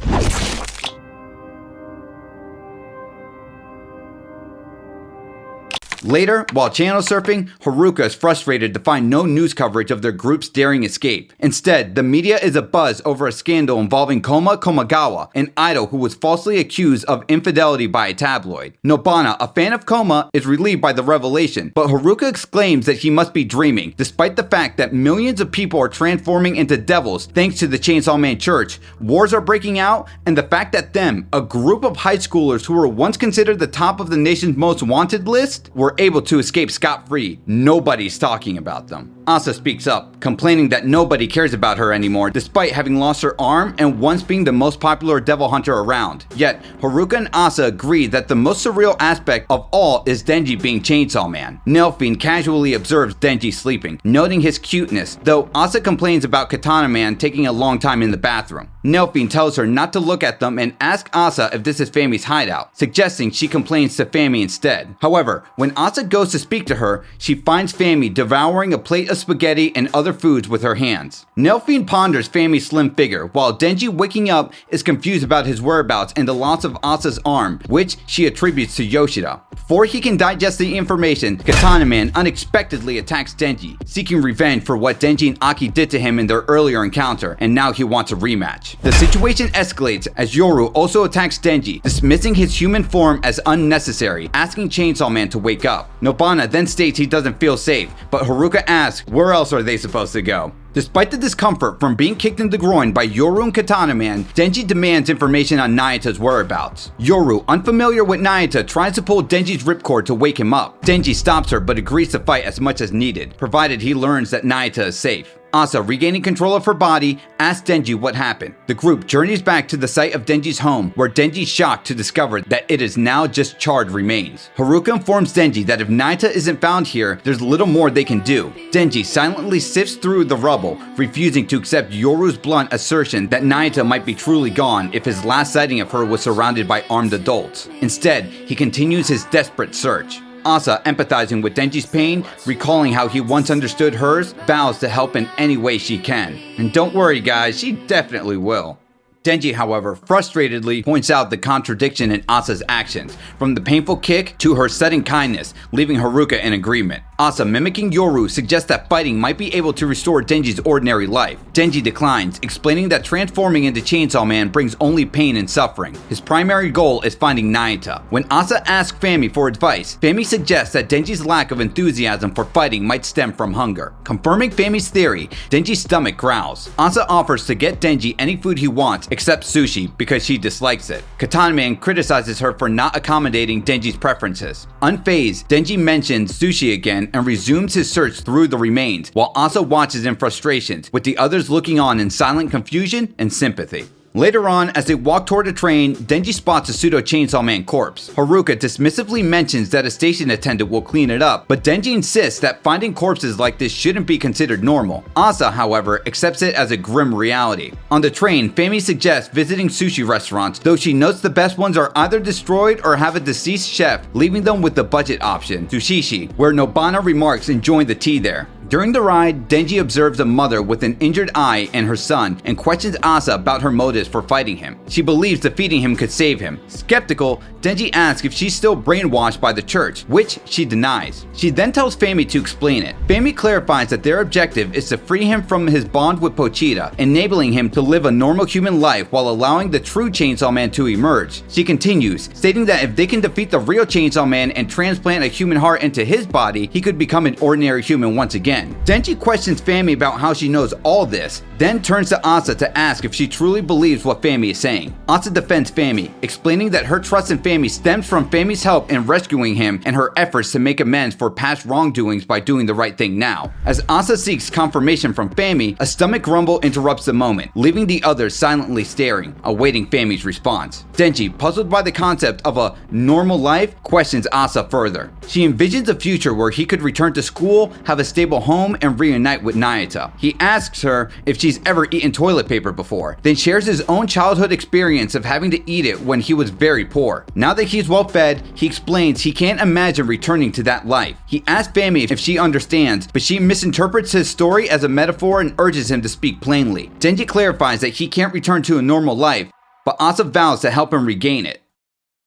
Later, while channel surfing, Haruka is frustrated to find no news coverage of their group's daring escape. Instead, the media is abuzz over a scandal involving Koma Komagawa, an idol who was falsely accused of infidelity by a tabloid. Nobana, a fan of Koma, is relieved by the revelation, but Haruka exclaims that he must be dreaming, despite the fact that millions of people are transforming into devils thanks to the Chainsaw Man Church, wars are breaking out, and the fact that them, a group of high schoolers who were once considered the top of the nation's most wanted list, were able to escape scot-free. Nobody's talking about them. Asa speaks up, complaining that nobody cares about her anymore despite having lost her arm and once being the most popular devil hunter around. Yet, Haruka and Asa agree that the most surreal aspect of all is Denji being Chainsaw Man. Nail Fiend casually observes Denji sleeping, noting his cuteness, though Asa complains about Katana Man taking a long time in the bathroom. Nail Fiend tells her not to look at them and asks Asa if this is Fami's hideout, suggesting she complains to Fami instead. However, when Asa goes to speak to her, she finds Fami devouring a plate of spaghetti and other foods with her hands. Nelphine ponders Fami's slim figure, while Denji, waking up, is confused about his whereabouts and the loss of Asa's arm, which she attributes to Yoshida. Before he can digest the information, Katana Man unexpectedly attacks Denji, seeking revenge for what Denji and Aki did to him in their earlier encounter, and now he wants a rematch. The situation escalates as Yoru also attacks Denji, dismissing his human form as unnecessary, asking Chainsaw Man to wake up. Nobana then states he doesn't feel safe, but Haruka asks where else are they supposed to go. Despite the discomfort from being kicked in the groin by Yoru and Katana Man, Denji demands information on Nayata's whereabouts. Yoru, unfamiliar with Nayata, tries to pull Denji's ripcord to wake him up. Denji stops her but agrees to fight as much as needed, provided he learns that Nayata is safe. Asa, regaining control of her body, asks Denji what happened. The group journeys back to the site of Denji's home, where Denji's shocked to discover that it is now just charred remains. Haruka informs Denji that if Nayata isn't found here, there's little more they can do. Denji silently sifts through the rubble, refusing to accept Yoru's blunt assertion that Nayata might be truly gone if his last sighting of her was surrounded by armed adults. Instead, he continues his desperate search. Asa, empathizing with Denji's pain, recalling how he once understood hers, vows to help in any way she can. And don't worry guys, she definitely will. Denji, however, frustratedly points out the contradiction in Asa's actions, from the painful kick to her sudden kindness, leaving Haruka in agreement. Asa, mimicking Yoru, suggests that fighting might be able to restore Denji's ordinary life. Denji declines, explaining that transforming into Chainsaw Man brings only pain and suffering. His primary goal is finding Nayata. When Asa asks Fami for advice, Fami suggests that Denji's lack of enthusiasm for fighting might stem from hunger. Confirming Fami's theory, Denji's stomach growls. Asa offers to get Denji any food he wants except sushi because she dislikes it. Katana Man criticizes her for not accommodating Denji's preferences. Unfazed, Denji mentions sushi again and resumes his search through the remains, while Asa watches in frustration, with the others looking on in silent confusion and sympathy. Later on, as they walk toward a train, Denji spots a pseudo-Chainsaw Man corpse. Haruka dismissively mentions that a station attendant will clean it up, but Denji insists that finding corpses like this shouldn't be considered normal. Asa, however, accepts it as a grim reality. On the train, Fami suggests visiting sushi restaurants, though she notes the best ones are either destroyed or have a deceased chef, leaving them with the budget option, Sushishi, where Nobana remarks enjoying the tea there. During the ride, Denji observes a mother with an injured eye and her son, and questions Asa about her motives for fighting him. She believes defeating him could save him. Skeptical, Denji asks if she's still brainwashed by the church, which she denies. She then tells Fami to explain it. Fami clarifies that their objective is to free him from his bond with Pochita, enabling him to live a normal human life while allowing the true Chainsaw Man to emerge. She continues, stating that if they can defeat the real Chainsaw Man and transplant a human heart into his body, he could become an ordinary human once again. Denji questions Fami about how she knows all this, then turns to Asa to ask if she truly believes what Fami is saying. Asa defends Fami, explaining that her trust in Fami stems from Fami's help in rescuing him and her efforts to make amends for past wrongdoings by doing the right thing now. As Asa seeks confirmation from Fami, a stomach rumble interrupts the moment, leaving the others silently staring, awaiting Fami's response. Denji, puzzled by the concept of a normal life, questions Asa further. She envisions a future where he could return to school, have a stable home, and reunite with Nayata. He asks her if she's ever eaten toilet paper before, then shares his own childhood experience of having to eat it when he was very poor. Now that he's well fed, he explains he can't imagine returning to that life. He asks Fami if she understands, but she misinterprets his story as a metaphor and urges him to speak plainly. Denji clarifies that he can't return to a normal life, but Asa vows to help him regain it.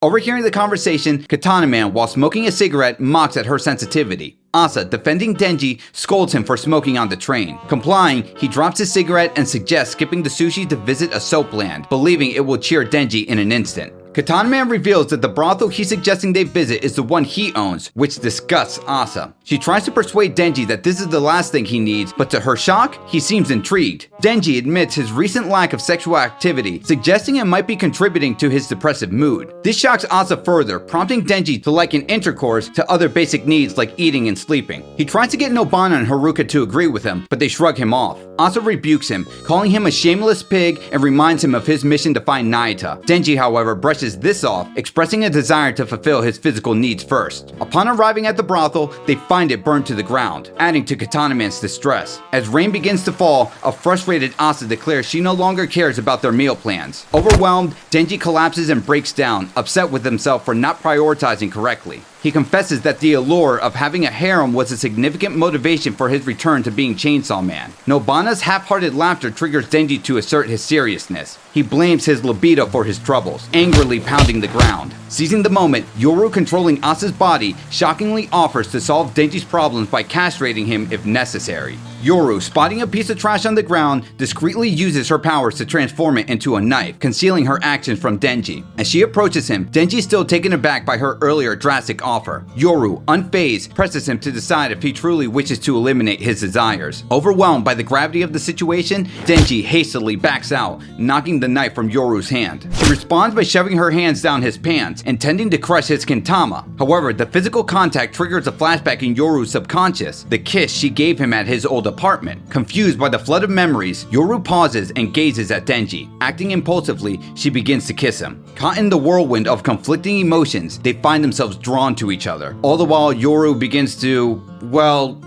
Overhearing the conversation, Katana Man, while smoking a cigarette, mocks at her sensitivity. Asa, defending Denji, scolds him for smoking on the train. Complying, he drops his cigarette and suggests skipping the sushi to visit a soap land, believing it will cheer Denji in an instant. Katana Man reveals that the brothel he's suggesting they visit is the one he owns, which disgusts Asa. She tries to persuade Denji that this is the last thing he needs, but to her shock, he seems intrigued. Denji admits his recent lack of sexual activity, suggesting it might be contributing to his depressive mood. This shocks Asa further, prompting Denji to liken intercourse to other basic needs like eating and sleeping. He tries to get Nobana and Haruka to agree with him, but they shrug him off. Asa rebukes him, calling him a shameless pig and reminds him of his mission to find Nayata. Denji, however, brushes this off, expressing a desire to fulfill his physical needs first. Upon arriving at the brothel, they find it burned to the ground, adding to Katana Man's distress. As rain begins to fall, a frustrated Asa declares she no longer cares about their meal plans. Overwhelmed, Denji collapses and breaks down, upset with himself for not prioritizing correctly. He confesses that the allure of having a harem was a significant motivation for his return to being Chainsaw Man. Nobana's half-hearted laughter triggers Denji to assert his seriousness. He blames his libido for his troubles, angrily pounding the ground. Seizing the moment, Yoru, controlling Asa's body, shockingly offers to solve Denji's problems by castrating him if necessary. Yoru, spotting a piece of trash on the ground, discreetly uses her powers to transform it into a knife, concealing her actions from Denji. As she approaches him, Denji is still taken aback by her earlier drastic offer. Yoru, unfazed, presses him to decide if he truly wishes to eliminate his desires. Overwhelmed by the gravity of the situation, Denji hastily backs out, knocking the knife from Yoru's hand. She responds by shoving her hands down his pants, intending to crush his kintama. However, the physical contact triggers a flashback in Yoru's subconscious, the kiss she gave him at his old apartment. Confused by the flood of memories, Yoru pauses and gazes at Denji. Acting impulsively, she begins to kiss him. Caught in the whirlwind of conflicting emotions, they find themselves drawn to each other. All the while, Yoru begins to, well,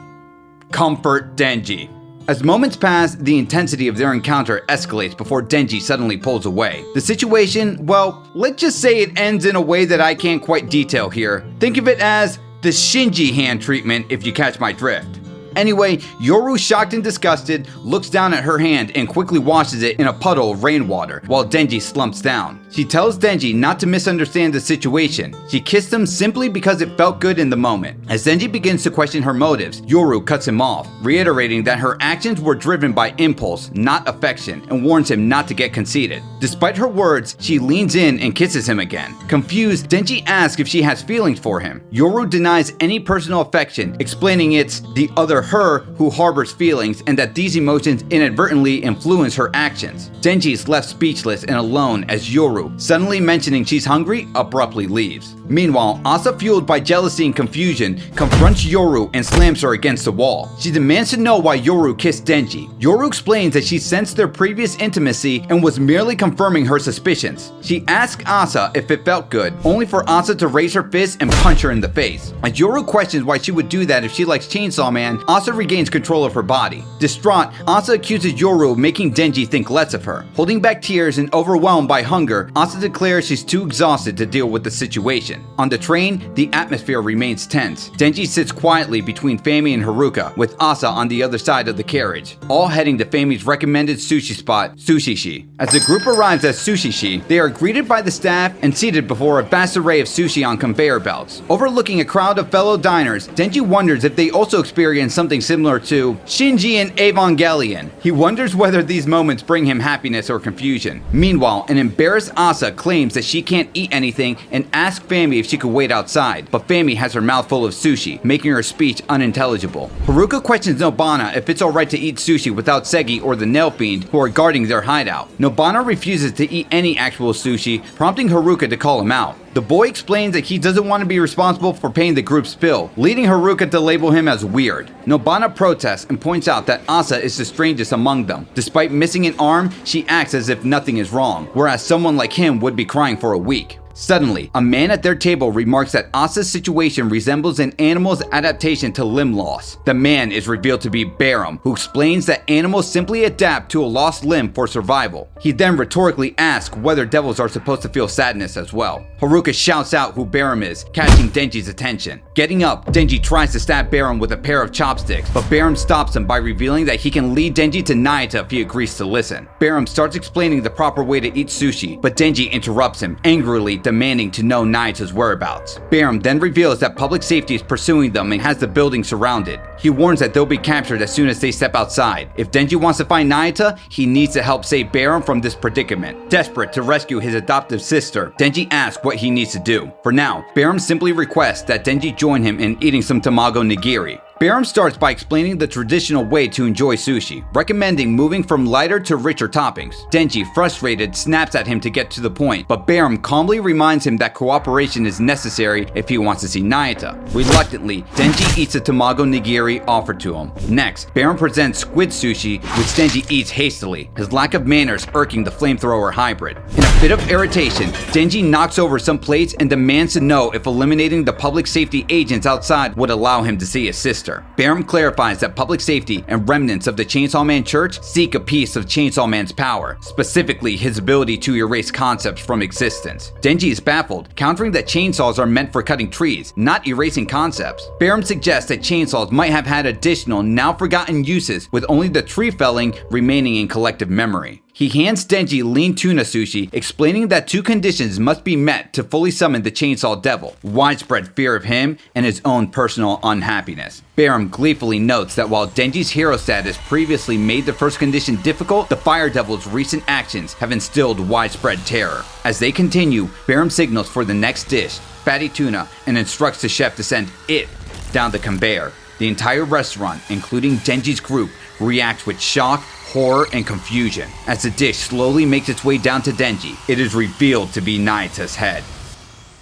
comfort Denji. As moments pass, the intensity of their encounter escalates before Denji suddenly pulls away. The situation, well, let's just say it ends in a way that I can't quite detail here. Think of it as the Shinji hand treatment, if you catch my drift. Anyway, Yoru, shocked and disgusted, looks down at her hand and quickly washes it in a puddle of rainwater while Denji slumps down. She tells Denji not to misunderstand the situation. She kissed him simply because it felt good in the moment. As Denji begins to question her motives, Yoru cuts him off, reiterating that her actions were driven by impulse, not affection, and warns him not to get conceited. Despite her words, she leans in and kisses him again. Confused, Denji asks if she has feelings for him. Yoru denies any personal affection, explaining it's the other her who harbors feelings and that these emotions inadvertently influence her actions. Denji is left speechless and alone as Yoru, suddenly mentioning she's hungry, abruptly leaves. Meanwhile, Asa, fueled by jealousy and confusion, confronts Yoru and slams her against the wall. She demands to know why Yoru kissed Denji. Yoru explains that she sensed their previous intimacy and was merely confirming her suspicions. She asks Asa if it felt good, only for Asa to raise her fist and punch her in the face. As Yoru questions why she would do that if she likes Chainsaw Man, Asa regains control of her body. Distraught, Asa accuses Yoru of making Denji think less of her. Holding back tears and overwhelmed by hunger, Asa declares she's too exhausted to deal with the situation. On the train, the atmosphere remains tense. Denji sits quietly between Fami and Haruka, with Asa on the other side of the carriage, all heading to Fami's recommended sushi spot, Sushishi. As the group arrives at Sushishi, they are greeted by the staff and seated before a vast array of sushi on conveyor belts. Overlooking a crowd of fellow diners, Denji wonders if they also experience something similar to Shinji in Evangelion. He wonders whether these moments bring him happiness or confusion. Meanwhile, an embarrassed Asa claims that she can't eat anything and asks Fami if she could wait outside, but Fami has her mouth full of sushi, making her speech unintelligible. Haruka questions Nobana if it's alright to eat sushi without Segi or the Nail Fiend, who are guarding their hideout. Nobana refuses to eat any actual sushi, prompting Haruka to call him out. The boy explains that he doesn't want to be responsible for paying the group's bill, leading Haruka to label him as weird. Nobana protests and points out that Asa is the strangest among them. Despite missing an arm, she acts as if nothing is wrong, whereas someone like him would be crying for a week. Suddenly, a man at their table remarks that Asa's situation resembles an animal's adaptation to limb loss. The man is revealed to be Barum, who explains that animals simply adapt to a lost limb for survival. He then rhetorically asks whether devils are supposed to feel sadness as well. Haruka shouts out who Barum is, catching Denji's attention. Getting up, Denji tries to stab Barum with a pair of chopsticks, but Barum stops him by revealing that he can lead Denji to Naita if he agrees to listen. Barum starts explaining the proper way to eat sushi, but Denji interrupts him, angrily demanding to know Naita's whereabouts. Barum then reveals that public safety is pursuing them and has the building surrounded. He warns that they'll be captured as soon as they step outside. If Denji wants to find Naita, he needs to help save Barum from this predicament. Desperate to rescue his adoptive sister, Denji asks what he needs to do. For now, Barum simply requests that Denji join him in eating some tamago nigiri. Barum starts by explaining the traditional way to enjoy sushi, recommending moving from lighter to richer toppings. Denji, frustrated, snaps at him to get to the point, but Barum calmly reminds him that cooperation is necessary if he wants to see Naita. Reluctantly, Denji eats the tamago nigiri offered to him. Next, Barum presents squid sushi, which Denji eats hastily, his lack of manners irking the flamethrower hybrid. In a fit of irritation, Denji knocks over some plates and demands to know if eliminating the public safety agents outside would allow him to see his sister. minister. Barham clarifies that public safety and remnants of the Chainsaw Man Church seek a piece of Chainsaw Man's power, specifically his ability to erase concepts from existence. Denji is baffled, countering that chainsaws are meant for cutting trees, not erasing concepts. Barham suggests that chainsaws might have had additional, now forgotten uses, with only the tree felling remaining in collective memory. He hands Denji lean tuna sushi, explaining that two conditions must be met to fully summon the Chainsaw Devil: widespread fear of him and his own personal unhappiness. Barham gleefully notes that while Denji's hero status previously made the first condition difficult, the Fire Devil's recent actions have instilled widespread terror. As they continue, Barham signals for the next dish, fatty tuna, and instructs the chef to send it down the conveyor. The entire restaurant, including Denji's group, reacts with shock, horror, and confusion. As the dish slowly makes its way down to Denji, it is revealed to be Nayata's head.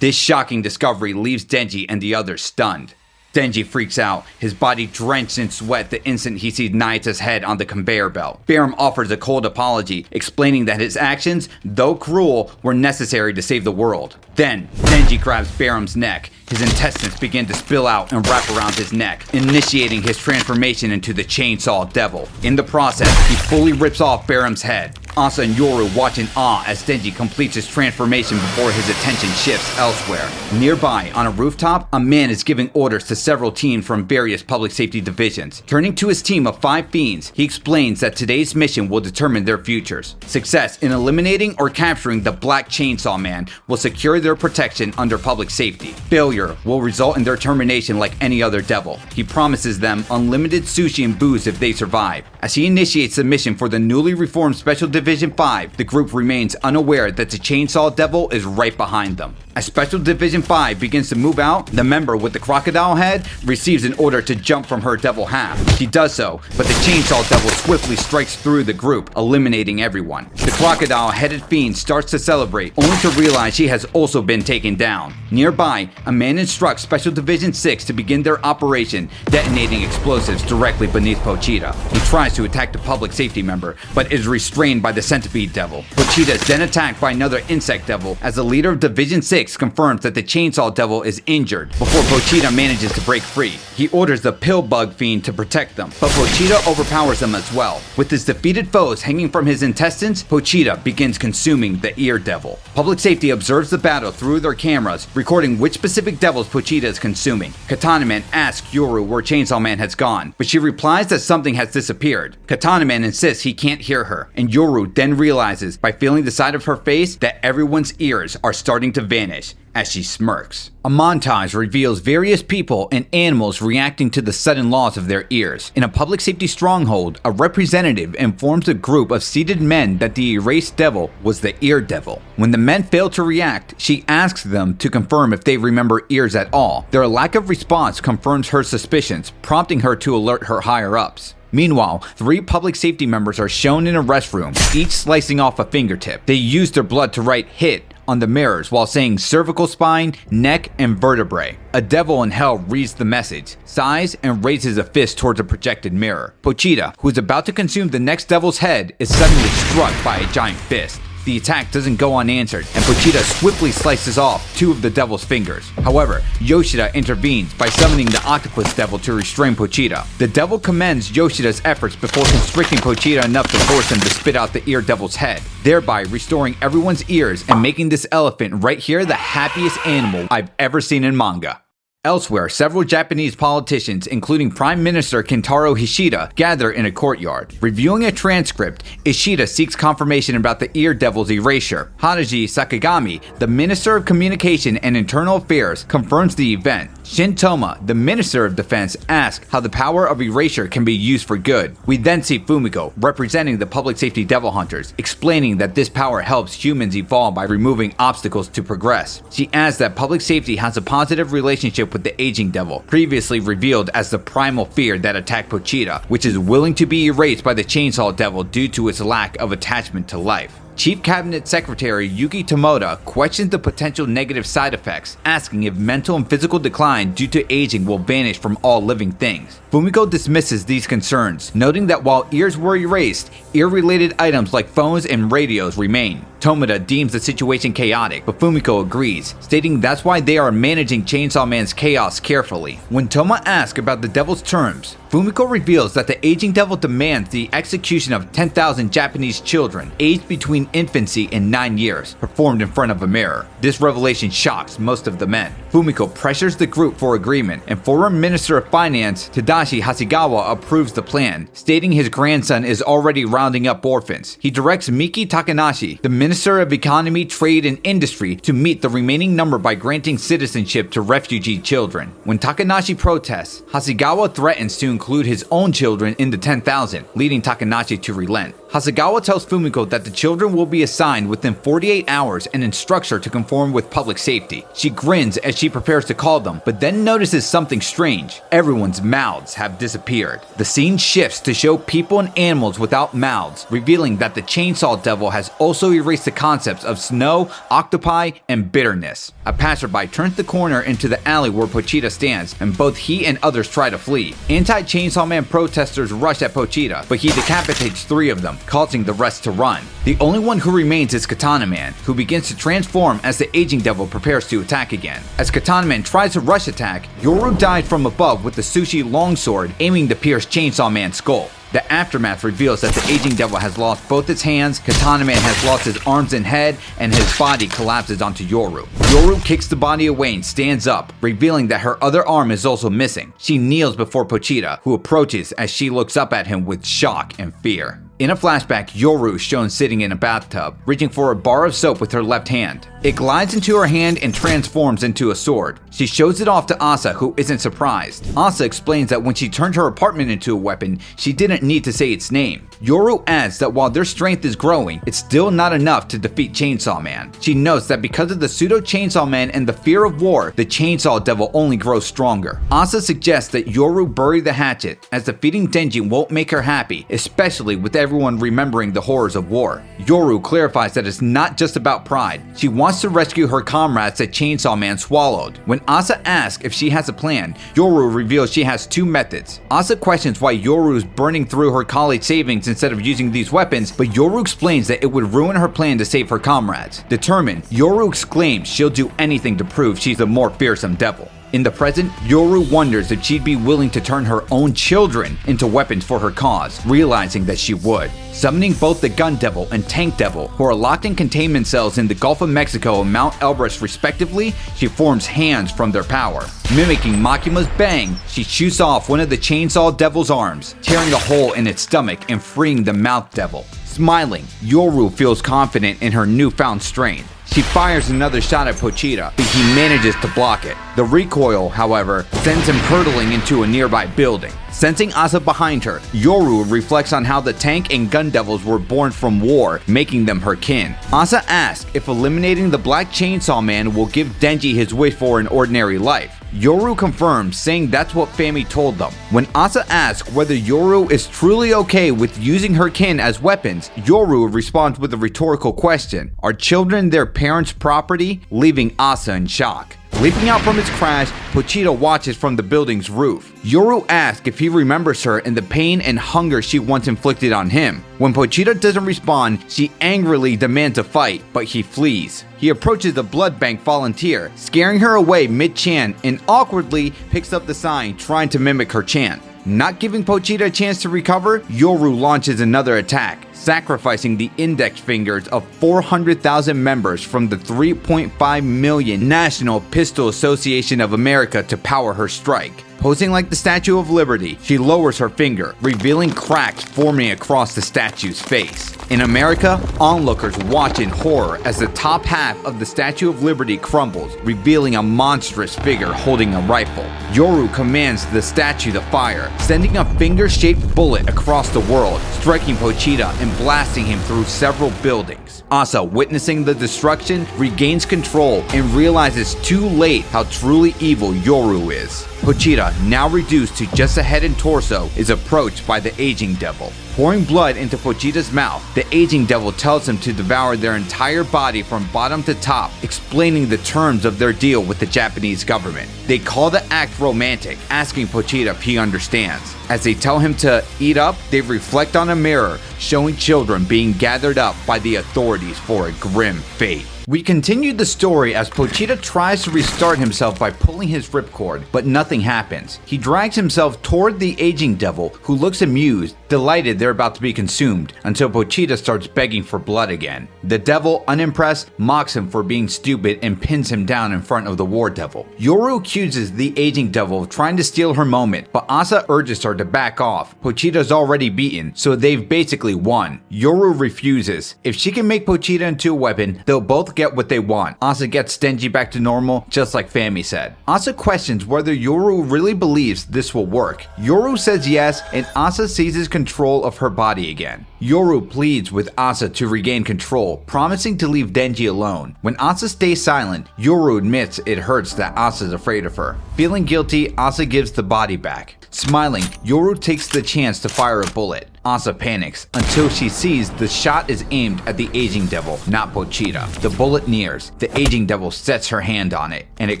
This shocking discovery leaves Denji and the others stunned. Denji freaks out, his body drenched in sweat the instant he sees Nayata's head on the conveyor belt. Barham offers a cold apology, explaining that his actions, though cruel, were necessary to save the world. Then, Denji grabs Barham's neck. His intestines begin to spill out and wrap around his neck, initiating his transformation into the Chainsaw Devil. In the process, he fully rips off Barham's head. Asa and Yoru watch in awe as Denji completes his transformation before his attention shifts elsewhere. Nearby, on a rooftop, a man is giving orders to several teams from various public safety divisions. Turning to his team of 5 fiends, he explains that today's mission will determine their futures. Success in eliminating or capturing the Black Chainsaw Man will secure their protection under public safety. Failure will result in their termination like any other devil. He promises them unlimited sushi and booze if they survive. As he initiates the mission for the newly reformed Special Division 5, the group remains unaware that the Chainsaw Devil is right behind them. As Special Division 5 begins to move out, the member with the crocodile head receives an order to jump from her devil half. She does so, but the Chainsaw Devil swiftly strikes through the group, eliminating everyone. The crocodile-headed fiend starts to celebrate, only to realize she has also been taken down. Nearby, a man instructs Special Division 6 to begin their operation, detonating explosives directly beneath Pochita. He tries to attack the public safety member, but is restrained by the centipede devil. Pochita is then attacked by another insect devil, as the leader of Division 6 confirms that the Chainsaw Devil is injured before Pochita manages to break free. He orders the pill bug fiend to protect them, but Pochita overpowers them as well. With his defeated foes hanging from his intestines, Pochita begins consuming the ear devil. Public safety observes the battle through their cameras, recording which specific devils Pochita is consuming. Katana Man asks Yoru where Chainsaw Man has gone, but she replies that something has disappeared. Katana Man insists he can't hear her, and Yoru then realizes by feeling the side of her face that everyone's ears are starting to vanish as she smirks. A montage reveals various people and animals reacting to the sudden loss of their ears. In a public safety stronghold, a representative informs a group of seated men that the erased devil was the ear devil. When the men fail to react, she asks them to confirm if they remember ears at all. Their lack of response confirms her suspicions, prompting her to alert her higher-ups. Meanwhile, 3 public safety members are shown in a restroom, each slicing off a fingertip. They use their blood to write "hit" on the mirrors while saying cervical spine, neck, and vertebrae. A devil in hell reads the message, sighs, and raises a fist towards a projected mirror. Pochita, who is about to consume the next devil's head, is suddenly struck by a giant fist. The attack doesn't go unanswered, and Pochita swiftly slices off 2 of the devil's fingers. However, Yoshida intervenes by summoning the octopus devil to restrain Pochita. The devil commends Yoshida's efforts before constricting Pochita enough to force him to spit out the ear devil's head, thereby restoring everyone's ears and making this elephant right here the happiest animal I've ever seen in manga. Elsewhere, several Japanese politicians, including Prime Minister Kentaro Ishida, gather in a courtyard. Reviewing a transcript, Ishida seeks confirmation about the ear devil's erasure. Haraji Sakagami, the Minister of Communication and Internal Affairs, confirms the event. Shin Toma, the Minister of Defense, asks how the power of erasure can be used for good. We then see Fumiko, representing the public safety devil hunters, explaining that this power helps humans evolve by removing obstacles to progress. She adds that public safety has a positive relationship with the aging devil, previously revealed as the primal fear that attacked Pochita, which is willing to be erased by the Chainsaw Devil due to its lack of attachment to life. Chief Cabinet Secretary Yuki Tomoda questions the potential negative side effects, asking if mental and physical decline due to aging will vanish from all living things. Fumiko dismisses these concerns, noting that while ears were erased, ear-related items like phones and radios remain. Tomita deems the situation chaotic, but Fumiko agrees, stating that's why they are managing Chainsaw Man's chaos carefully. When Toma asks about the devil's terms, Fumiko reveals that the aging devil demands the execution of 10,000 Japanese children aged between infancy and 9 years, performed in front of a mirror. This revelation shocks most of the men. Fumiko pressures the group for agreement, and former Minister of Finance Tadashi Hasegawa approves the plan, stating his grandson is already rounding up orphans. He directs Miki Takanashi, the Minister of Economy, Trade, and Industry, to meet the remaining number by granting citizenship to refugee children. When Takanashi protests, Hasegawa threatens to include his own children in the 10,000, leading Takanashi to relent. Hasegawa tells Fumiko that the children will be assigned within 48 hours and instructs her to conform with public safety. She grins as she prepares to call them, but then notices something strange. Everyone's mouths have disappeared. The scene shifts to show people and animals without mouths, revealing that the Chainsaw Devil has also erased the concepts of snow, octopi, and bitterness. A passerby turns the corner into the alley where Pochita stands, and both he and others try to flee. Anti-Chainsaw Man protesters rush at Pochita, but he decapitates 3 of them, causing the rest to run. The only one who remains is Katana Man, who begins to transform as the aging devil prepares to attack again. As Katana Man tries to rush attack, Yoru dives from above with the sushi longsword, aiming to pierce Chainsaw Man's skull. The aftermath reveals that the aging devil has lost both its hands, Katana Man has lost his arms and head, and his body collapses onto Yoru. Yoru kicks the body away and stands up, revealing that her other arm is also missing. She kneels before Pochita, who approaches as she looks up at him with shock and fear. In a flashback, Yoru is shown sitting in a bathtub, reaching for a bar of soap with her left hand. It glides into her hand and transforms into a sword. She shows it off to Asa, who isn't surprised. Asa explains that when she turned her apartment into a weapon, she didn't need to say its name. Yoru adds that while their strength is growing, it's still not enough to defeat Chainsaw Man. She notes that because of the pseudo-Chainsaw Man and the fear of war, the Chainsaw Devil only grows stronger. Asa suggests that Yoru bury the hatchet, as defeating Denji won't make her happy, especially with everyone remembering the horrors of war. Yoru clarifies that it's not just about pride. She wants to rescue her comrades that Chainsaw Man swallowed. When Asa asks if she has a plan, Yoru reveals she has 2 methods. Asa questions why Yoru is burning through her college savings instead of using these weapons, but Yoru explains that it would ruin her plan to save her comrades. Determined, Yoru exclaims she'll do anything to prove she's the more fearsome devil. In the present, Yoru wonders if she'd be willing to turn her own children into weapons for her cause, realizing that she would. Summoning both the Gun Devil and Tank Devil, who are locked in containment cells in the Gulf of Mexico and Mount Elbrus respectively, she forms hands from their power. Mimicking Makima's bang, she shoots off one of the Chainsaw Devil's arms, tearing a hole in its stomach and freeing the Mouth Devil. Smiling, Yoru feels confident in her newfound strength. She fires another shot at Pochita, but he manages to block it. The recoil, however, sends him hurtling into a nearby building. Sensing Asa behind her, Yoru reflects on how the Tank and Gun Devils were born from war, making them her kin. Asa asks if eliminating the Black Chainsaw Man will give Denji his wish for an ordinary life. Yoru confirms, saying that's what Fami told them. When Asa asks whether Yoru is truly okay with using her kin as weapons, Yoru responds with a rhetorical question: are children their parents' property? Leaving Asa in shock. Leaping out from his crash, Pochita watches from the building's roof. Yoru asks if he remembers her and the pain and hunger she once inflicted on him. When Pochita doesn't respond, she angrily demands a fight, but he flees. He approaches the blood bank volunteer, scaring her away mid-chant, and awkwardly picks up the sign, trying to mimic her chant. Not giving Pochita a chance to recover, Yoru launches another attack, sacrificing the index fingers of 400,000 members from the 3.5 million National Pistol Association of America to power her strike. Posing like the Statue of Liberty, she lowers her finger, revealing cracks forming across the statue's face. In America, onlookers watch in horror as the top half of the Statue of Liberty crumbles, revealing a monstrous figure holding a rifle. Yoru commands the statue to fire, sending a finger-shaped bullet across the world, striking Pochita and blasting him through several buildings. Asa, witnessing the destruction, regains control and realizes too late how truly evil Yoru is. Pochita, now reduced to just a head and torso, is approached by the aging devil. Pouring blood into Pochita's mouth, the aging devil tells him to devour their entire body from bottom to top, explaining the terms of their deal with the Japanese government. They call the act romantic, asking Pochita if he understands. As they tell him to eat up, they reflect on a mirror, showing children being gathered up by the authorities for a grim fate. We continue the story as Pochita tries to restart himself by pulling his ripcord, but nothing happens. He drags himself toward the aging devil, who looks amused, delighted they're about to be consumed, until Pochita starts begging for blood again. The devil, unimpressed, mocks him for being stupid and pins him down in front of the war devil. Yoru accuses the aging devil of trying to steal her moment, but Asa urges her to back off. Pochita's already beaten, so they've basically won. Yoru refuses. If she can make Pochita into a weapon, they'll both get what they want. Asa gets Denji back to normal, just like Fami said. Asa questions whether Yoru really believes this will work. Yoru says yes, and Asa seizes control of her body again. Yoru pleads with Asa to regain control, promising to leave Denji alone. When Asa stays silent, Yoru admits it hurts that Asa's afraid of her. Feeling guilty, Asa gives the body back. Smiling, Yoru takes the chance to fire a bullet. Asa panics until she sees the shot is aimed at the aging devil, not Pochita. The bullet nears. The aging devil sets her hand on it, and it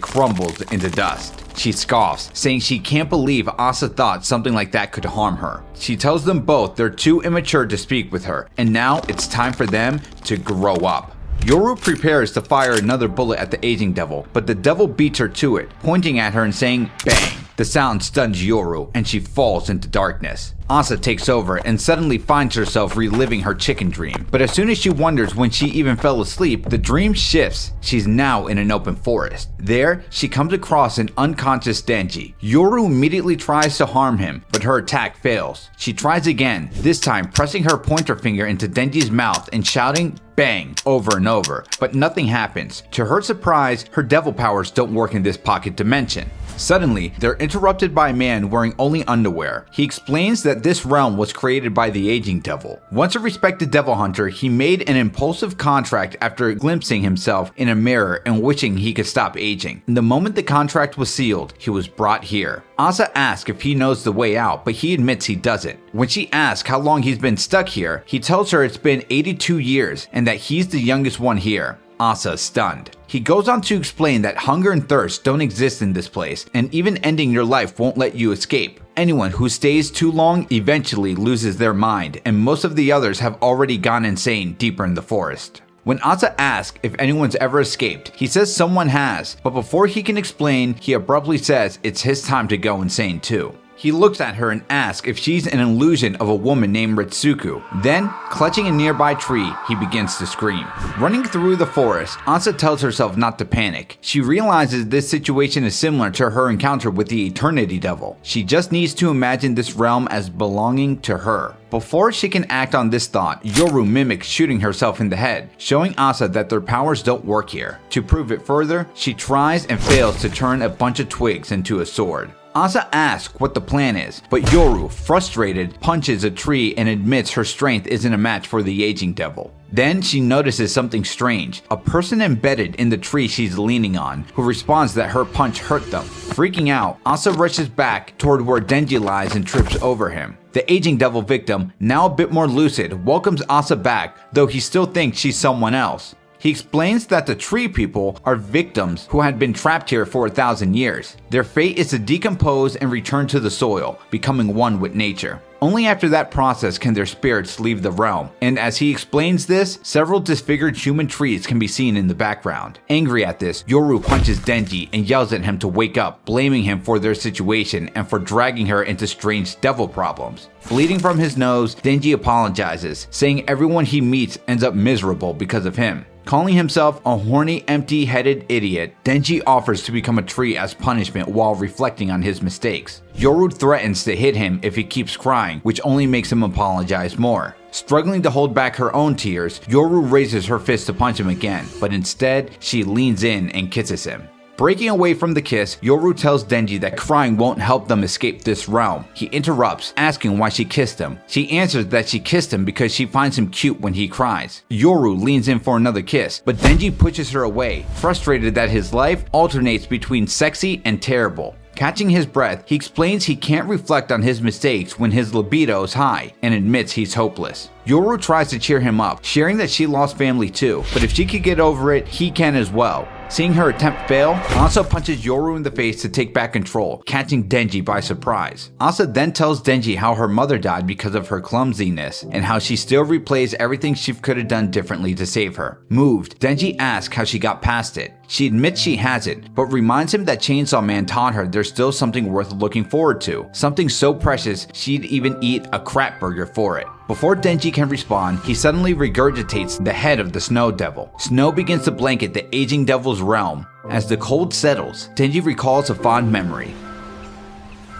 crumbles into dust. She scoffs, saying she can't believe Asa thought something like that could harm her. She tells them both they're too immature to speak with her, and now it's time for them to grow up. Yoru prepares to fire another bullet at the aging devil, but the devil beats her to it, pointing at her and saying, "Bang." The sound stuns Yoru, and she falls into darkness. Asa takes over and suddenly finds herself reliving her chicken dream. But as soon as she wonders when she even fell asleep, the dream shifts. She's now in an open forest. There, she comes across an unconscious Denji. Yoru immediately tries to harm him, but her attack fails. She tries again, this time pressing her pointer finger into Denji's mouth and shouting, "Bang," over and over, but nothing happens. To her surprise, her devil powers don't work in this pocket dimension. Suddenly, they're interrupted by a man wearing only underwear. He explains that this realm was created by the aging devil. Once a respected devil hunter, he made an impulsive contract after glimpsing himself in a mirror and wishing he could stop aging. The moment the contract was sealed, he was brought here. Asa asks if he knows the way out, but he admits he doesn't. When she asks how long he's been stuck here, he tells her it's been 82 years and that he's the youngest one here. Asa is stunned. He goes on to explain that hunger and thirst don't exist in this place, and even ending your life won't let you escape. Anyone who stays too long eventually loses their mind, and most of the others have already gone insane deeper in the forest. When Asa asks if anyone's ever escaped, he says someone has, but before he can explain, he abruptly says it's his time to go insane too. He looks at her and asks if she's an illusion of a woman named Ritsuko. Then, clutching a nearby tree, he begins to scream. Running through the forest, Asa tells herself not to panic. She realizes this situation is similar to her encounter with the Eternity Devil. She just needs to imagine this realm as belonging to her. Before she can act on this thought, Yoru mimics shooting herself in the head, showing Asa that their powers don't work here. To prove it further, she tries and fails to turn a bunch of twigs into a sword. Asa asks what the plan is, but Yoru, frustrated, punches a tree and admits her strength isn't a match for the aging devil. Then she notices something strange, a person embedded in the tree she's leaning on, who responds that her punch hurt them. Freaking out, Asa rushes back toward where Denji lies and trips over him. The aging devil victim, now a bit more lucid, welcomes Asa back, though he still thinks she's someone else. He explains that the tree people are victims who had been trapped here for 1,000 years. Their fate is to decompose and return to the soil, becoming one with nature. Only after that process can their spirits leave the realm, and as he explains this, several disfigured human trees can be seen in the background. Angry at this, Yoru punches Denji and yells at him to wake up, blaming him for their situation and for dragging her into strange devil problems. Bleeding from his nose, Denji apologizes, saying everyone he meets ends up miserable because of him. Calling himself a horny, empty-headed idiot, Denji offers to become a tree as punishment while reflecting on his mistakes. Yoru threatens to hit him if he keeps crying, which only makes him apologize more. Struggling to hold back her own tears, Yoru raises her fist to punch him again, but instead, she leans in and kisses him. Breaking away from the kiss, Yoru tells Denji that crying won't help them escape this realm. He interrupts, asking why she kissed him. She answers that she kissed him because she finds him cute when he cries. Yoru leans in for another kiss, but Denji pushes her away, frustrated that his life alternates between sexy and terrible. Catching his breath, he explains he can't reflect on his mistakes when his libido is high and admits he's hopeless. Yoru tries to cheer him up, sharing that she lost family too, but if she could get over it, he can as well. Seeing her attempt fail, Asa punches Yoru in the face to take back control, catching Denji by surprise. Asa then tells Denji how her mother died because of her clumsiness, and how she still replays everything she could have done differently to save her. Moved, Denji asks how she got past it. She admits she hasn't, but reminds him that Chainsaw Man taught her there's still something worth looking forward to, something so precious she'd even eat a crap burger for it. Before Denji can respond, he suddenly regurgitates the head of the Snow Devil. Snow begins to blanket the aging devil's realm. As the cold settles, Denji recalls a fond memory.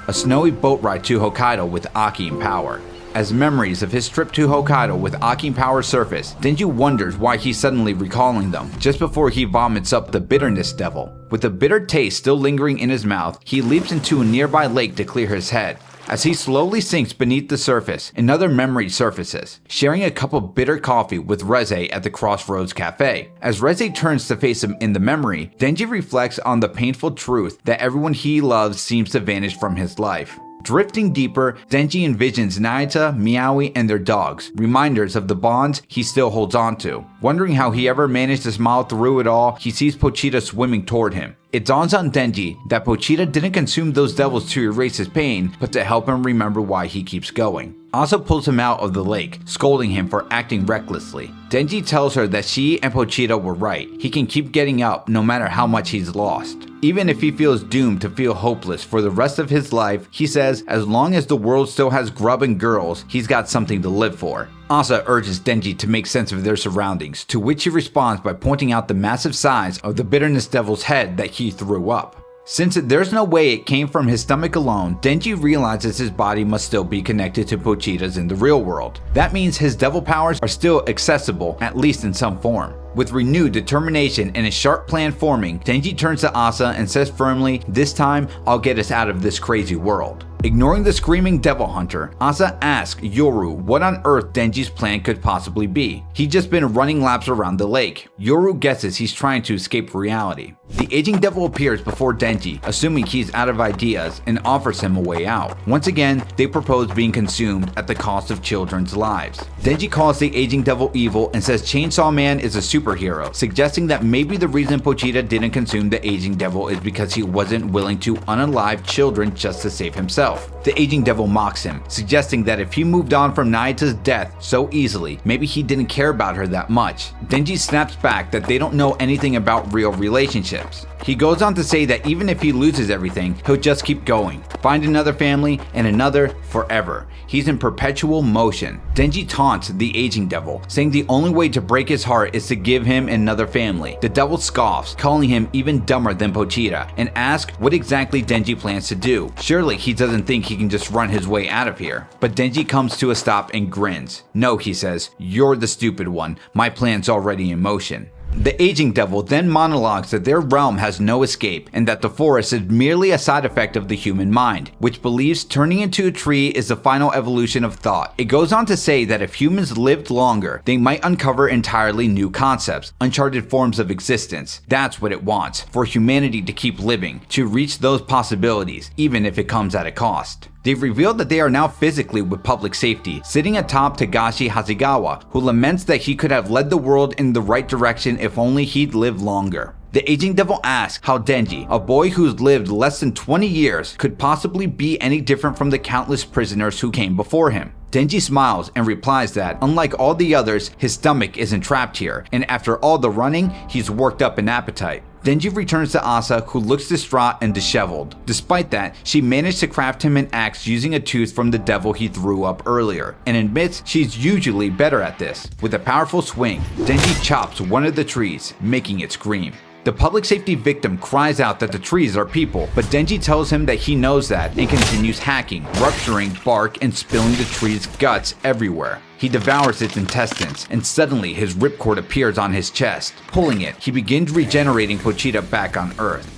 A snowy boat ride to Hokkaido with Aki in power. As memories of his trip to Hokkaido with Aki in power surface, Denji wonders why he's suddenly recalling them, just before he vomits up the bitterness devil. With the bitter taste still lingering in his mouth, he leaps into a nearby lake to clear his head. As he slowly sinks beneath the surface, another memory surfaces, sharing a cup of bitter coffee with Reze at the Crossroads Cafe. As Reze turns to face him in the memory, Denji reflects on the painful truth that everyone he loves seems to vanish from his life. Drifting deeper, Denji envisions Naita, Miaoi, and their dogs, reminders of the bonds he still holds on to. Wondering how he ever managed to smile through it all, he sees Pochita swimming toward him. It dawns on Denji that Pochita didn't consume those devils to erase his pain, but to help him remember why he keeps going. Asa pulls him out of the lake, scolding him for acting recklessly. Denji tells her that she and Pochita were right. He can keep getting up no matter how much he's lost. Even if he feels doomed to feel hopeless for the rest of his life, he says as long as the world still has grub and girls, he's got something to live for. Asa urges Denji to make sense of their surroundings, to which he responds by pointing out the massive size of the bitterness devil's head that he threw up. Since there's no way it came from his stomach alone, Denji realizes his body must still be connected to Pochita's in the real world. That means his devil powers are still accessible, at least in some form. With renewed determination and a sharp plan forming, Denji turns to Asa and says firmly, "This time, I'll get us out of this crazy world." Ignoring the screaming devil hunter, Asa asks Yoru what on earth Denji's plan could possibly be. He'd just been running laps around the lake. Yoru guesses he's trying to escape reality. The aging devil appears before Denji, assuming he's out of ideas, and offers him a way out. Once again, they propose being consumed at the cost of children's lives. Denji calls the aging devil evil and says Chainsaw Man is a superhero, suggesting that maybe the reason Pochita didn't consume the aging devil is because he wasn't willing to unalive children just to save himself. The aging devil mocks him, suggesting that if he moved on from Naita's death so easily, maybe he didn't care about her that much. Denji snaps back that they don't know anything about real relationships. He goes on to say that even if he loses everything, he'll just keep going, find another family and another forever. He's in perpetual motion. Denji taunts the aging devil, saying the only way to break his heart is to give him another family. The devil scoffs, calling him even dumber than Pochita, and asks what exactly Denji plans to do. Surely he doesn't think he can just run his way out of here. But Denji comes to a stop and grins. "No," he says, "you're the stupid one. My plan's already in motion." The aging devil then monologues that their realm has no escape and that the forest is merely a side effect of the human mind, which believes turning into a tree is the final evolution of thought. It goes on to say that if humans lived longer, they might uncover entirely new concepts, uncharted forms of existence. That's what it wants, for humanity to keep living, to reach those possibilities, even if it comes at a cost. They've revealed that they are now physically with public safety, sitting atop Tagashi Hasegawa, who laments that he could have led the world in the right direction if only he'd lived longer. The aging devil asks how Denji, a boy who's lived less than 20 years, could possibly be any different from the countless prisoners who came before him. Denji smiles and replies that, unlike all the others, his stomach isn't trapped here, and after all the running, he's worked up an appetite. Denji returns to Asa, who looks distraught and disheveled. Despite that, she managed to craft him an axe using a tooth from the devil he threw up earlier, and admits she's usually better at this. With a powerful swing, Denji chops one of the trees, making it scream. The public safety victim cries out that the trees are people, but Denji tells him that he knows that and continues hacking, rupturing bark and spilling the tree's guts everywhere. He devours its intestines, and suddenly his ripcord appears on his chest. Pulling it, he begins regenerating Pochita back on Earth.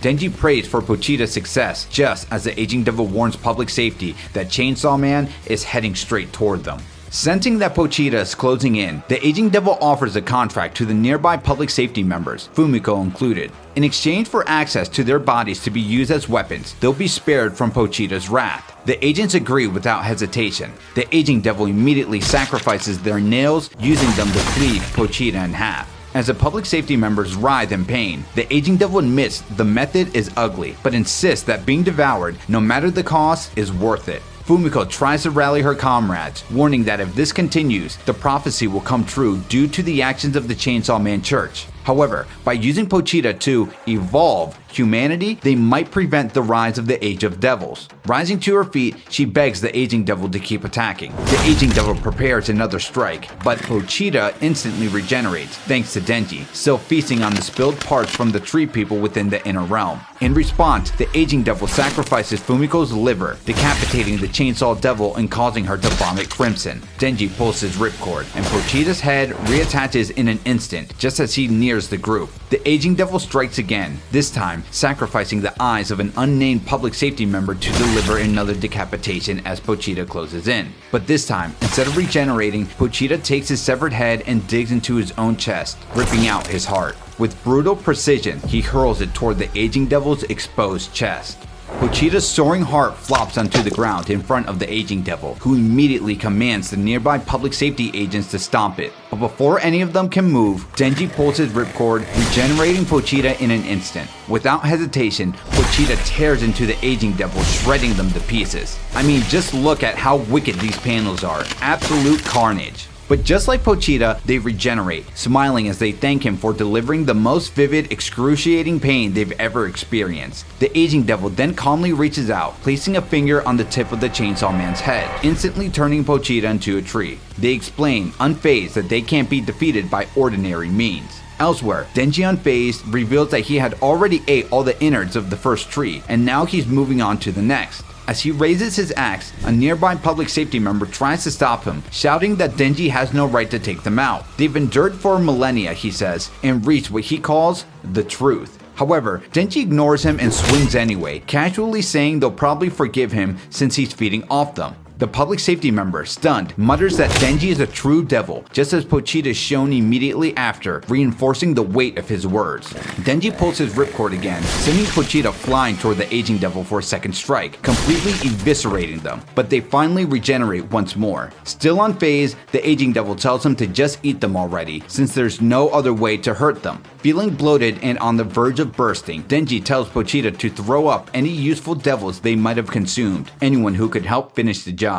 Denji prays for Pochita's success, just as the aging devil warns public safety that Chainsaw Man is heading straight toward them. Sensing that Pochita is closing in, the aging devil offers a contract to the nearby public safety members, Fumiko included. In exchange for access to their bodies to be used as weapons, they'll be spared from Pochita's wrath. The agents agree without hesitation. The aging devil immediately sacrifices their nails, using them to cleave Pochita in half. As the public safety members writhe in pain, the aging devil admits the method is ugly, but insists that being devoured, no matter the cost, is worth it. Fumiko tries to rally her comrades, warning that if this continues, the prophecy will come true due to the actions of the Chainsaw Man Church. However, by using Pochita to evolve humanity, they might prevent the rise of the Age of Devils. Rising to her feet, she begs the aging devil to keep attacking. The aging devil prepares another strike, but Pochita instantly regenerates, thanks to Denji, still feasting on the spilled parts from the tree people within the inner realm. In response, the aging devil sacrifices Fumiko's liver, decapitating the chainsaw devil and causing her to vomit crimson. Denji pulls his ripcord, and Pochita's head reattaches in an instant, just as he nears the group. The aging devil strikes again, this time sacrificing the eyes of an unnamed public safety member to deliver another decapitation as Pochita closes in. But this time, instead of regenerating, Pochita takes his severed head and digs into his own chest, ripping out his heart. With brutal precision, he hurls it toward the aging devil's exposed chest. Pochita's soaring heart flops onto the ground in front of the aging devil, who immediately commands the nearby public safety agents to stomp it. But before any of them can move, Denji pulls his ripcord, regenerating Pochita in an instant. Without hesitation, Pochita tears into the aging devil, shredding them to pieces. I mean, just look at how wicked these panels are. Absolute carnage. But just like Pochita, they regenerate, smiling as they thank him for delivering the most vivid, excruciating pain they've ever experienced. The aging devil then calmly reaches out, placing a finger on the tip of the Chainsaw Man's head, instantly turning Pochita into a tree. They explain, unfazed, that they can't be defeated by ordinary means. Elsewhere, Denji unfazed reveals that he had already ate all the innards of the first tree, and now he's moving on to the next. As he raises his axe, a nearby public safety member tries to stop him, shouting that Denji has no right to take them out. They've endured for millennia, he says, and reached what he calls the truth. However, Denji ignores him and swings anyway, casually saying they'll probably forgive him since he's feeding off them. The public safety member, stunned, mutters that Denji is a true devil, just as Pochita is shown immediately after, reinforcing the weight of his words. Denji pulls his ripcord again, sending Pochita flying toward the aging devil for a second strike, completely eviscerating them, but they finally regenerate once more. Still unfazed, the aging devil tells him to just eat them already, since there's no other way to hurt them. Feeling bloated and on the verge of bursting, Denji tells Pochita to throw up any useful devils they might have consumed, anyone who could help finish the job.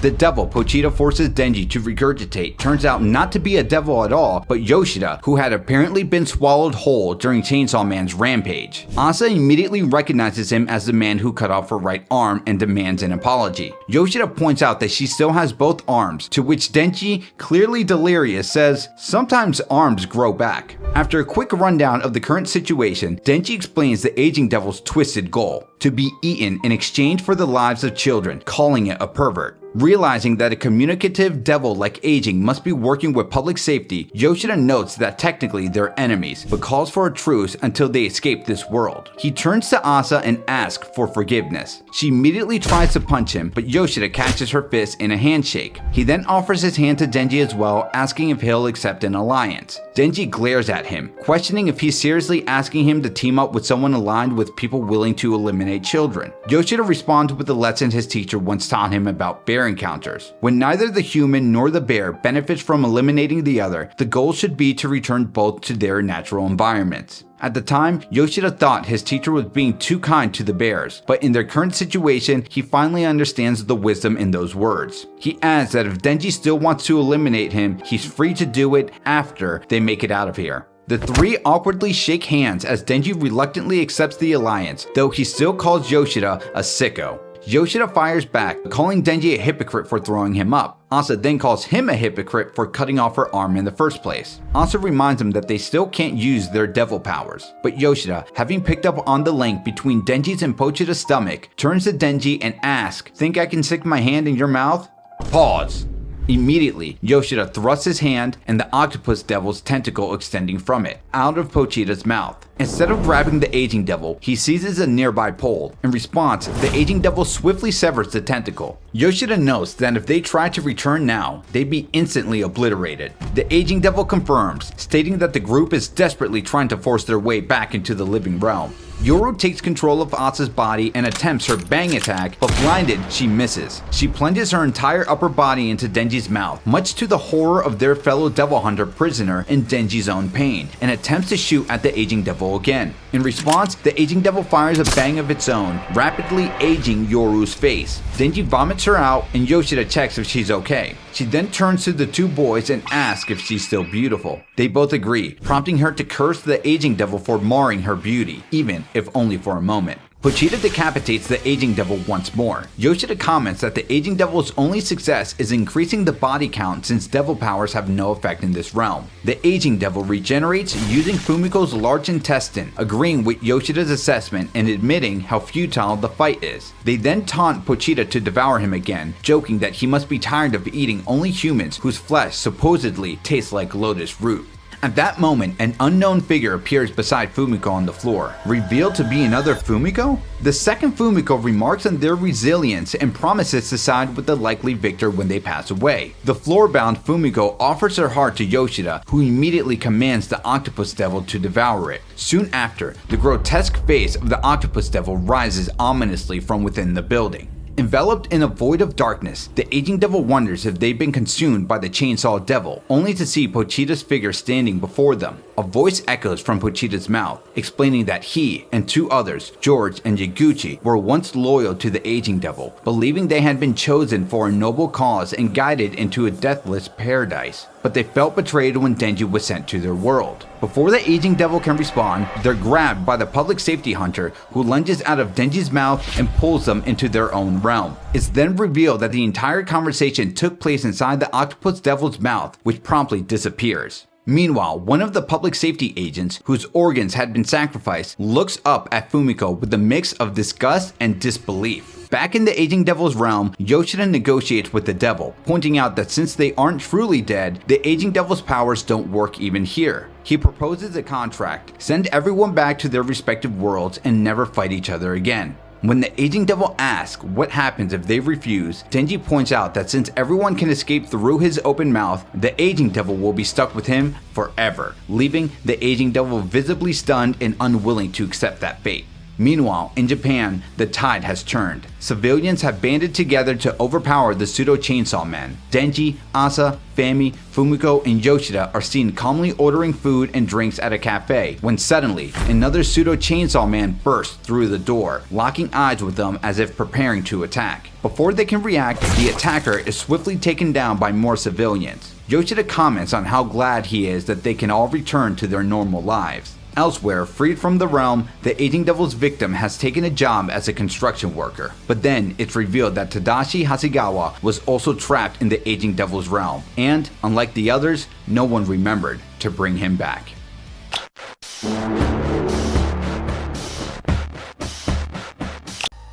The devil Pochita forces Denji to regurgitate turns out not to be a devil at all, but Yoshida, who had apparently been swallowed whole during Chainsaw Man's rampage. Asa immediately recognizes him as the man who cut off her right arm and demands an apology. Yoshida points out that she still has both arms, to which Denji, clearly delirious, says, "Sometimes arms grow back." After a quick rundown of the current situation, Denji explains the aging devil's twisted goal: to be eaten in exchange for the lives of children, calling it a pervert. Realizing that a communicative devil like aging must be working with public safety, Yoshida notes that technically they're enemies, but calls for a truce until they escape this world. He turns to Asa and asks for forgiveness. She immediately tries to punch him, but Yoshida catches her fist in a handshake. He then offers his hand to Denji as well, asking if he'll accept an alliance. Denji glares at him, questioning if he's seriously asking him to team up with someone aligned with people willing to eliminate children. Yoshida responds with the lesson his teacher once taught him about bear encounters. When neither the human nor the bear benefits from eliminating the other, the goal should be to return both to their natural environments. At the time, Yoshida thought his teacher was being too kind to the bears, but in their current situation, he finally understands the wisdom in those words. He adds that if Denji still wants to eliminate him, he's free to do it after they make it out of here. The three awkwardly shake hands as Denji reluctantly accepts the alliance, though he still calls Yoshida a sicko. Yoshida fires back, calling Denji a hypocrite for throwing him up. Asa then calls him a hypocrite for cutting off her arm in the first place. Asa reminds him that they still can't use their devil powers. But Yoshida, having picked up on the link between Denji's and Pochita's stomach, turns to Denji and asks, "Think I can stick my hand in your mouth?" Pause. Immediately, Yoshida thrusts his hand and the octopus devil's tentacle extending from it, out of Pochita's mouth. Instead of grabbing the aging devil, he seizes a nearby pole. In response, the aging devil swiftly severs the tentacle. Yoshida notes that if they try to return now, they'd be instantly obliterated. The aging devil confirms, stating that the group is desperately trying to force their way back into the living realm. Yoru takes control of Asa's body and attempts her bang attack, but blinded, she misses. She plunges her entire upper body into Denji's mouth, much to the horror of their fellow devil hunter prisoner in Denji's own pain, and attempts to shoot at the aging devil again. In response, the aging devil fires a bang of its own, rapidly aging Yoru's face. Denji vomits her out, and Yoshida checks if she's okay. She then turns to the two boys and asks if she's still beautiful. They both agree, prompting her to curse the aging devil for marring her beauty, even if only for a moment. Pochita decapitates the aging devil once more. Yoshida comments that the aging devil's only success is increasing the body count since devil powers have no effect in this realm. The aging devil regenerates using Fumiko's large intestine, agreeing with Yoshida's assessment and admitting how futile the fight is. They then taunt Pochita to devour him again, joking that he must be tired of eating only humans whose flesh supposedly tastes like lotus root. At that moment, an unknown figure appears beside Fumiko on the floor, revealed to be another Fumiko? The second Fumiko remarks on their resilience and promises to side with the likely victor when they pass away. The floor-bound Fumiko offers her heart to Yoshida, who immediately commands the octopus devil to devour it. Soon after, the grotesque face of the octopus devil rises ominously from within the building. Enveloped in a void of darkness, the aging devil wonders if they've been consumed by the chainsaw devil, only to see Pochita's figure standing before them. A voice echoes from Pochita's mouth, explaining that he and two others, George and Yaguchi, were once loyal to the aging devil, believing they had been chosen for a noble cause and guided into a deathless paradise. But they felt betrayed when Denji was sent to their world. Before the aging devil can respond, they're grabbed by the public safety hunter, who lunges out of Denji's mouth and pulls them into their own realm. It's then revealed that the entire conversation took place inside the octopus devil's mouth, which promptly disappears. Meanwhile, one of the public safety agents, whose organs had been sacrificed, looks up at Fumiko with a mix of disgust and disbelief. Back in the aging devil's realm, Yoshida negotiates with the devil, pointing out that since they aren't truly dead, the aging devil's powers don't work even here. He proposes a contract: send everyone back to their respective worlds and never fight each other again. When the aging devil asks what happens if they refuse, Denji points out that since everyone can escape through his open mouth, the aging devil will be stuck with him forever, leaving the aging devil visibly stunned and unwilling to accept that fate. Meanwhile, in Japan, the tide has turned. Civilians have banded together to overpower the pseudo chainsaw men. Denji, Asa, Fami, Fumiko, and Yoshida are seen calmly ordering food and drinks at a cafe, when suddenly, another pseudo chainsaw man bursts through the door, locking eyes with them as if preparing to attack. Before they can react, the attacker is swiftly taken down by more civilians. Yoshida comments on how glad he is that they can all return to their normal lives. Elsewhere, freed from the realm, the aging devil's victim has taken a job as a construction worker. But then it's revealed that Tadashi Hasegawa was also trapped in the aging devil's realm, and, unlike the others, no one remembered to bring him back.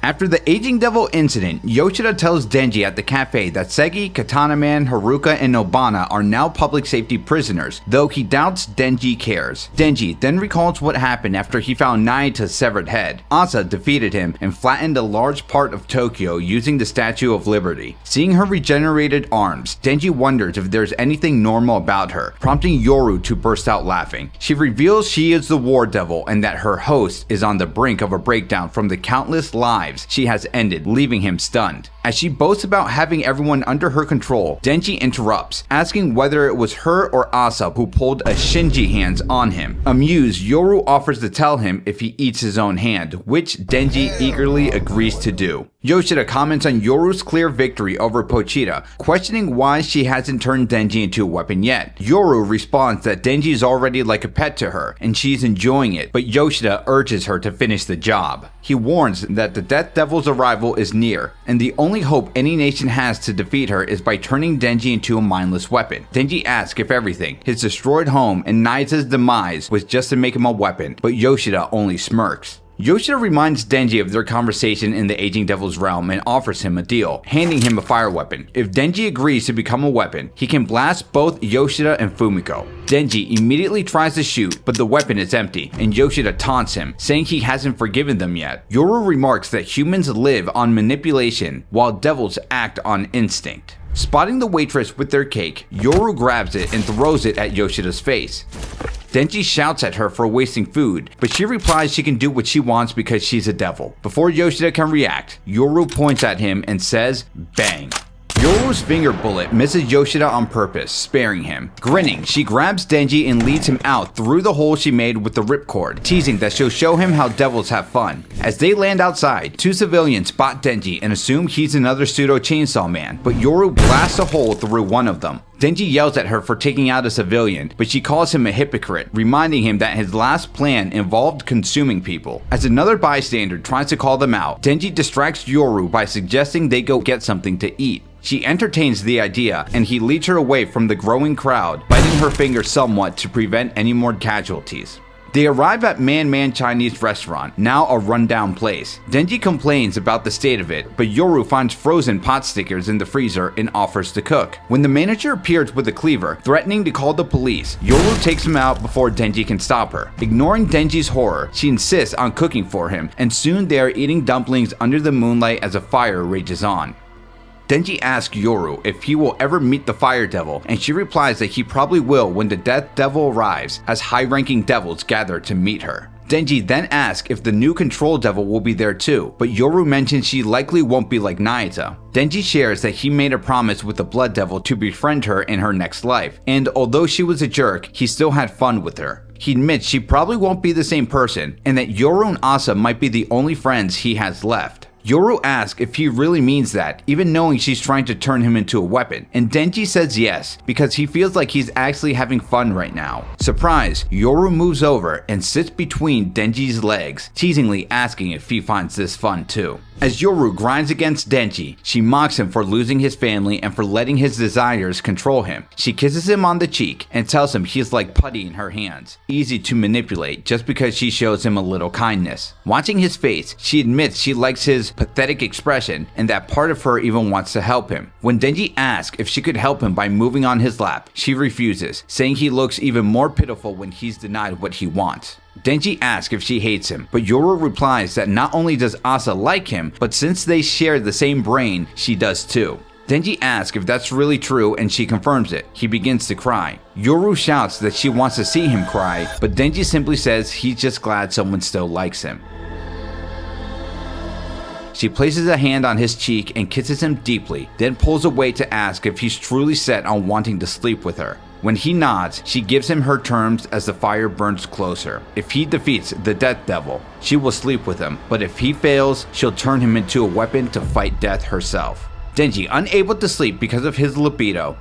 After the aging devil incident, Yoshida tells Denji at the cafe that Segi, Katana Man, Haruka, and Nobana are now public safety prisoners, though he doubts Denji cares. Denji then recalls what happened after he found Nayata's severed head. Asa defeated him and flattened a large part of Tokyo using the Statue of Liberty. Seeing her regenerated arms, Denji wonders if there's anything normal about her, prompting Yoru to burst out laughing. She reveals she is the war devil and that her host is on the brink of a breakdown from the countless lives she has ended, leaving him stunned. As she boasts about having everyone under her control, Denji interrupts, asking whether it was her or Asa who pulled a Shinji hands on him. Amused, Yoru offers to tell him if he eats his own hand, which Denji eagerly agrees to do. Yoshida comments on Yoru's clear victory over Pochita, questioning why she hasn't turned Denji into a weapon yet. Yoru responds that Denji is already like a pet to her, and she's enjoying it, but Yoshida urges her to finish the job. He warns that the Death Devil's arrival is near, and the only hope any nation has to defeat her is by turning Denji into a mindless weapon. Denji asks if everything, his destroyed home and Nayata's demise, was just to make him a weapon, but Yoshida only smirks. Yoshida reminds Denji of their conversation in the aging devil's realm and offers him a deal, handing him a fire weapon. If Denji agrees to become a weapon, he can blast both Yoshida and Fumiko. Denji immediately tries to shoot, but the weapon is empty, and Yoshida taunts him, saying he hasn't forgiven them yet. Yoru remarks that humans live on manipulation, while devils act on instinct. Spotting the waitress with their cake, Yoru grabs it and throws it at Yoshida's face. Denji shouts at her for wasting food, but she replies she can do what she wants because she's a devil. Before Yoshida can react, Yoru points at him and says, "Bang." Yoru's finger bullet misses Yoshida on purpose, sparing him. Grinning, she grabs Denji and leads him out through the hole she made with the ripcord, teasing that she'll show him how devils have fun. As they land outside, two civilians spot Denji and assume he's another pseudo chainsaw man, but Yoru blasts a hole through one of them. Denji yells at her for taking out a civilian, but she calls him a hypocrite, reminding him that his last plan involved consuming people. As another bystander tries to call them out, Denji distracts Yoru by suggesting they go get something to eat. She entertains the idea, and he leads her away from the growing crowd, biting her finger somewhat to prevent any more casualties. They arrive at Man Chinese restaurant, now a rundown place. Denji complains about the state of it, but Yoru finds frozen pot stickers in the freezer and offers to cook. When the manager appears with a cleaver, threatening to call the police, Yoru takes him out before Denji can stop her. Ignoring Denji's horror, she insists on cooking for him, and soon they are eating dumplings under the moonlight as a fire rages on. Denji asks Yoru if he will ever meet the Fire Devil, and she replies that he probably will when the Death Devil arrives, as high-ranking devils gather to meet her. Denji then asks if the new Control Devil will be there too, but Yoru mentions she likely won't be like Naiza. Denji shares that he made a promise with the Blood Devil to befriend her in her next life, and although she was a jerk, he still had fun with her. He admits she probably won't be the same person, and that Yoru and Asa might be the only friends he has left. Yoru asks if he really means that, even knowing she's trying to turn him into a weapon, and Denji says yes, because he feels like he's actually having fun right now. Surprised, Yoru moves over and sits between Denji's legs, teasingly asking if he finds this fun too. As Yoru grinds against Denji, she mocks him for losing his family and for letting his desires control him. She kisses him on the cheek and tells him he's like putty in her hands, easy to manipulate just because she shows him a little kindness. Watching his face, she admits she likes his pathetic expression and that part of her even wants to help him. When Denji asks if she could help him by moving on his lap, she refuses, saying he looks even more pitiful when he's denied what he wants. Denji asks if she hates him, but Yoru replies that not only does Asa like him, but since they share the same brain, she does too. Denji asks if that's really true and she confirms it. He begins to cry. Yoru shouts that she wants to see him cry, but Denji simply says he's just glad someone still likes him. She places a hand on his cheek and kisses him deeply, then pulls away to ask if he's truly set on wanting to sleep with her. When he nods, she gives him her terms as the fire burns closer. If he defeats the Death Devil, she will sleep with him, but if he fails, she'll turn him into a weapon to fight death herself. Denji, unable to sleep because of his libido,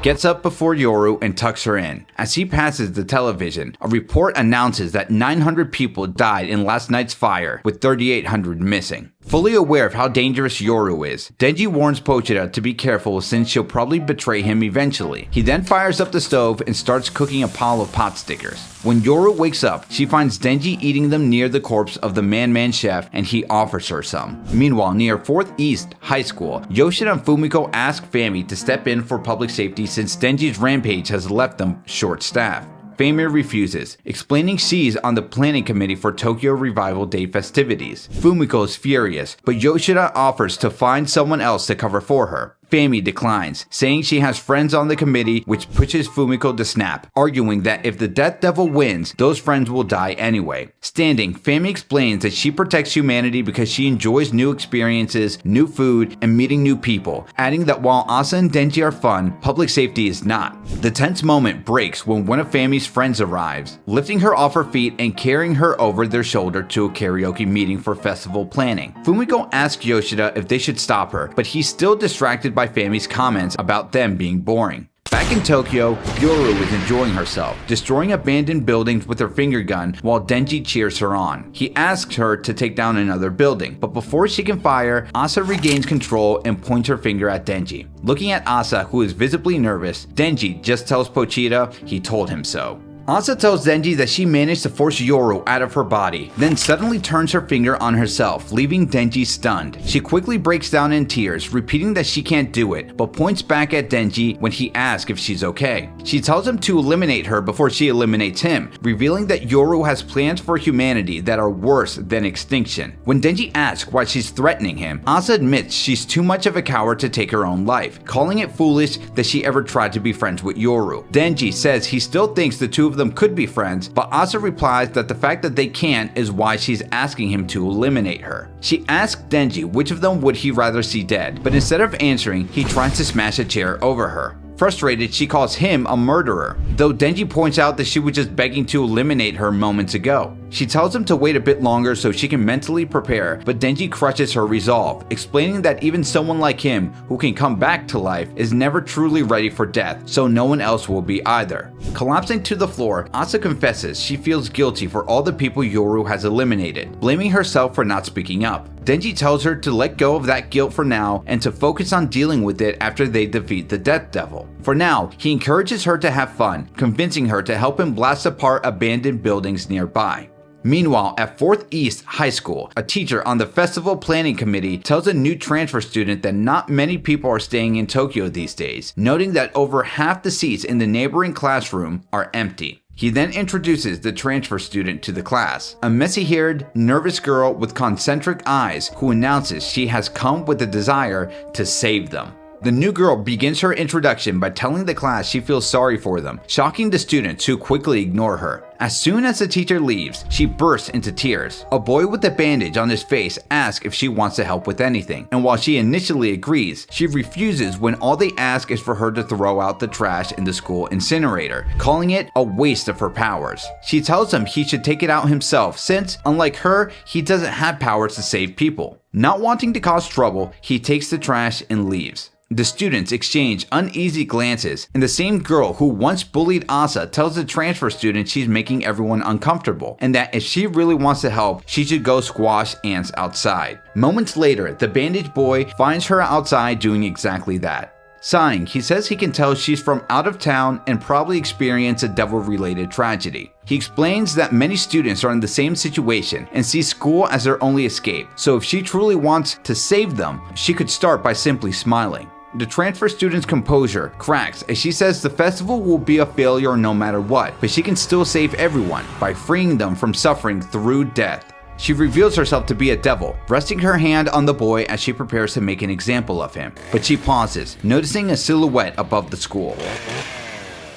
gets up before Yoru and tucks her in. As he passes the television, a report announces that 900 people died in last night's fire, with 3,800 missing. Fully aware of how dangerous Yoru is, Denji warns Pochita to be careful since she'll probably betray him eventually. He then fires up the stove and starts cooking a pile of pot stickers. When Yoru wakes up, she finds Denji eating them near the corpse of the Man chef and he offers her some. Meanwhile, near 4th East High School, Yoshida and Fumiko ask Fami to step in for public safety since Denji's rampage has left them short-staffed. Fami refuses, explaining she's on the planning committee for Tokyo Revival Day festivities. Fumiko is furious, but Yoshida offers to find someone else to cover for her. Fami declines, saying she has friends on the committee, which pushes Fumiko to snap, arguing that if the Death Devil wins, those friends will die anyway. Standing, Fami explains that she protects humanity because she enjoys new experiences, new food, and meeting new people, adding that while Asa and Denji are fun, public safety is not. The tense moment breaks when one of Fami's friends arrives, lifting her off her feet and carrying her over their shoulder to a karaoke meeting for festival planning. Fumiko asks Yoshida if they should stop her, but he's still distracted by Fami's comments about them being boring. Back in Tokyo, Yoru is enjoying herself, destroying abandoned buildings with her finger gun while Denji cheers her on. He asks her to take down another building, but before she can fire, Asa regains control and points her finger at Denji. Looking at Asa, who is visibly nervous, Denji just tells Pochita he told him so. Asa tells Denji that she managed to force Yoru out of her body, then suddenly turns her finger on herself, leaving Denji stunned. She quickly breaks down in tears, repeating that she can't do it, but points back at Denji when he asks if she's okay. She tells him to eliminate her before she eliminates him, revealing that Yoru has plans for humanity that are worse than extinction. When Denji asks why she's threatening him, Asa admits she's too much of a coward to take her own life, calling it foolish that she ever tried to be friends with Yoru. Denji says he still thinks the two of them could be friends, but Asa replies that the fact that they can't is why she's asking him to eliminate her. She asks Denji which of them would he rather see dead, but instead of answering, he tries to smash a chair over her. Frustrated, she calls him a murderer, though Denji points out that she was just begging to eliminate her moments ago. She tells him to wait a bit longer so she can mentally prepare, but Denji crushes her resolve, explaining that even someone like him, who can come back to life, is never truly ready for death, so no one else will be either. Collapsing to the floor, Asa confesses she feels guilty for all the people Yoru has eliminated, blaming herself for not speaking up. Denji tells her to let go of that guilt for now and to focus on dealing with it after they defeat the Death Devil. For now, he encourages her to have fun, convincing her to help him blast apart abandoned buildings nearby. Meanwhile, at 4th East High School, a teacher on the festival planning committee tells a new transfer student that not many people are staying in Tokyo these days, noting that over half the seats in the neighboring classroom are empty. He then introduces the transfer student to the class, a messy-haired, nervous girl with concentric eyes who announces she has come with a desire to save them. The new girl begins her introduction by telling the class she feels sorry for them, shocking the students who quickly ignore her. As soon as the teacher leaves, she bursts into tears. A boy with a bandage on his face asks if she wants to help with anything, and while she initially agrees, she refuses when all they ask is for her to throw out the trash in the school incinerator, calling it a waste of her powers. She tells him he should take it out himself since, unlike her, he doesn't have powers to save people. Not wanting to cause trouble, he takes the trash and leaves. The students exchange uneasy glances, and the same girl who once bullied Asa tells the transfer student she's making everyone uncomfortable, and that if she really wants to help, she should go squash ants outside. Moments later, the bandaged boy finds her outside doing exactly that. Sighing, he says he can tell she's from out of town and probably experienced a devil-related tragedy. He explains that many students are in the same situation and see school as their only escape, so if she truly wants to save them, she could start by simply smiling. The transfer student's composure cracks as she says the festival will be a failure no matter what, but she can still save everyone by freeing them from suffering through death. She reveals herself to be a devil, resting her hand on the boy as she prepares to make an example of him, but she pauses, noticing a silhouette above the school.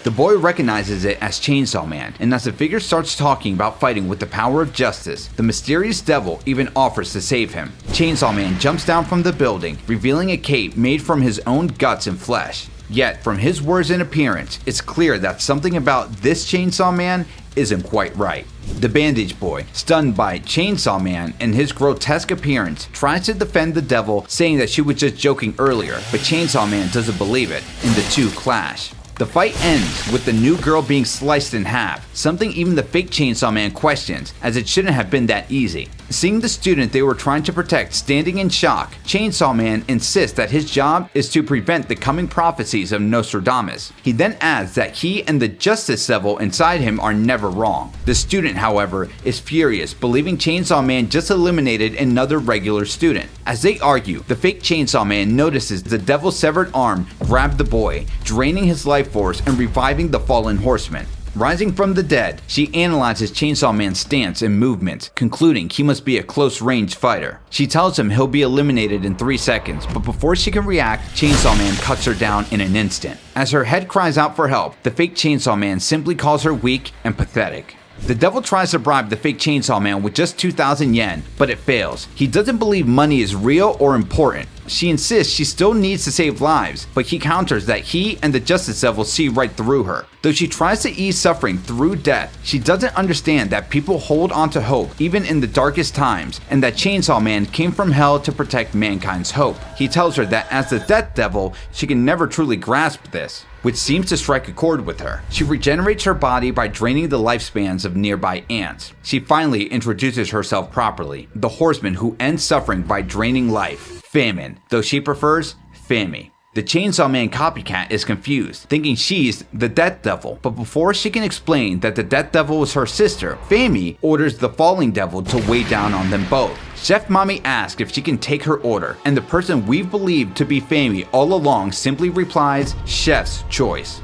The boy recognizes it as Chainsaw Man, and as the figure starts talking about fighting with the power of justice, the mysterious devil even offers to save him. Chainsaw Man jumps down from the building, revealing a cape made from his own guts and flesh. Yet, from his words and appearance, it's clear that something about this Chainsaw Man isn't quite right. The bandage boy, stunned by Chainsaw Man and his grotesque appearance, tries to defend the devil, saying that she was just joking earlier, but Chainsaw Man doesn't believe it, and the two clash. The fight ends with the new girl being sliced in half, something even the fake Chainsaw Man questions, as it shouldn't have been that easy. Seeing the student they were trying to protect standing in shock, Chainsaw Man insists that his job is to prevent the coming prophecies of Nostradamus. He then adds that he and the Justice Devil inside him are never wrong. The student, however, is furious, believing Chainsaw Man just eliminated another regular student. As they argue, the fake Chainsaw Man notices the devil's severed arm grab the boy, draining his life force and reviving the fallen horseman. Rising from the dead, she analyzes Chainsaw Man's stance and movements, concluding he must be a close-range fighter. She tells him he'll be eliminated in 3 seconds, but before she can react, Chainsaw Man cuts her down in an instant. As her head cries out for help, the fake Chainsaw Man simply calls her weak and pathetic. The devil tries to bribe the fake Chainsaw Man with just 2,000 yen, but it fails. He doesn't believe money is real or important. She insists she still needs to save lives, but he counters that he and the Justice Devil see right through her. Though she tries to ease suffering through death, she doesn't understand that people hold on to hope even in the darkest times, and that Chainsaw Man came from hell to protect mankind's hope. He tells her that as the Death Devil, she can never truly grasp this, which seems to strike a chord with her. She regenerates her body by draining the lifespans of nearby ants. She finally introduces herself properly, the horseman who ends suffering by draining life. Famine, though she prefers Fammy. The Chainsaw Man copycat is confused, thinking she's the Death Devil, but before she can explain that the Death Devil was her sister, Fami orders the Falling Devil to weigh down on them both. Chef Mommy asks if she can take her order, and the person we've believed to be Fami all along simply replies, "Chef's choice."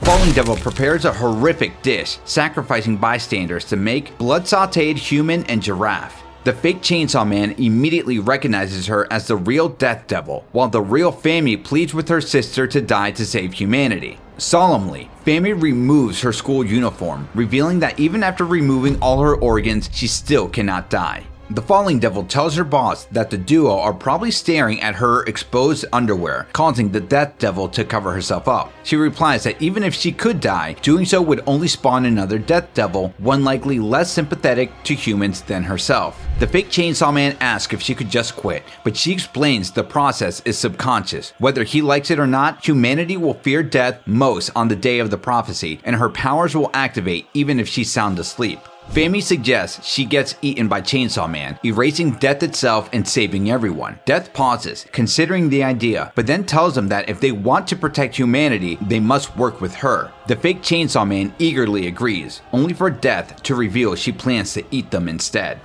Falling Devil prepares a horrific dish, sacrificing bystanders to make blood-sautéed human and giraffe. The fake Chainsaw Man immediately recognizes her as the real Death Devil, while the real Fami pleads with her sister to die to save humanity. Solemnly, Fami removes her school uniform, revealing that even after removing all her organs, she still cannot die. The Falling Devil tells her boss that the duo are probably staring at her exposed underwear, causing the Death Devil to cover herself up. She replies that even if she could die, doing so would only spawn another Death Devil, one likely less sympathetic to humans than herself. The fake Chainsaw Man asks if she could just quit, but she explains the process is subconscious. Whether he likes it or not, humanity will fear death most on the day of the prophecy, and her powers will activate even if she's sound asleep. Fami suggests she gets eaten by Chainsaw Man, erasing death itself and saving everyone. Death pauses, considering the idea, but then tells them that if they want to protect humanity, they must work with her. The fake Chainsaw Man eagerly agrees, only for Death to reveal she plans to eat them instead.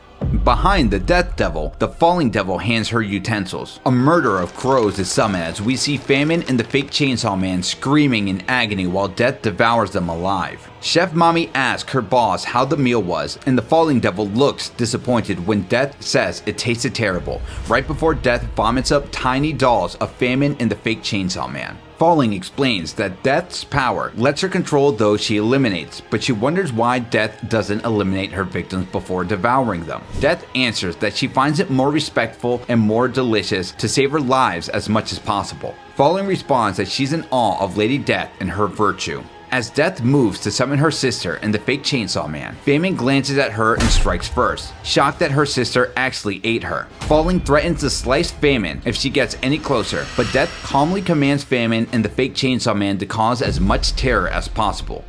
Behind the Death Devil, the Falling Devil hands her utensils. A murder of crows is summoned as we see Famine and the fake Chainsaw Man screaming in agony while Death devours them alive. Chef Mommy asks her boss how the meal was, and the Falling Devil looks disappointed when Death says it tasted terrible, right before Death vomits up tiny dolls of Famine and the fake Chainsaw Man. Falling explains that Death's power lets her control those she eliminates, but she wonders why Death doesn't eliminate her victims before devouring them. Death answers that she finds it more respectful and more delicious to save her lives as much as possible. Falling responds that she's in awe of Lady Death and her virtue. As Death moves to summon her sister and the fake Chainsaw Man, Famine glances at her and strikes first, shocked that her sister actually ate her. Falling threatens to slice Famine if she gets any closer, but Death calmly commands Famine and the fake Chainsaw Man to cause as much terror as possible.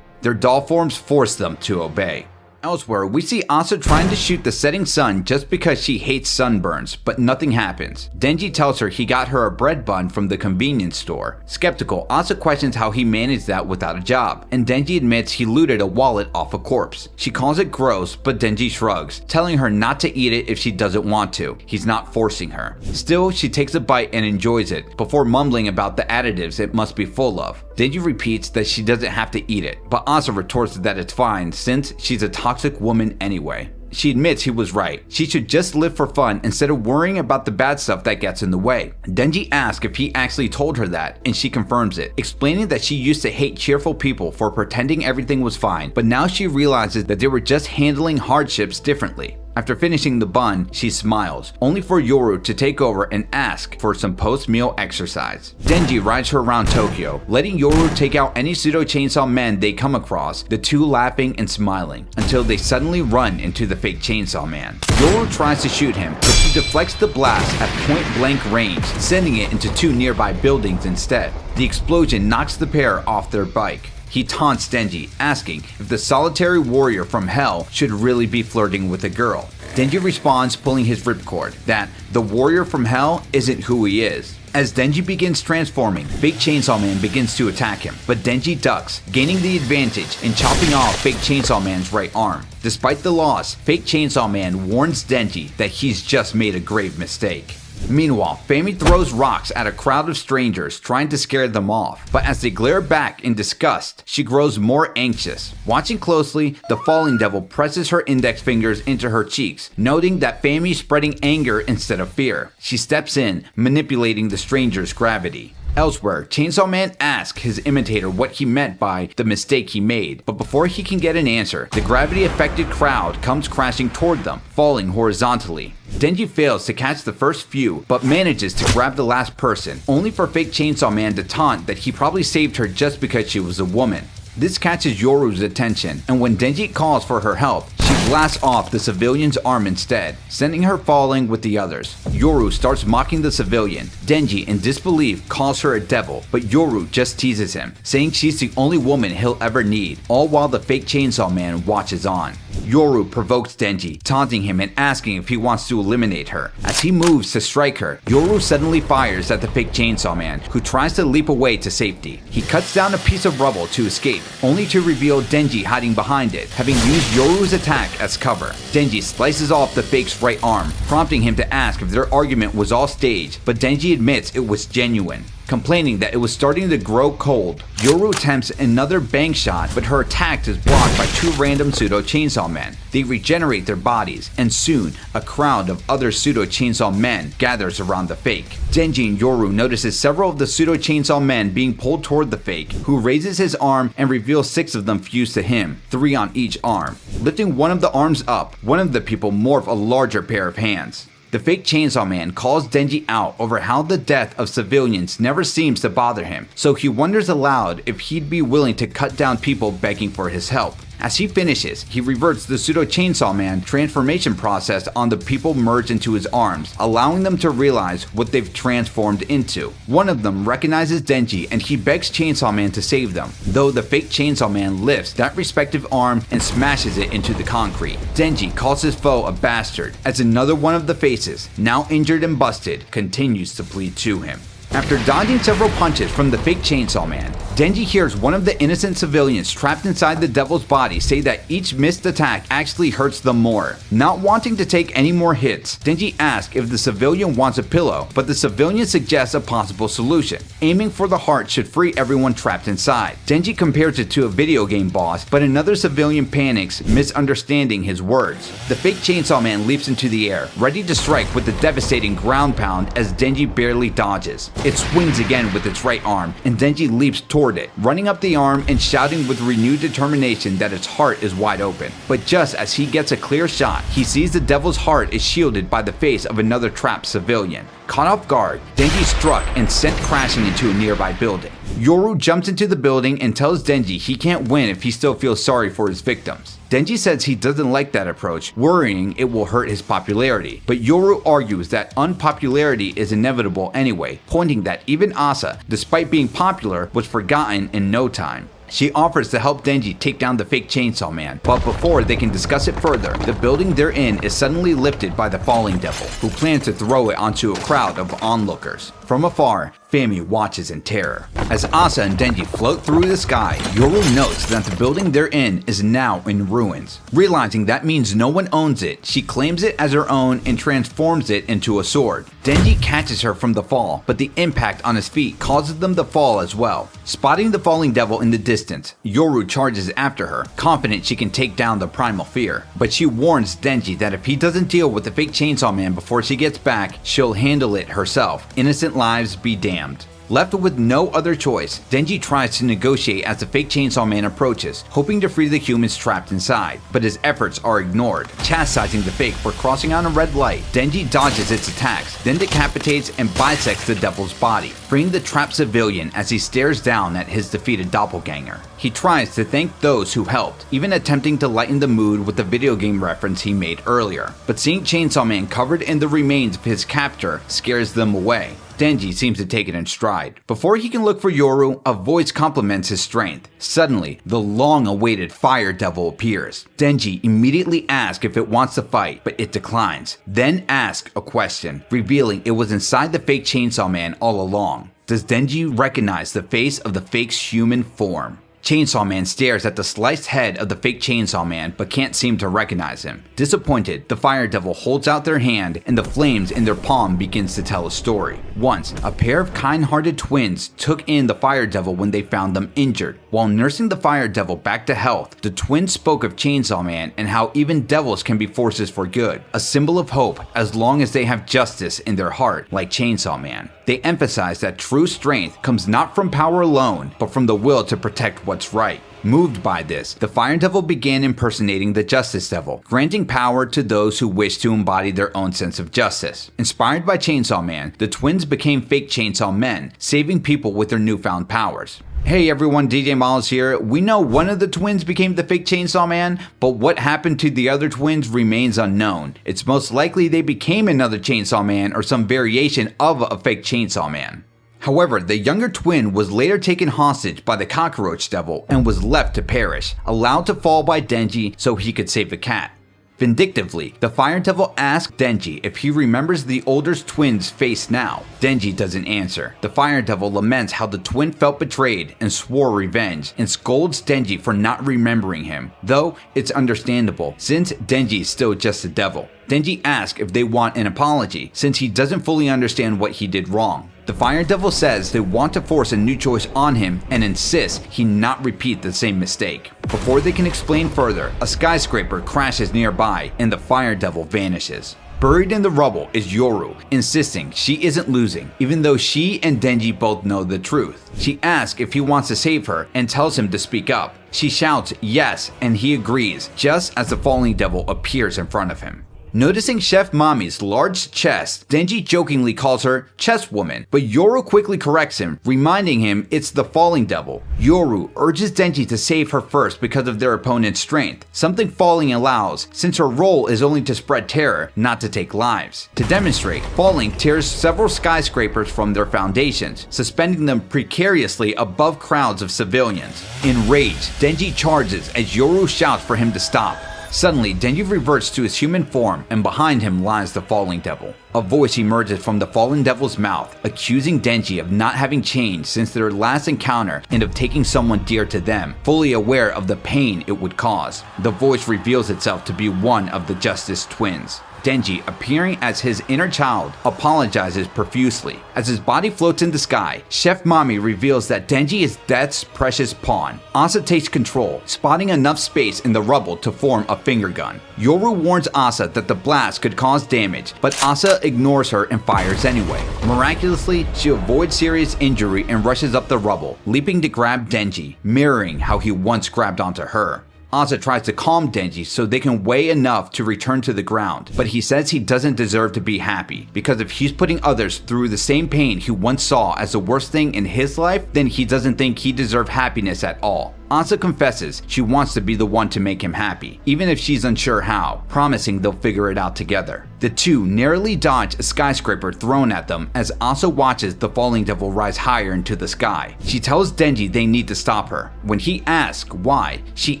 Their doll forms force them to obey. Elsewhere, we see Asa trying to shoot the setting sun just because she hates sunburns, but nothing happens. Denji tells her he got her a bread bun from the convenience store. Skeptical, Asa questions how he managed that without a job, and Denji admits he looted a wallet off a corpse. She calls it gross, but Denji shrugs, telling her not to eat it if she doesn't want to. He's not forcing her. Still, she takes a bite and enjoys it, before mumbling about the additives it must be full of. Denji repeats that she doesn't have to eat it, but Asa retorts that it's fine since she's a toxic woman anyway. She admits he was right. She should just live for fun instead of worrying about the bad stuff that gets in the way. Denji asks if he actually told her that, and she confirms it, explaining that she used to hate cheerful people for pretending everything was fine, but now she realizes that they were just handling hardships differently. After finishing the bun, she smiles, only for Yoru to take over and ask for some post-meal exercise. Denji rides her around Tokyo, letting Yoru take out any pseudo-chainsaw men they come across, the two laughing and smiling, until they suddenly run into the fake Chainsaw Man. Yoru tries to shoot him, but he deflects the blast at point-blank range, sending it into two nearby buildings instead. The explosion knocks the pair off their bike. He taunts Denji, asking if the solitary warrior from hell should really be flirting with a girl. Denji responds, pulling his ripcord, that the warrior from hell isn't who he is. As Denji begins transforming, fake Chainsaw Man begins to attack him, but Denji ducks, gaining the advantage and chopping off fake Chainsaw Man's right arm. Despite the loss, fake Chainsaw Man warns Denji that he's just made a grave mistake. Meanwhile, Fami throws rocks at a crowd of strangers, trying to scare them off, but as they glare back in disgust, she grows more anxious. Watching closely, the Falling Devil presses her index fingers into her cheeks, noting that Fami's spreading anger instead of fear. She steps in, manipulating the stranger's gravity. Elsewhere, Chainsaw Man asks his imitator what he meant by the mistake he made, but before he can get an answer, the gravity-affected crowd comes crashing toward them, falling horizontally. Denji fails to catch the first few, but manages to grab the last person, only for fake Chainsaw Man to taunt that he probably saved her just because she was a woman. This catches Yoru's attention, and when Denji calls for her help, she blasts off the civilian's arm instead, sending her falling with the others. Yoru starts mocking the civilian. Denji, in disbelief, calls her a devil, but Yoru just teases him, saying she's the only woman he'll ever need, all while the fake Chainsaw Man watches on. Yoru provokes Denji, taunting him and asking if he wants to eliminate her. As he moves to strike her, Yoru suddenly fires at the fake Chainsaw Man, who tries to leap away to safety. He cuts down a piece of rubble to escape, only to reveal Denji hiding behind it, having used Yoru's attack as cover. Denji slices off the fake's right arm, prompting him to ask if their argument was all staged, but Denji admits it was genuine, complaining that it was starting to grow cold. Yoru attempts another bang shot, but her attack is blocked by two random pseudo chainsaw men. They regenerate their bodies, and soon a crowd of other pseudo chainsaw men gathers around the fake. Denji and Yoru notices several of the pseudo chainsaw men being pulled toward the fake, who raises his arm and reveals 6 of them fused to him, 3 on each arm. Lifting one of the arms up, one of the people morph a larger pair of hands. The fake Chainsaw Man calls Denji out over how the death of civilians never seems to bother him, so he wonders aloud if he'd be willing to cut down people begging for his help. As he finishes, he reverts the pseudo Chainsaw Man transformation process on the people merged into his arms, allowing them to realize what they've transformed into. One of them recognizes Denji and he begs Chainsaw Man to save them, though the fake Chainsaw Man lifts that respective arm and smashes it into the concrete. Denji calls his foe a bastard, as another one of the faces, now injured and busted, continues to plead to him. After dodging several punches from the fake Chainsaw Man, Denji hears one of the innocent civilians trapped inside the devil's body say that each missed attack actually hurts them more. Not wanting to take any more hits, Denji asks if the civilian wants a pillow, but the civilian suggests a possible solution. Aiming for the heart should free everyone trapped inside. Denji compares it to a video game boss, but another civilian panics, misunderstanding his words. The fake Chainsaw Man leaps into the air, ready to strike with a devastating ground pound as Denji barely dodges. It swings again with its right arm, and Denji leaps toward it, running up the arm and shouting with renewed determination that its heart is wide open. But just as he gets a clear shot, he sees the devil's heart is shielded by the face of another trapped civilian. Caught off guard, Denji struck and sent crashing into a nearby building. Yoru jumps into the building and tells Denji he can't win if he still feels sorry for his victims. Denji says he doesn't like that approach, worrying it will hurt his popularity, but Yoru argues that unpopularity is inevitable anyway, pointing that even Asa, despite being popular, was forgotten in no time. She offers to help Denji take down the fake Chainsaw Man, but before they can discuss it further, the building they're in is suddenly lifted by the falling devil, who plans to throw it onto a crowd of onlookers. From afar, Fami watches in terror. As Asa and Denji float through the sky, Yoru notes that the building they're in is now in ruins. Realizing that means no one owns it, she claims it as her own and transforms it into a sword. Denji catches her from the fall, but the impact on his feet causes them to fall as well. Spotting the falling devil in the distance, Yoru charges after her, confident she can take down the primal fear. But she warns Denji that if he doesn't deal with the fake Chainsaw Man before she gets back, she'll handle it herself. Innocent lives be damned. Left with no other choice, Denji tries to negotiate as the fake Chainsaw Man approaches, hoping to free the humans trapped inside, but his efforts are ignored. Chastising the fake for crossing on a red light, Denji dodges its attacks, then decapitates and bisects the devil's body, freeing the trapped civilian as he stares down at his defeated doppelganger. He tries to thank those who helped, even attempting to lighten the mood with the video game reference he made earlier, but seeing Chainsaw Man covered in the remains of his captor scares them away. Denji seems to take it in stride. Before he can look for Yoru, a voice compliments his strength. Suddenly, the long-awaited fire devil appears. Denji immediately asks if it wants to fight, but it declines. Then asks a question, revealing it was inside the fake Chainsaw Man all along. Does Denji recognize the face of the fake's human form? Chainsaw Man stares at the sliced head of the fake Chainsaw Man but can't seem to recognize him. Disappointed, the Fire Devil holds out their hand and the flames in their palm begins to tell a story. Once, a pair of kind-hearted twins took in the Fire Devil when they found them injured. While nursing the Fire Devil back to health, the twins spoke of Chainsaw Man and how even devils can be forces for good, a symbol of hope as long as they have justice in their heart, like Chainsaw Man. They emphasize that true strength comes not from power alone, but from the will to protect what's right. Moved by this, the Fire Devil began impersonating the Justice Devil, granting power to those who wish to embody their own sense of justice. Inspired by Chainsaw Man, the twins became fake Chainsaw Men, saving people with their newfound powers. Hey everyone, DJ Miles here. We know one of the twins became the fake Chainsaw Man, but what happened to the other twins remains unknown. It's most likely they became another Chainsaw Man or some variation of a fake Chainsaw Man. However, the younger twin was later taken hostage by the cockroach devil and was left to perish, allowed to fall by Denji so he could save a cat. Vindictively, the Fire Devil asks Denji if he remembers the older twin's face now. Denji doesn't answer. The Fire Devil laments how the twin felt betrayed and swore revenge, and scolds Denji for not remembering him, though it's understandable since Denji is still just a devil. Denji asks if they want an apology since he doesn't fully understand what he did wrong. The Fire Devil says they want to force a new choice on him and insists he not repeat the same mistake. Before they can explain further, a skyscraper crashes nearby and the Fire Devil vanishes. Buried in the rubble is Yoru, insisting she isn't losing, even though she and Denji both know the truth. She asks if he wants to save her and tells him to speak up. She shouts yes and he agrees, just as the Falling Devil appears in front of him. Noticing Chef Mami's large chest, Denji jokingly calls her Chest Woman, but Yoru quickly corrects him, reminding him it's the Falling Devil. Yoru urges Denji to save her first because of their opponent's strength, something Falling allows since her role is only to spread terror, not to take lives. To demonstrate, Falling tears several skyscrapers from their foundations, suspending them precariously above crowds of civilians. Enraged, Denji charges as Yoru shouts for him to stop. Suddenly, Denji reverts to his human form, and behind him lies the Falling Devil. A voice emerges from the Fallen Devil's mouth, accusing Denji of not having changed since their last encounter and of taking someone dear to them, fully aware of the pain it would cause. The voice reveals itself to be one of the Justice twins. Denji, appearing as his inner child, apologizes profusely. As his body floats in the sky, Chef Mami reveals that Denji is Death's precious pawn. Asa takes control, spotting enough space in the rubble to form a finger gun. Yoru warns Asa that the blast could cause damage, but Asa ignores her and fires anyway. Miraculously, she avoids serious injury and rushes up the rubble, leaping to grab Denji, mirroring how he once grabbed onto her. Asa tries to calm Denji so they can weigh enough to return to the ground, but he says he doesn't deserve to be happy, because if he's putting others through the same pain he once saw as the worst thing in his life, then he doesn't think he deserves happiness at all. Asa confesses she wants to be the one to make him happy, even if she's unsure how, promising they'll figure it out together. The two narrowly dodge a skyscraper thrown at them as Asa watches the Falling Devil rise higher into the sky. She tells Denji they need to stop her. When he asks why, she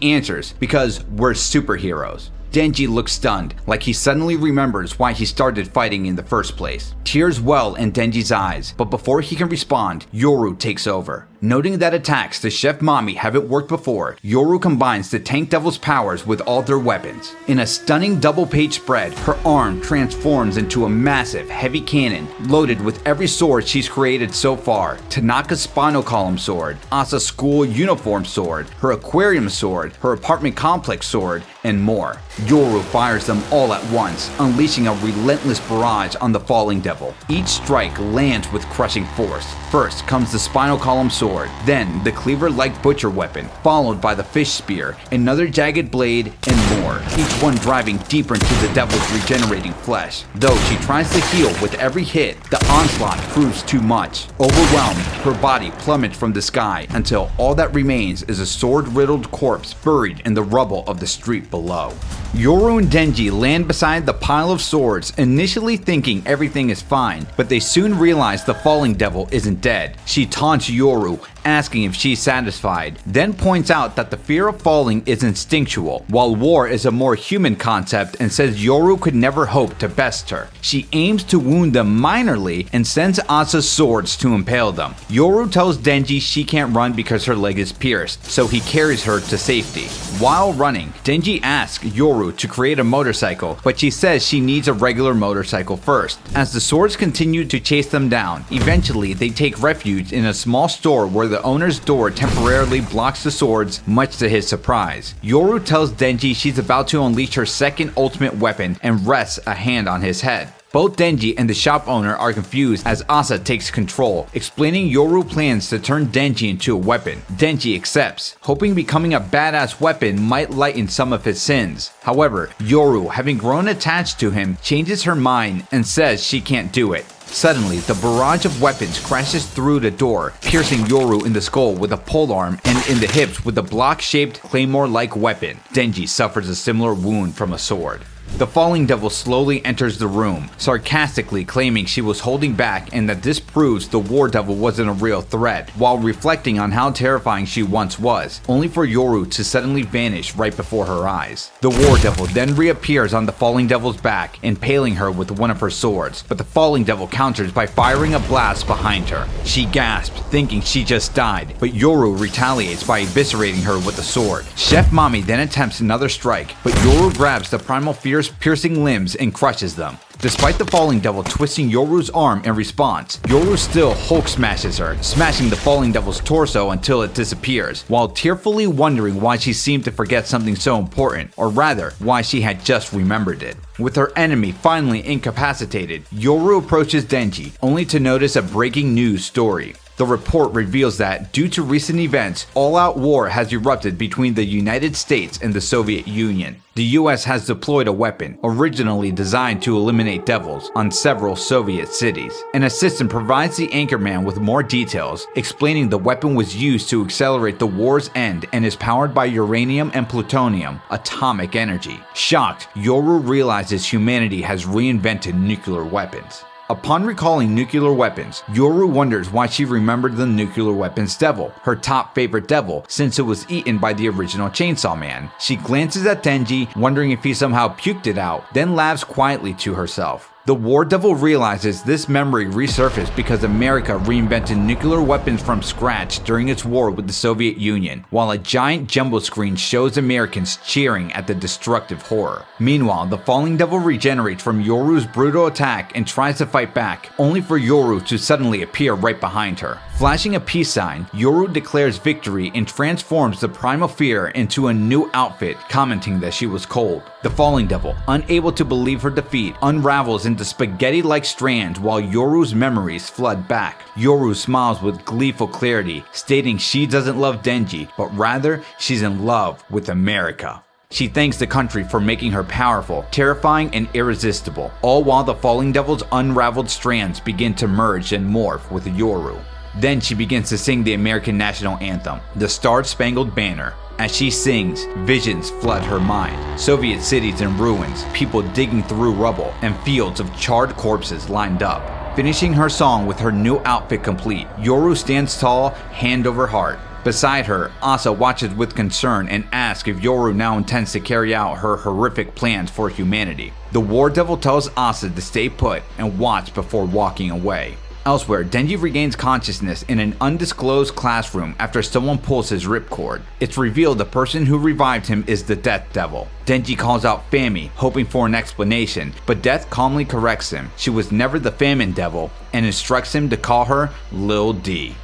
answers, because we're superheroes. Denji looks stunned, like he suddenly remembers why he started fighting in the first place. Tears well in Denji's eyes, but before he can respond, Yoru takes over. Noting that attacks to Chef Mami haven't worked before, Yoru combines the Tank Devil's powers with all their weapons. In a stunning double-page spread, her arm transforms into a massive, heavy cannon loaded with every sword she's created so far. Tanaka's spinal column sword, Asa's school uniform sword, her aquarium sword, her apartment complex sword, and more. Yoru fires them all at once, unleashing a relentless barrage on the Falling Devil. Each strike lands with crushing force. First comes the spinal column sword, then the cleaver-like butcher weapon, followed by the fish spear, another jagged blade, and more, each one driving deeper into the devil's regenerating flesh. Though she tries to heal with every hit, the onslaught proves too much. Overwhelmed, her body plummets from the sky until all that remains is a sword-riddled corpse buried in the rubble of the street below. Yoru and Denji land beside the pile of swords, initially thinking everything is fine, but they soon realize the Falling Devil isn't dead. She taunts Yoru, asking if she's satisfied, then points out that the fear of falling is instinctual, while war is a more human concept, and says Yoru could never hope to best her. She aims to wound them minorly and sends Asa's swords to impale them. Yoru tells Denji she can't run because her leg is pierced, so he carries her to safety. While running, Denji asks Yoru to create a motorcycle, but she says she needs a regular motorcycle first. As the swords continue to chase them down, eventually they take refuge in a small store where the owner's door temporarily blocks the swords, much to his surprise. Yoru tells Denji she's about to unleash her second ultimate weapon and rests a hand on his head. Both Denji and the shop owner are confused as Asa takes control, explaining Yoru plans to turn Denji into a weapon. Denji accepts, hoping becoming a badass weapon might lighten some of his sins. However, Yoru, having grown attached to him, changes her mind and says she can't do it. Suddenly, the barrage of weapons crashes through the door, piercing Yoru in the skull with a polearm and in the hips with a block-shaped claymore-like weapon. Denji suffers a similar wound from a sword. The Falling Devil slowly enters the room, sarcastically claiming she was holding back and that this proves the War Devil wasn't a real threat, while reflecting on how terrifying she once was, only for Yoru to suddenly vanish right before her eyes. The War Devil then reappears on the Falling Devil's back, impaling her with one of her swords, but the Falling Devil counters by firing a blast behind her. She gasps, thinking she just died, but Yoru retaliates by eviscerating her with a sword. Chef Mami then attempts another strike, but Yoru grabs the Primal Fear's piercing limbs and crushes them. Despite the Falling Devil twisting Yoru's arm in response, Yoru still Hulk smashes her, smashing the Falling Devil's torso until it disappears, while tearfully wondering why she seemed to forget something so important, or rather, why she had just remembered it. With her enemy finally incapacitated, Yoru approaches Denji, only to notice a breaking news story. The report reveals that, due to recent events, all-out war has erupted between the United States and the Soviet Union. The US has deployed a weapon, originally designed to eliminate devils, on several Soviet cities. An assistant provides the anchorman with more details, explaining the weapon was used to accelerate the war's end and is powered by uranium and plutonium, atomic energy. Shocked, Yoru realizes humanity has reinvented nuclear weapons. Upon recalling nuclear weapons, Yoru wonders why she remembered the nuclear weapons devil, her top favorite devil, since it was eaten by the original Chainsaw Man. She glances at Denji, wondering if he somehow puked it out, then laughs quietly to herself. The War Devil realizes this memory resurfaced because America reinvented nuclear weapons from scratch during its war with the Soviet Union, while a giant jumbo screen shows Americans cheering at the destructive horror. Meanwhile, the Falling Devil regenerates from Yoru's brutal attack and tries to fight back, only for Yoru to suddenly appear right behind her. Flashing a peace sign, Yoru declares victory and transforms the Primal Fear into a new outfit, commenting that she was cold. The Falling Devil, unable to believe her defeat, unravels into spaghetti-like strands while Yoru's memories flood back. Yoru smiles with gleeful clarity, stating she doesn't love Denji, but rather she's in love with America. She thanks the country for making her powerful, terrifying, and irresistible, all while the Falling Devil's unraveled strands begin to merge and morph with Yoru. Then she begins to sing the American national anthem, the Star-Spangled Banner. As she sings, visions flood her mind. Soviet cities in ruins, people digging through rubble, and fields of charred corpses lined up. Finishing her song with her new outfit complete, Yoru stands tall, hand over heart. Beside her, Asa watches with concern and asks if Yoru now intends to carry out her horrific plans for humanity. The War Devil tells Asa to stay put and watch before walking away. Elsewhere, Denji regains consciousness in an undisclosed classroom after someone pulls his ripcord. It's revealed the person who revived him is the Death Devil. Denji calls out Fami, hoping for an explanation, but Death calmly corrects him. She was never the Famine Devil, and instructs him to call her Lil D.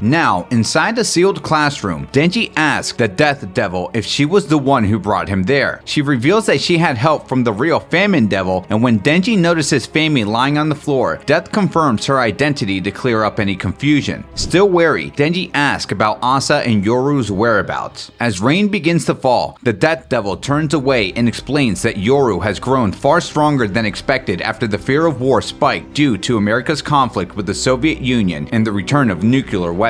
Now, inside the sealed classroom, Denji asks the Death Devil if she was the one who brought him there. She reveals that she had help from the real Famine Devil, and when Denji notices Fami lying on the floor, Death confirms her identity to clear up any confusion. Still wary, Denji asks about Asa and Yoru's whereabouts. As rain begins to fall, the Death Devil turns away and explains that Yoru has grown far stronger than expected after the fear of war spiked due to America's conflict with the Soviet Union and the return of nuclear weapons.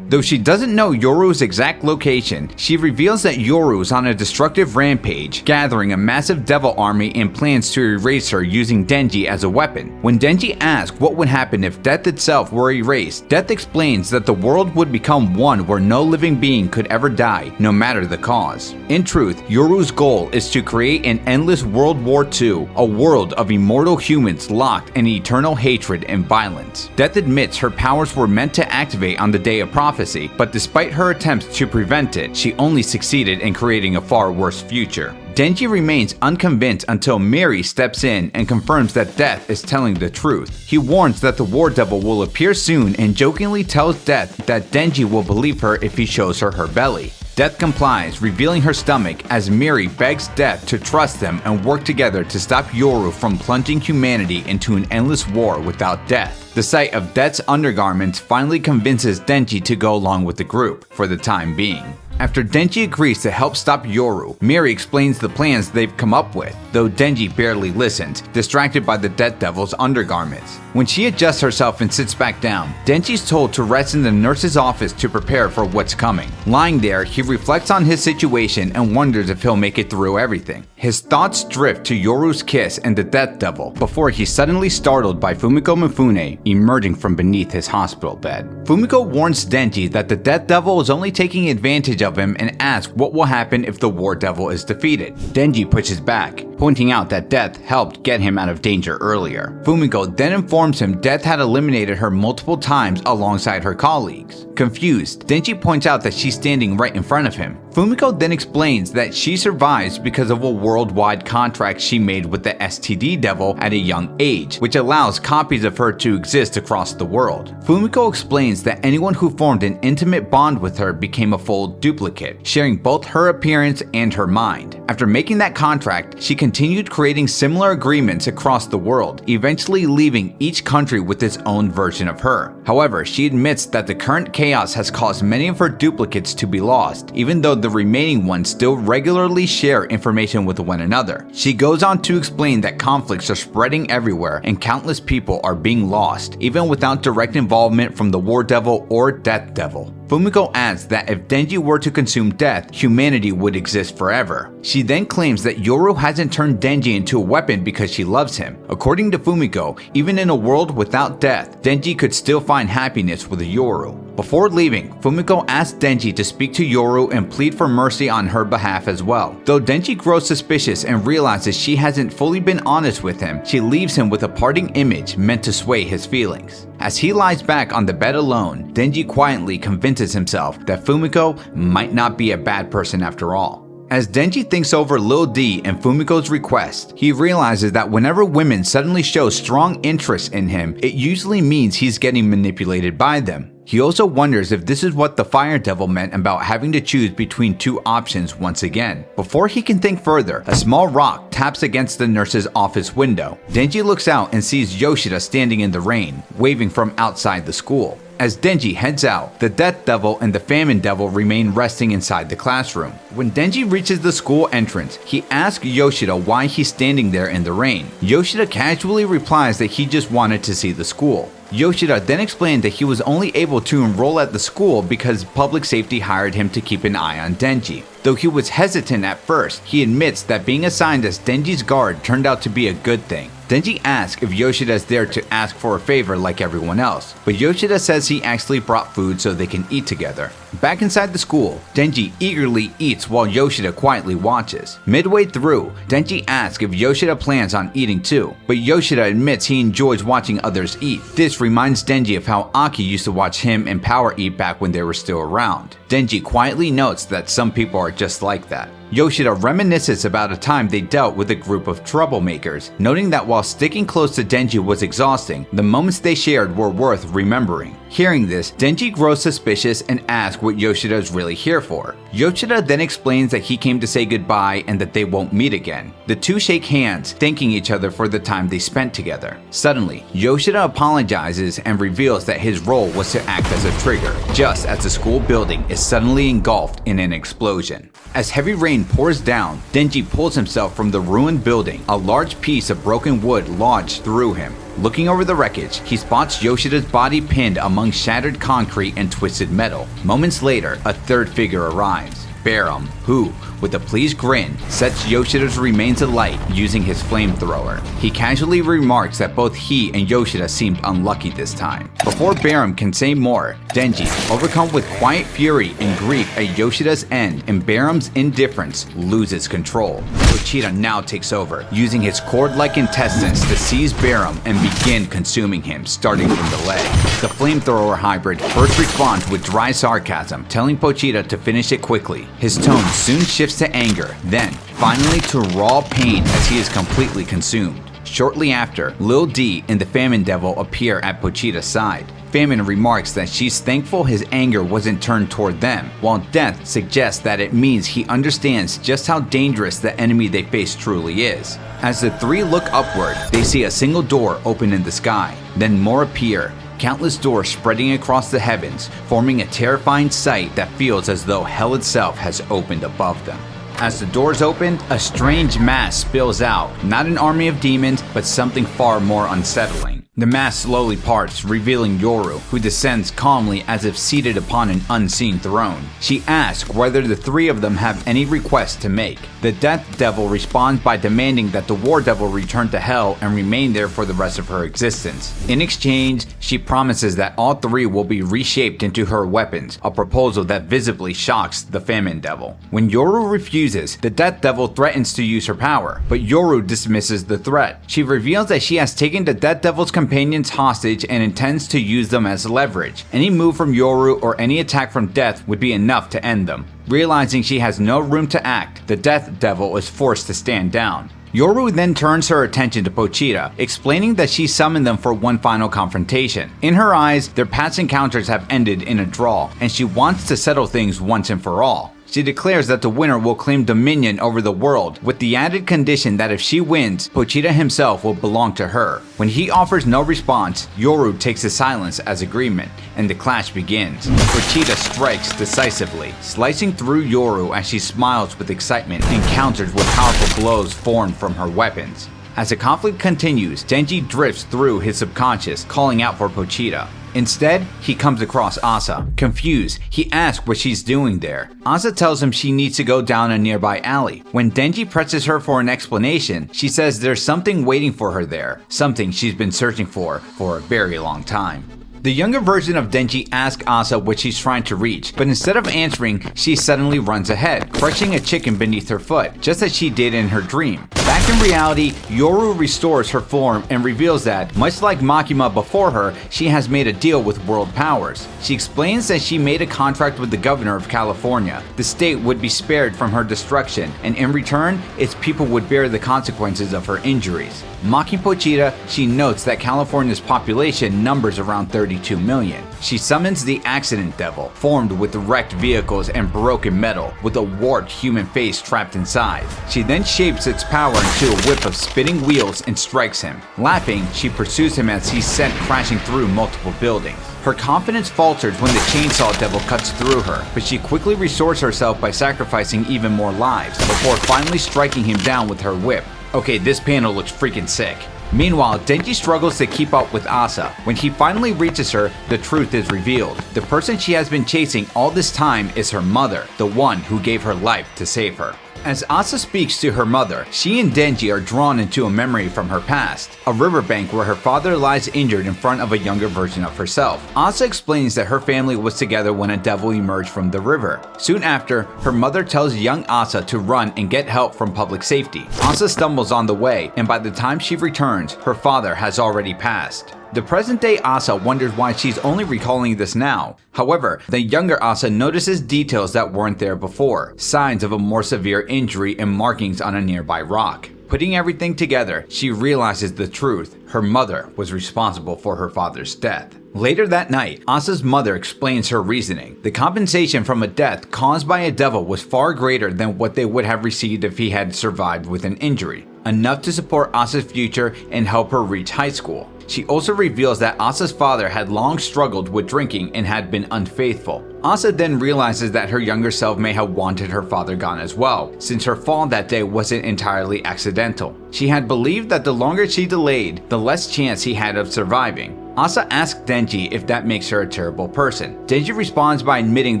Though she doesn't know Yoru's exact location, she reveals that Yoru's on a destructive rampage, gathering a massive devil army and plans to erase her using Denji as a weapon. When Denji asks what would happen if Death itself were erased, Death explains that the world would become one where no living being could ever die, no matter the cause. In truth, Yoru's goal is to create an endless World War II, a world of immortal humans locked in eternal hatred and violence. Death admits her powers were meant to activate on the day of prophecy, but despite her attempts to prevent it, she only succeeded in creating a far worse future. Denji remains unconvinced until Mary steps in and confirms that Death is telling the truth. He warns that the War Devil will appear soon and jokingly tells Death that Denji will believe her if he shows her her belly. Death complies, revealing her stomach as Mary begs Death to trust them and work together to stop Yoru from plunging humanity into an endless war without Death. The sight of Death's undergarments finally convinces Denji to go along with the group, for the time being. After Denji agrees to help stop Yoru, Miri explains the plans they've come up with, though Denji barely listens, distracted by the Death Devil's undergarments. When she adjusts herself and sits back down, Denji's told to rest in the nurse's office to prepare for what's coming. Lying there, he reflects on his situation and wonders if he'll make it through everything. His thoughts drift to Yoru's kiss and the Death Devil before he's suddenly startled by Fumiko Mifune emerging from beneath his hospital bed. Fumiko warns Denji that the Death Devil is only taking advantage of him and asks what will happen if the War Devil is defeated. Denji pushes back, pointing out that Death helped get him out of danger earlier. Fumiko then informs him Death had eliminated her multiple times alongside her colleagues. Confused, Denji points out that she's standing right in front of him. Fumiko then explains that she survives because of a worldwide contract she made with the STD Devil at a young age, which allows copies of her to exist across the world. Fumiko explains that anyone who formed an intimate bond with her became a full duplicate, sharing both her appearance and her mind. After making that contract, she continued creating similar agreements across the world, eventually leaving each country with its own version of her. However, she admits that the current chaos has caused many of her duplicates to be lost, even though the remaining ones still regularly share information with one another. She goes on to explain that conflicts are spreading everywhere and countless people are being lost, even without direct involvement from the War Devil or Death Devil. Fumiko adds that if Denji were to consume death, humanity would exist forever. She then claims that Yoru hasn't turned Denji into a weapon because she loves him. According to Fumiko, even in a world without death, Denji could still find happiness with Yoru. Before leaving, Fumiko asks Denji to speak to Yoru and plead for mercy on her behalf as well. Though Denji grows suspicious and realizes she hasn't fully been honest with him, she leaves him with a parting image meant to sway his feelings. As he lies back on the bed alone, Denji quietly convinces himself that Fumiko might not be a bad person after all. As Denji thinks over Lil D and Fumiko's request, he realizes that whenever women suddenly show strong interest in him, it usually means he's getting manipulated by them. He also wonders if this is what the Fire Devil meant about having to choose between two options once again. Before he can think further, a small rock taps against the nurse's office window. Denji looks out and sees Yoshida standing in the rain, waving from outside the school. As Denji heads out, the Death Devil and the Famine Devil remain resting inside the classroom. When Denji reaches the school entrance, he asks Yoshida why he's standing there in the rain. Yoshida casually replies that he just wanted to see the school. Yoshida then explained that he was only able to enroll at the school because public safety hired him to keep an eye on Denji. Though he was hesitant at first, he admits that being assigned as Denji's guard turned out to be a good thing. Denji asks if Yoshida is there to ask for a favor like everyone else, but Yoshida says he actually brought food so they can eat together. Back inside the school, Denji eagerly eats while Yoshida quietly watches. Midway through, Denji asks if Yoshida plans on eating too, but Yoshida admits he enjoys watching others eat. This reminds Denji of how Aki used to watch him and Power eat back when they were still around. Denji quietly notes that some people are just like that. Yoshida reminisces about a time they dealt with a group of troublemakers, noting that while sticking close to Denji was exhausting, the moments they shared were worth remembering. Hearing this, Denji grows suspicious and asks what Yoshida is really here for. Yoshida then explains that he came to say goodbye and that they won't meet again. The two shake hands, thanking each other for the time they spent together. Suddenly, Yoshida apologizes and reveals that his role was to act as a trigger, just as the school building is suddenly engulfed in an explosion. As heavy rain pours down, Denji pulls himself from the ruined building, a large piece of broken wood lodged through him. Looking over the wreckage, he spots Yoshida's body pinned among shattered concrete and twisted metal. Moments later, a third figure arrives, Barum, who, with a pleased grin, sets Yoshida's remains alight using his flamethrower. He casually remarks that both he and Yoshida seemed unlucky this time. Before Barum can say more, Denji, overcome with quiet fury and grief at Yoshida's end and Barum's indifference, loses control. Pochita now takes over, using his cord-like intestines to seize Barum and begin consuming him, starting from the leg. The flamethrower hybrid first responds with dry sarcasm, telling Pochita to finish it quickly. His tone soon shifts to anger, then finally to raw pain as he is completely consumed. Shortly after, Lil D and the Famine Devil appear at Pochita's side. Famine remarks that she's thankful his anger wasn't turned toward them, while Death suggests that it means he understands just how dangerous the enemy they face truly is. As the three look upward, they see a single door open in the sky, then more appear, countless doors spreading across the heavens, forming a terrifying sight that feels as though hell itself has opened above them. As the doors open, a strange mass spills out, not an army of demons, but something far more unsettling. The mass slowly parts, revealing Yoru, who descends calmly as if seated upon an unseen throne. She asks whether the three of them have any requests to make. The Death Devil responds by demanding that the War Devil return to Hell and remain there for the rest of her existence. In exchange, she promises that all three will be reshaped into her weapons, a proposal that visibly shocks the Famine Devil. When Yoru refuses, the Death Devil threatens to use her power, but Yoru dismisses the threat. She reveals that she has taken the Death Devil's companions hostage and intends to use them as leverage. Any move from Yoru or any attack from Death would be enough to end them. Realizing she has no room to act, the Death Devil is forced to stand down. Yoru then turns her attention to Pochita, explaining that she summoned them for one final confrontation. In her eyes, their past encounters have ended in a draw, and she wants to settle things once and for all. She declares that the winner will claim dominion over the world, with the added condition that if she wins, Pochita himself will belong to her. When he offers no response, Yoru takes his silence as agreement, and the clash begins. Pochita strikes decisively, slicing through Yoru as she smiles with excitement and counters with powerful blows formed from her weapons. As the conflict continues, Denji drifts through his subconscious, calling out for Pochita. Instead, he comes across Asa. Confused, he asks what she's doing there. Asa tells him she needs to go down a nearby alley. When Denji presses her for an explanation, she says there's something waiting for her there, something she's been searching for a very long time. The younger version of Denji asks Asa what she's trying to reach, but instead of answering, she suddenly runs ahead, crushing a chicken beneath her foot, just as she did in her dream. Back in reality, Yoru restores her form and reveals that, much like Makima before her, she has made a deal with world powers. She explains that she made a contract with the governor of California. The state would be spared from her destruction, and in return, its people would bear the consequences of her injuries. Mocking Pochita, she notes that California's population numbers around 32 million. She summons the Accident Devil, formed with wrecked vehicles and broken metal, with a warped human face trapped inside. She then shapes its power into a whip of spinning wheels and strikes him. Laughing, she pursues him as he's sent crashing through multiple buildings. Her confidence falters when the Chainsaw Devil cuts through her, but she quickly restores herself by sacrificing even more lives, before finally striking him down with her whip. Okay, this panel looks freaking sick. Meanwhile, Denji struggles to keep up with Asa. When he finally reaches her, the truth is revealed. The person she has been chasing all this time is her mother, the one who gave her life to save her. As Asa speaks to her mother, she and Denji are drawn into a memory from her past, a riverbank where her father lies injured in front of a younger version of herself. Asa explains that her family was together when a devil emerged from the river. Soon after, her mother tells young Asa to run and get help from public safety. Asa stumbles on the way, and by the time she returns, her father has already passed. The present-day Asa wonders why she's only recalling this now. However, the younger Asa notices details that weren't there before, signs of a more severe injury and markings on a nearby rock. Putting everything together, she realizes the truth. Her mother was responsible for her father's death. Later that night, Asa's mother explains her reasoning. The compensation from a death caused by a devil was far greater than what they would have received if he had survived with an injury, enough to support Asa's future and help her reach high school. She also reveals that Asa's father had long struggled with drinking and had been unfaithful. Asa then realizes that her younger self may have wanted her father gone as well, since her fall that day wasn't entirely accidental. She had believed that the longer she delayed, the less chance he had of surviving. Asa asks Denji if that makes her a terrible person. Denji responds by admitting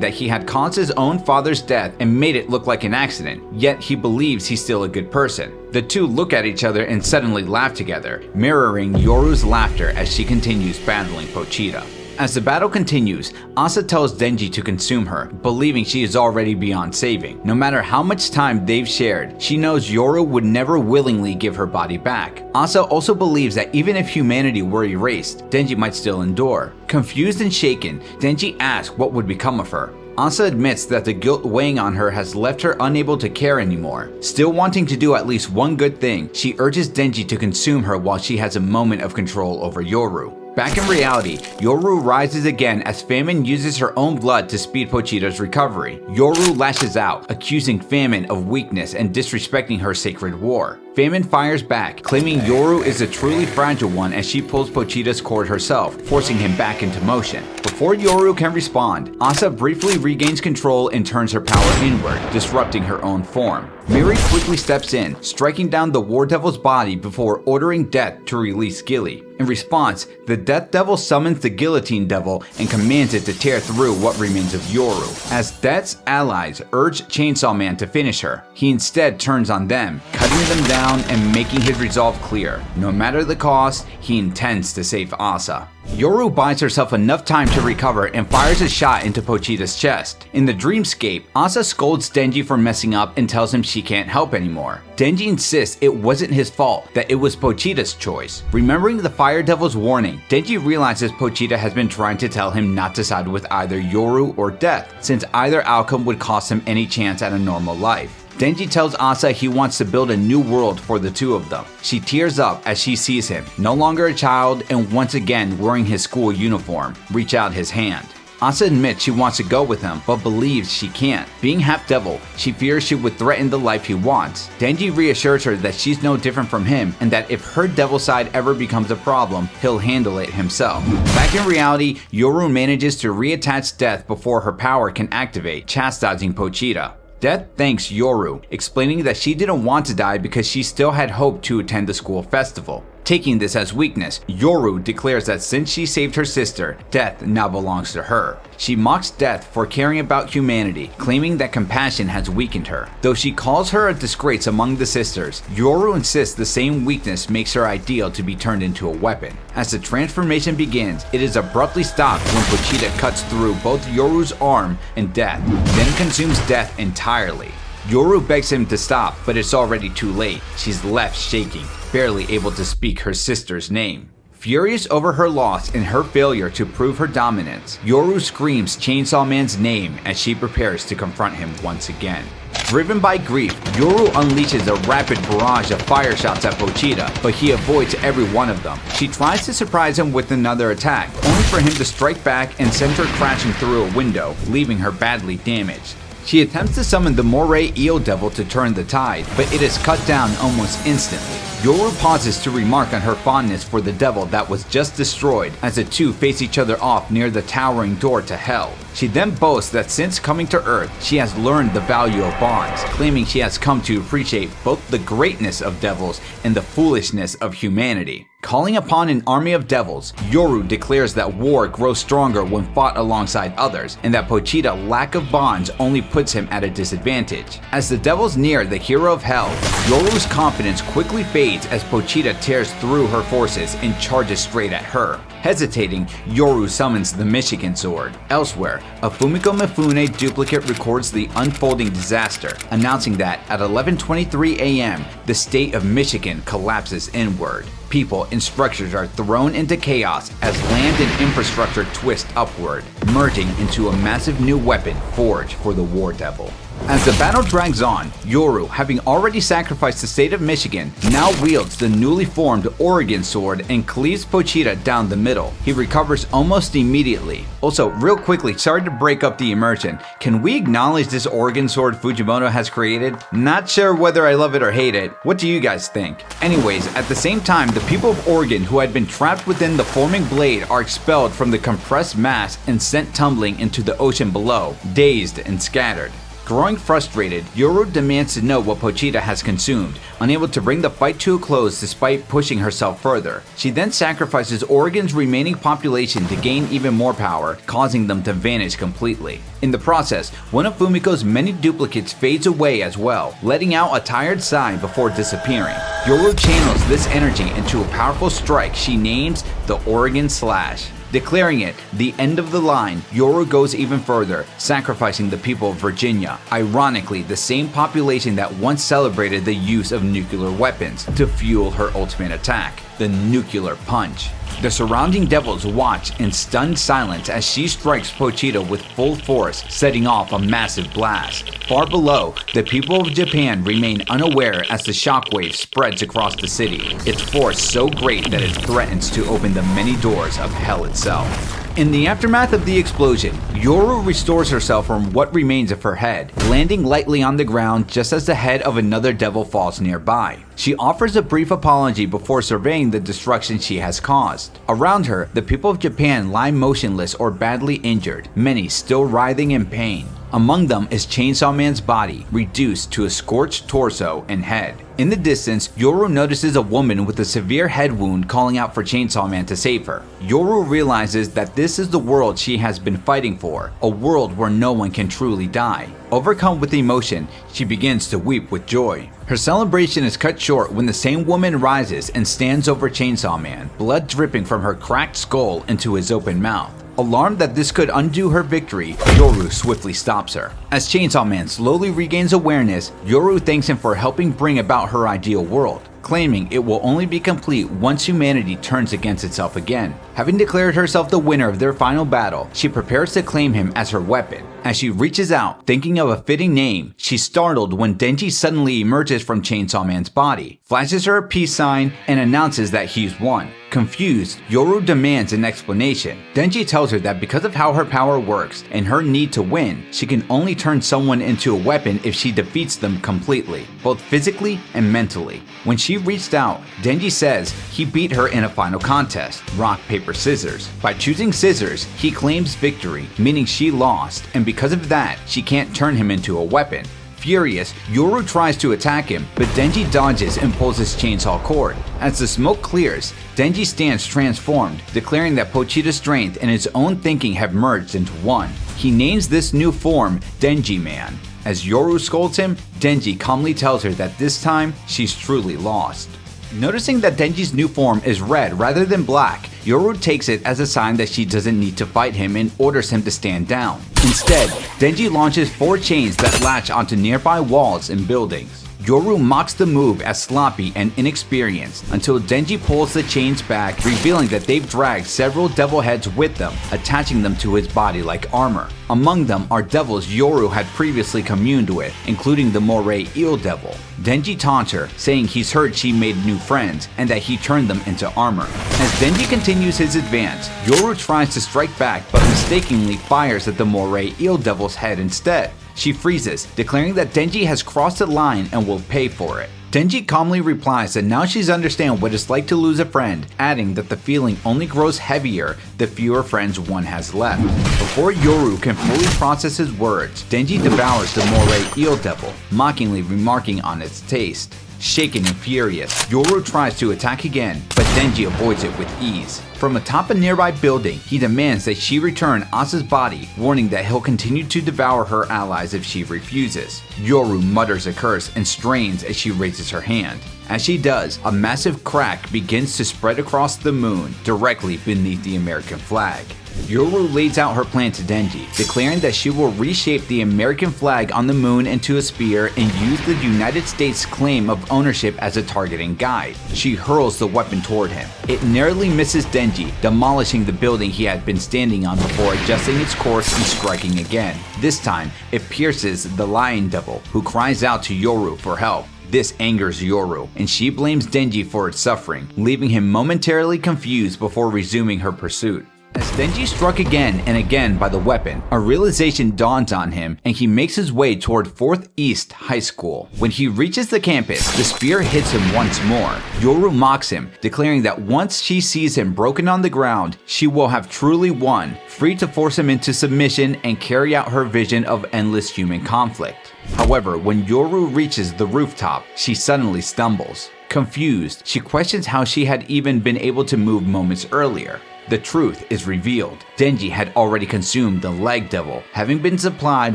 that he had caused his own father's death and made it look like an accident, yet he believes he's still a good person. The two look at each other and suddenly laugh together, mirroring Yoru's laughter as she continues battling Pochita. As the battle continues, Asa tells Denji to consume her, believing she is already beyond saving. No matter how much time they've shared, she knows Yoru would never willingly give her body back. Asa also believes that even if humanity were erased, Denji might still endure. Confused and shaken, Denji asks what would become of her. Asa admits that the guilt weighing on her has left her unable to care anymore. Still wanting to do at least one good thing, she urges Denji to consume her while she has a moment of control over Yoru. Back in reality, Yoru rises again as Famine uses her own blood to speed Pochita's recovery. Yoru lashes out, accusing Famine of weakness and disrespecting her sacred war. Famine fires back, claiming Yoru is a truly fragile one as she pulls Pochita's cord herself, forcing him back into motion. Before Yoru can respond, Asa briefly regains control and turns her power inward, disrupting her own form. Miri quickly steps in, striking down the War Devil's body before ordering Death to release Gilly. In response, the Death Devil summons the Guillotine Devil and commands it to tear through what remains of Yoru. As Death's allies urge Chainsaw Man to finish her, he instead turns on them, cutting them down and making his resolve clear. No matter the cost, he intends to save Asa. Yoru buys herself enough time to recover and fires a shot into Pochita's chest. In the dreamscape, Asa scolds Denji for messing up and tells him she can't help anymore. Denji insists it wasn't his fault, that it was Pochita's choice. Remembering the Fire Devil's warning, Denji realizes Pochita has been trying to tell him not to side with either Yoru or Death, since either outcome would cost him any chance at a normal life. Denji tells Asa he wants to build a new world for the two of them. She tears up as she sees him, no longer a child and once again wearing his school uniform, reach out his hand. Asa admits she wants to go with him, but believes she can't. Being half-devil, she fears she would threaten the life he wants. Denji reassures her that she's no different from him and that if her devil side ever becomes a problem, he'll handle it himself. Back in reality, Yoru manages to reattach Death before her power can activate, chastising Pochita. Death thanks Yoru, explaining that she didn't want to die because she still had hope to attend the school festival. Taking this as weakness, Yoru declares that since she saved her sister, Death now belongs to her. She mocks Death for caring about humanity, claiming that compassion has weakened her. Though she calls her a disgrace among the sisters, Yoru insists the same weakness makes her ideal to be turned into a weapon. As the transformation begins, it is abruptly stopped when Pochita cuts through both Yoru's arm and Death, then consumes Death entirely. Yoru begs him to stop, but it's already too late. She's left shaking, barely able to speak her sister's name. Furious over her loss and her failure to prove her dominance, Yoru screams Chainsaw Man's name as she prepares to confront him once again. Driven by grief, Yoru unleashes a rapid barrage of fire shots at Pochita, but he avoids every one of them. She tries to surprise him with another attack, only for him to strike back and send her crashing through a window, leaving her badly damaged. She attempts to summon the Moray Eel Devil to turn the tide, but it is cut down almost instantly. Yoru pauses to remark on her fondness for the devil that was just destroyed as the two face each other off near the towering door to hell. She then boasts that since coming to Earth, she has learned the value of bonds, claiming she has come to appreciate both the greatness of devils and the foolishness of humanity. Calling upon an army of devils, Yoru declares that war grows stronger when fought alongside others, and that Pochita's lack of bonds only puts him at a disadvantage. As the devils near the hero of hell, Yoru's confidence quickly fades as Pochita tears through her forces and charges straight at her. Hesitating, Yoru summons the Michigan Sword. Elsewhere, a Fumiko Mifune duplicate records the unfolding disaster, announcing that at 11:23 a.m., the state of Michigan collapses inward. People and structures are thrown into chaos as land and infrastructure twist upward, merging into a massive new weapon forged for the War Devil. As the battle drags on, Yoru, having already sacrificed the state of Michigan, now wields the newly formed Oregon Sword and cleaves Pochita down the middle. He recovers almost immediately. Also, real quickly, sorry to break up the immersion, can we acknowledge this Oregon Sword Fujimoto has created? Not sure whether I love it or hate it. What do you guys think? Anyways, at the same time, the people of Oregon who had been trapped within the forming blade are expelled from the compressed mass and sent tumbling into the ocean below, dazed and scattered. Growing frustrated, Yoru demands to know what Pochita has consumed, unable to bring the fight to a close despite pushing herself further. She then sacrifices Oregon's remaining population to gain even more power, causing them to vanish completely. In the process, one of Fumiko's many duplicates fades away as well, letting out a tired sigh before disappearing. Yoru channels this energy into a powerful strike she names the Oregon Slash. Declaring it the end of the line, Yoru goes even further, sacrificing the people of Virginia, ironically the same population that once celebrated the use of nuclear weapons, to fuel her ultimate attack, the nuclear punch. The surrounding devils watch in stunned silence as she strikes Pochita with full force, setting off a massive blast. Far below, the people of Japan remain unaware as the shockwave spreads across the city, its force so great that it threatens to open the many doors of hell itself. In the aftermath of the explosion, Yoru restores herself from what remains of her head, landing lightly on the ground just as the head of another devil falls nearby. She offers a brief apology before surveying the destruction she has caused. Around her, the people of Japan lie motionless or badly injured, many still writhing in pain. Among them is Chainsaw Man's body, reduced to a scorched torso and head. In the distance, Yoru notices a woman with a severe head wound calling out for Chainsaw Man to save her. Yoru realizes that this is the world she has been fighting for, a world where no one can truly die. Overcome with emotion, she begins to weep with joy. Her celebration is cut short when the same woman rises and stands over Chainsaw Man, blood dripping from her cracked skull into his open mouth. Alarmed that this could undo her victory, Yoru swiftly stops her. As Chainsaw Man slowly regains awareness, Yoru thanks him for helping bring about her ideal world, claiming it will only be complete once humanity turns against itself again. Having declared herself the winner of their final battle, she prepares to claim him as her weapon. As she reaches out, thinking of a fitting name, she's startled when Denji suddenly emerges from Chainsaw Man's body, flashes her a peace sign, and announces that he's won. Confused, Yoru demands an explanation. Denji tells her that because of how her power works and her need to win, she can only turn someone into a weapon if she defeats them completely, both physically and mentally. When she reached out, Denji says he beat her in a final contest, rock, paper, scissors. By choosing scissors, he claims victory, meaning she lost, and because of that, she can't turn him into a weapon. Furious, Yoru tries to attack him, but Denji dodges and pulls his chainsaw cord. As the smoke clears, Denji stands transformed, declaring that Pochita's strength and his own thinking have merged into one. He names this new form Denji Man. As Yoru scolds him, Denji calmly tells her that this time, she's truly lost. Noticing that Denji's new form is red rather than black, Yoru takes it as a sign that she doesn't need to fight him and orders him to stand down. Instead, Denji launches 4 chains that latch onto nearby walls and buildings. Yoru mocks the move as sloppy and inexperienced until Denji pulls the chains back, revealing that they've dragged several devil heads with them, attaching them to his body like armor. Among them are devils Yoru had previously communed with, including the Moray Eel Devil. Denji taunts her, saying he's heard she made new friends and that he turned them into armor. As Denji continues his advance, Yoru tries to strike back but mistakenly fires at the Moray Eel Devil's head instead. She freezes, declaring that Denji has crossed the line and will pay for it. Denji calmly replies that now she's understand what it's like to lose a friend, adding that the feeling only grows heavier the fewer friends one has left. Before Yoru can fully process his words, Denji devours the Moray Eel Devil, mockingly remarking on its taste. Shaken and furious, Yoru tries to attack again, but Denji avoids it with ease. From atop a nearby building, he demands that she return Asa's body, warning that he'll continue to devour her allies if she refuses. Yoru mutters a curse and strains as she raises her hand. As she does, a massive crack begins to spread across the moon, directly beneath the American flag. Yoru lays out her plan to Denji, declaring that she will reshape the American flag on the moon into a spear and use the United States' claim of ownership as a targeting guide. She hurls the weapon toward him. It narrowly misses Denji, demolishing the building he had been standing on before adjusting its course and striking again. This time, it pierces the Lion Devil, who cries out to Yoru for help. This angers Yoru, and she blames Denji for its suffering, leaving him momentarily confused before resuming her pursuit. As Denji struck again and again by the weapon, a realization dawns on him and he makes his way toward 4th East High School. When he reaches the campus, the spear hits him once more. Yoru mocks him, declaring that once she sees him broken on the ground, she will have truly won, free to force him into submission and carry out her vision of endless human conflict. However, when Yoru reaches the rooftop, she suddenly stumbles. Confused, she questions how she had even been able to move moments earlier. The truth is revealed. Denji had already consumed the Leg Devil, having been supplied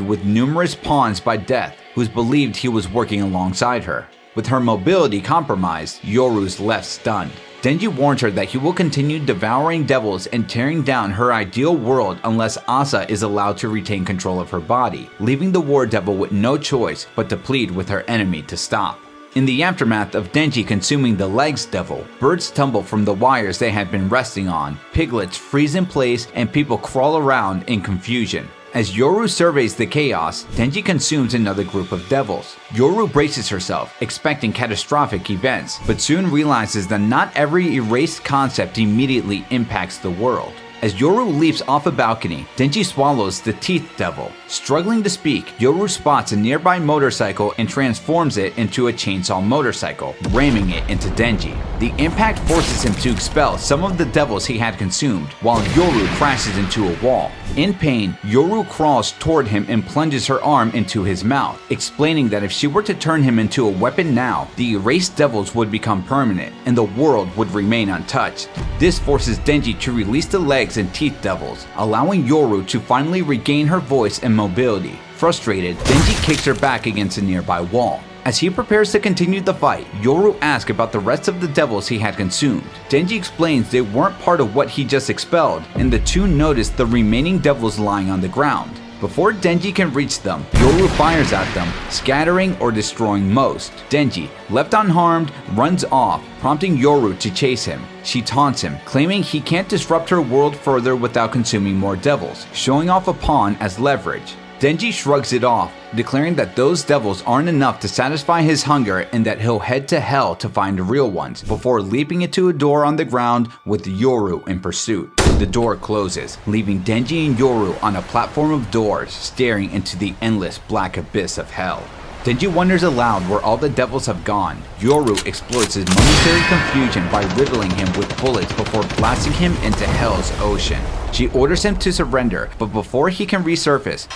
with numerous pawns by Death, who's believed he was working alongside her. With her mobility compromised, Yoru's left stunned. Denji warns her that he will continue devouring devils and tearing down her ideal world unless Asa is allowed to retain control of her body, leaving the War Devil with no choice but to plead with her enemy to stop. In the aftermath of Denji consuming the Legs Devil, birds tumble from the wires they had been resting on, piglets freeze in place, and people crawl around in confusion. As Yoru surveys the chaos, Denji consumes another group of devils. Yoru braces herself, expecting catastrophic events, but soon realizes that not every erased concept immediately impacts the world. As Yoru leaps off a balcony, Denji swallows the Teeth Devil. Struggling to speak, Yoru spots a nearby motorcycle and transforms it into a chainsaw motorcycle, ramming it into Denji. The impact forces him to expel some of the devils he had consumed, while Yoru crashes into a wall. In pain, Yoru crawls toward him and plunges her arm into his mouth, explaining that if she were to turn him into a weapon now, the erased devils would become permanent, and the world would remain untouched. This forces Denji to release the legs and teeth devils, allowing Yoru to finally regain her voice and mobility. Frustrated, Denji kicks her back against a nearby wall. As he prepares to continue the fight, Yoru asks about the rest of the devils he had consumed. Denji explains they weren't part of what he just expelled, and the two notice the remaining devils lying on the ground. Before Denji can reach them, Yoru fires at them, scattering or destroying most. Denji, left unharmed, runs off, prompting Yoru to chase him. She taunts him, claiming he can't disrupt her world further without consuming more devils, showing off a pawn as leverage. Denji shrugs it off, declaring that those devils aren't enough to satisfy his hunger and that he'll head to hell to find real ones, before leaping into a door on the ground with Yoru in pursuit. The door closes, leaving Denji and Yoru on a platform of doors, staring into the endless black abyss of hell. Denji wonders aloud where all the devils have gone. Yoru exploits his momentary confusion by riddling him with bullets before blasting him into hell's ocean. She orders him to surrender, but before he can resurface,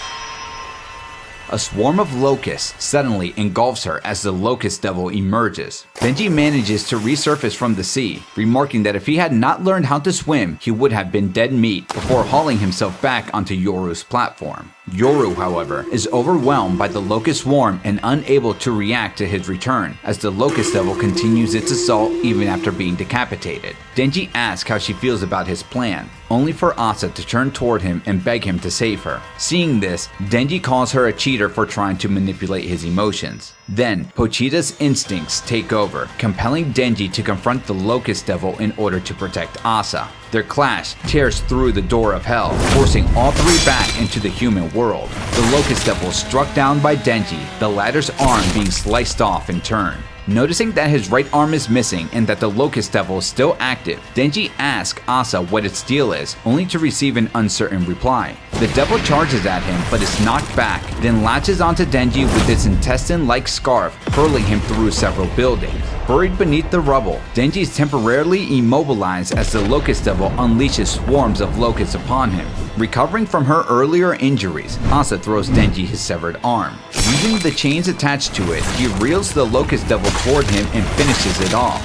a swarm of locusts suddenly engulfs her as the locust devil emerges. Denji manages to resurface from the sea, remarking that if he had not learned how to swim, he would have been dead meat, before hauling himself back onto Yoru's platform. Yoru, however, is overwhelmed by the locust swarm and unable to react to his return, as the locust devil continues its assault even after being decapitated. Denji asks how she feels about his plan, only for Asa to turn toward him and beg him to save her. Seeing this, Denji calls her a cheater for trying to manipulate his emotions. Then, Pochita's instincts take over, compelling Denji to confront the locust devil in order to protect Asa. Their clash tears through the door of hell, forcing all three back into the human world. The locust devil struck down by Denji, the latter's arm being sliced off in turn. Noticing that his right arm is missing and that the locust devil is still active, Denji asks Asa what its deal is, only to receive an uncertain reply. The devil charges at him but is knocked back, then latches onto Denji with its intestine-like scarf, hurling him through several buildings. Buried beneath the rubble, Denji is temporarily immobilized as the locust devil unleashes swarms of locusts upon him. Recovering from her earlier injuries, Asa throws Denji his severed arm. Using the chains attached to it, he reels the locust devil toward him and finishes it off.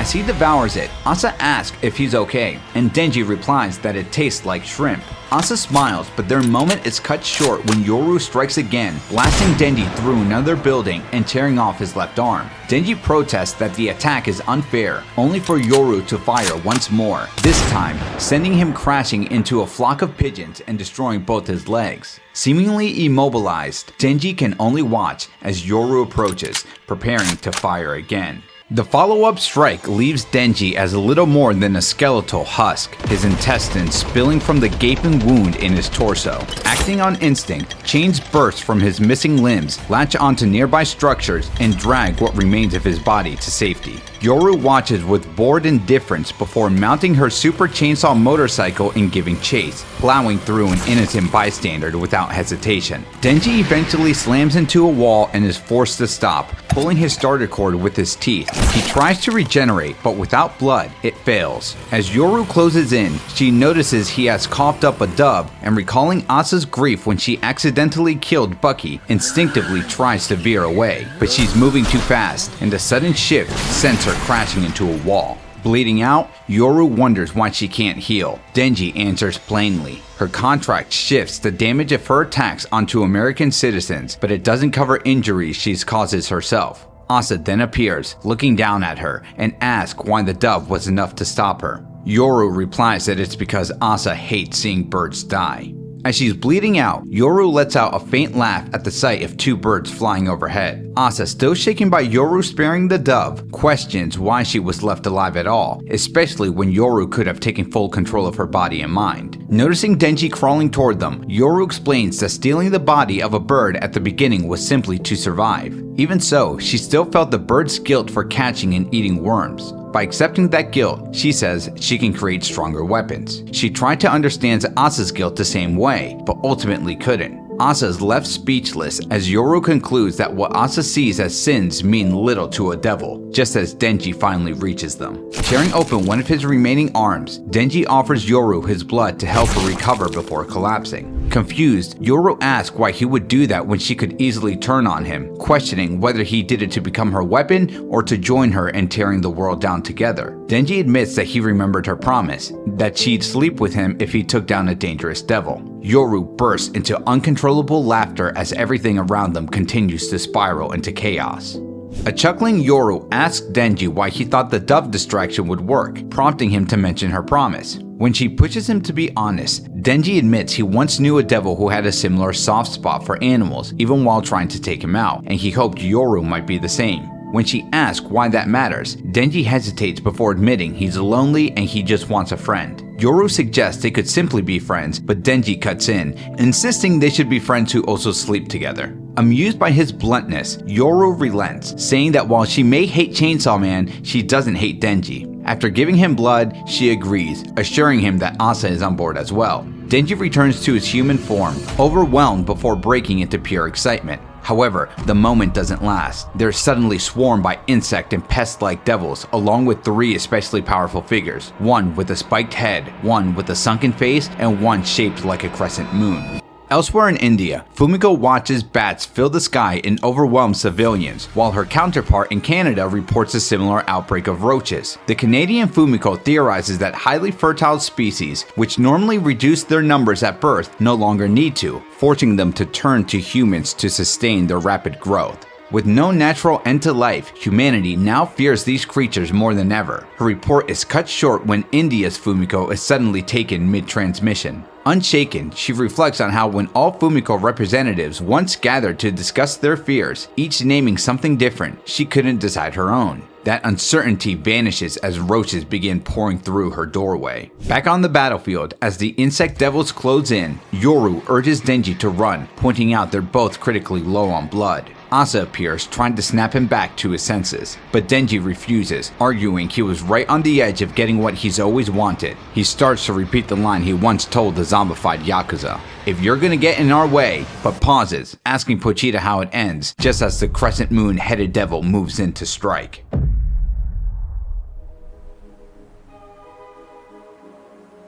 As he devours it, Asa asks if he's okay, and Denji replies that it tastes like shrimp. Asa smiles, but their moment is cut short when Yoru strikes again, blasting Denji through another building and tearing off his left arm. Denji protests that the attack is unfair, only for Yoru to fire once more, this time sending him crashing into a flock of pigeons and destroying both his legs. Seemingly immobilized, Denji can only watch as Yoru approaches, preparing to fire again. The follow-up strike leaves Denji as a little more than a skeletal husk, his intestines spilling from the gaping wound in his torso. Acting on instinct, chains burst from his missing limbs, latch onto nearby structures, and drag what remains of his body to safety. Yoru watches with bored indifference before mounting her super chainsaw motorcycle and giving chase, plowing through an innocent bystander without hesitation. Denji eventually slams into a wall and is forced to stop, pulling his starter cord with his teeth. He tries to regenerate, but without blood, it fails. As Yoru closes in, she notices he has coughed up a dove, and recalling Asa's grief when she accidentally killed Bucky, instinctively tries to veer away. But she's moving too fast, and a sudden shift sends her crashing into a wall. Bleeding out, Yoru wonders why she can't heal. Denji answers plainly. Her contract shifts the damage of her attacks onto American citizens, but it doesn't cover injuries she's causes herself. Asa then appears, looking down at her, and asks why the dove was enough to stop her. Yoru replies that it's because Asa hates seeing birds die. As she's bleeding out, Yoru lets out a faint laugh at the sight of two birds flying overhead. Asa, still shaken by Yoru sparing the dove, questions why she was left alive at all, especially when Yoru could have taken full control of her body and mind. Noticing Denji crawling toward them, Yoru explains that stealing the body of a bird at the beginning was simply to survive. Even so, she still felt the bird's guilt for catching and eating worms. By accepting that guilt, she says she can create stronger weapons. She tried to understand Asa's guilt the same way, but ultimately couldn't. Asa is left speechless as Yoru concludes that what Asa sees as sins mean little to a devil, just as Denji finally reaches them. Tearing open one of his remaining arms, Denji offers Yoru his blood to help her recover before collapsing. Confused, Yoru asks why he would do that when she could easily turn on him, questioning whether he did it to become her weapon or to join her in tearing the world down together. Denji admits that he remembered her promise, that she'd sleep with him if he took down a dangerous devil. Yoru bursts into uncontrollable laughter as everything around them continues to spiral into chaos. A chuckling Yoru asks Denji why he thought the dove distraction would work, prompting him to mention her promise. When she pushes him to be honest, Denji admits he once knew a devil who had a similar soft spot for animals even while trying to take him out, and he hoped Yoru might be the same. When she asks why that matters, Denji hesitates before admitting he's lonely and he just wants a friend. Yoru suggests they could simply be friends, but Denji cuts in, insisting they should be friends who also sleep together. Amused by his bluntness, Yoru relents, saying that while she may hate Chainsaw Man, she doesn't hate Denji. After giving him blood, she agrees, assuring him that Asa is on board as well. Denji returns to his human form, overwhelmed before breaking into pure excitement. However, the moment doesn't last. They're suddenly swarmed by insect and pest-like devils, along with 3 especially powerful figures. One with a spiked head, one with a sunken face, and one shaped like a crescent moon. Elsewhere in India, Fumiko watches bats fill the sky and overwhelm civilians, while her counterpart in Canada reports a similar outbreak of roaches. The Canadian Fumiko theorizes that highly fertile species, which normally reduce their numbers at birth, no longer need to, forcing them to turn to humans to sustain their rapid growth. With no natural end to life, humanity now fears these creatures more than ever. Her report is cut short when India's Fumiko is suddenly taken mid-transmission. Unshaken, she reflects on how when all Fumiko representatives once gathered to discuss their fears, each naming something different, she couldn't decide her own. That uncertainty vanishes as roaches begin pouring through her doorway. Back on the battlefield, as the insect devils close in, Yoru urges Denji to run, pointing out they're both critically low on blood. Asa appears, trying to snap him back to his senses, but Denji refuses, arguing he was right on the edge of getting what he's always wanted. He starts to repeat the line he once told the zombified Yakuza: "If you're gonna get in our way," but pauses, asking Pochita how it ends, just as the crescent moon-headed devil moves in to strike.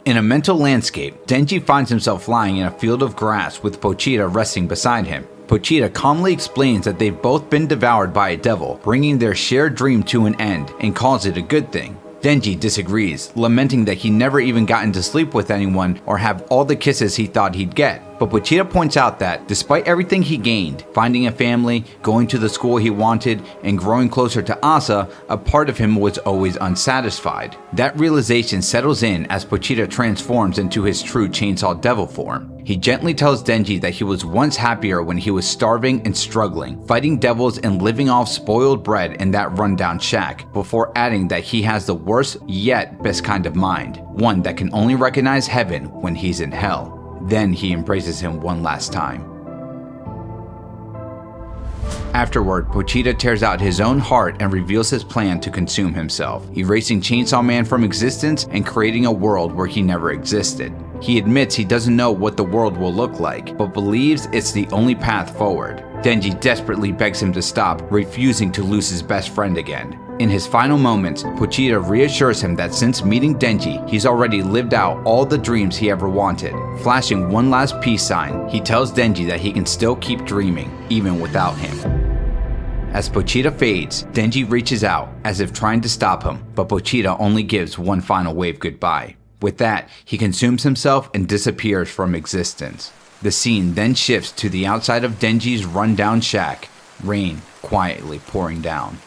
In a mental landscape, Denji finds himself lying in a field of grass with Pochita resting beside him. Pochita calmly explains that they've both been devoured by a devil, bringing their shared dream to an end, and calls it a good thing. Denji disagrees, lamenting that he never even gotten to sleep with anyone or have all the kisses he thought he'd get. But Pochita points out that, despite everything he gained, finding a family, going to the school he wanted, and growing closer to Asa, a part of him was always unsatisfied. That realization settles in as Pochita transforms into his true Chainsaw Devil form. He gently tells Denji that he was once happier when he was starving and struggling, fighting devils and living off spoiled bread in that rundown shack, before adding that he has the worst yet best kind of mind, one that can only recognize heaven when he's in hell. Then he embraces him one last time. Afterward, Pochita tears out his own heart and reveals his plan to consume himself, erasing Chainsaw Man from existence and creating a world where he never existed. He admits he doesn't know what the world will look like, but believes it's the only path forward. Denji desperately begs him to stop, refusing to lose his best friend again. In his final moments, Pochita reassures him that since meeting Denji, he's already lived out all the dreams he ever wanted. Flashing one last peace sign, he tells Denji that he can still keep dreaming, even without him. As Pochita fades, Denji reaches out, as if trying to stop him, but Pochita only gives one final wave goodbye. With that, he consumes himself and disappears from existence. The scene then shifts to the outside of Denji's rundown shack, rain quietly pouring down.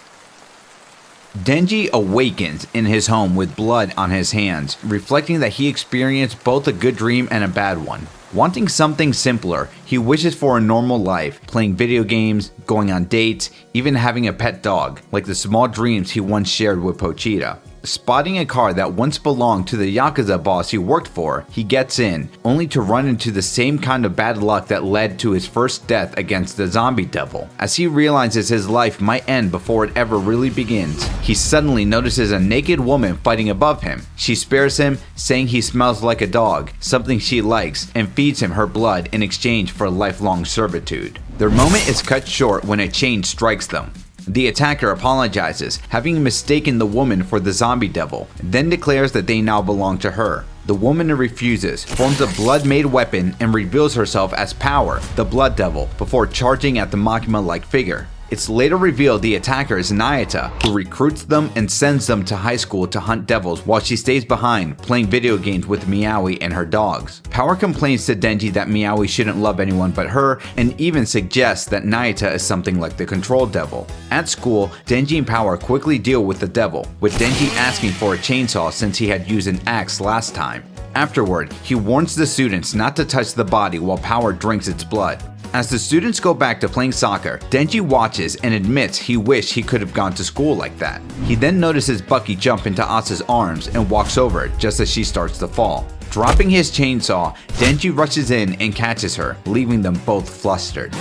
Denji awakens in his home with blood on his hands, reflecting that he experienced both a good dream and a bad one. Wanting something simpler, he wishes for a normal life, playing video games, going on dates, even having a pet dog, like the small dreams he once shared with Pochita. Spotting a car that once belonged to the Yakuza boss he worked for, he gets in, only to run into the same kind of bad luck that led to his first death against the zombie devil. As he realizes his life might end before it ever really begins, he suddenly notices a naked woman fighting above him. She spares him, saying he smells like a dog, something she likes, and feeds him her blood in exchange for lifelong servitude. Their moment is cut short when a change strikes them. The attacker apologizes, having mistaken the woman for the zombie devil, then declares that they now belong to her. The woman refuses, forms a blood-made weapon, and reveals herself as Power, the Blood Devil, before charging at the Makima-like figure. It's later revealed the attacker is Nayata, who recruits them and sends them to high school to hunt devils while she stays behind, playing video games with Miaoi and her dogs. Power complains to Denji that Miaoi shouldn't love anyone but her, and even suggests that Nayata is something like the control devil. At school, Denji and Power quickly deal with the devil, with Denji asking for a chainsaw since he had used an axe last time. Afterward, he warns the students not to touch the body while Power drinks its blood. As the students go back to playing soccer, Denji watches and admits he wished he could have gone to school like that. He then notices Bucky jump into Asa's arms and walks over just as she starts to fall. Dropping his chainsaw, Denji rushes in and catches her, leaving them both flustered.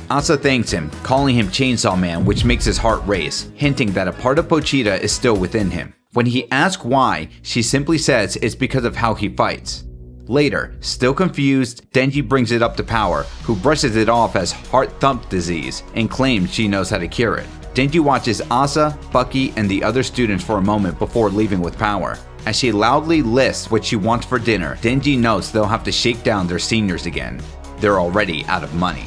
Asa thanks him, calling him Chainsaw Man, which makes his heart race, hinting that a part of Pochita is still within him. When he asks why, she simply says it's because of how he fights. Later, still confused, Denji brings it up to Power, who brushes it off as heart thump disease and claims she knows how to cure it. Denji watches Asa, Bucky, and the other students for a moment before leaving with Power. As she loudly lists what she wants for dinner, Denji notes they'll have to shake down their seniors again. They're already out of money.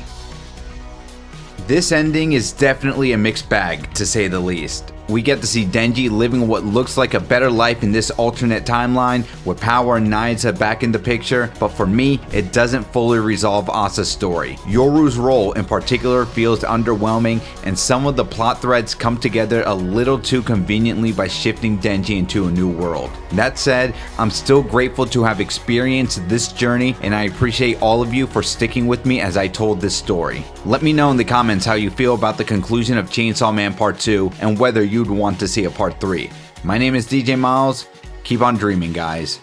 This ending is definitely a mixed bag, to say the least. We get to see Denji living what looks like a better life in this alternate timeline with Power and Nayata back in the picture, but for me, it doesn't fully resolve Asa's story. Yoru's role in particular feels underwhelming, and some of the plot threads come together a little too conveniently by shifting Denji into a new world. That said, I'm still grateful to have experienced this journey, and I appreciate all of you for sticking with me as I told this story. Let me know in the comments how you feel about the conclusion of Chainsaw Man Part 2 and whether you'd want to see a Part 3. My name is DJ Miles. Keep on dreaming, guys.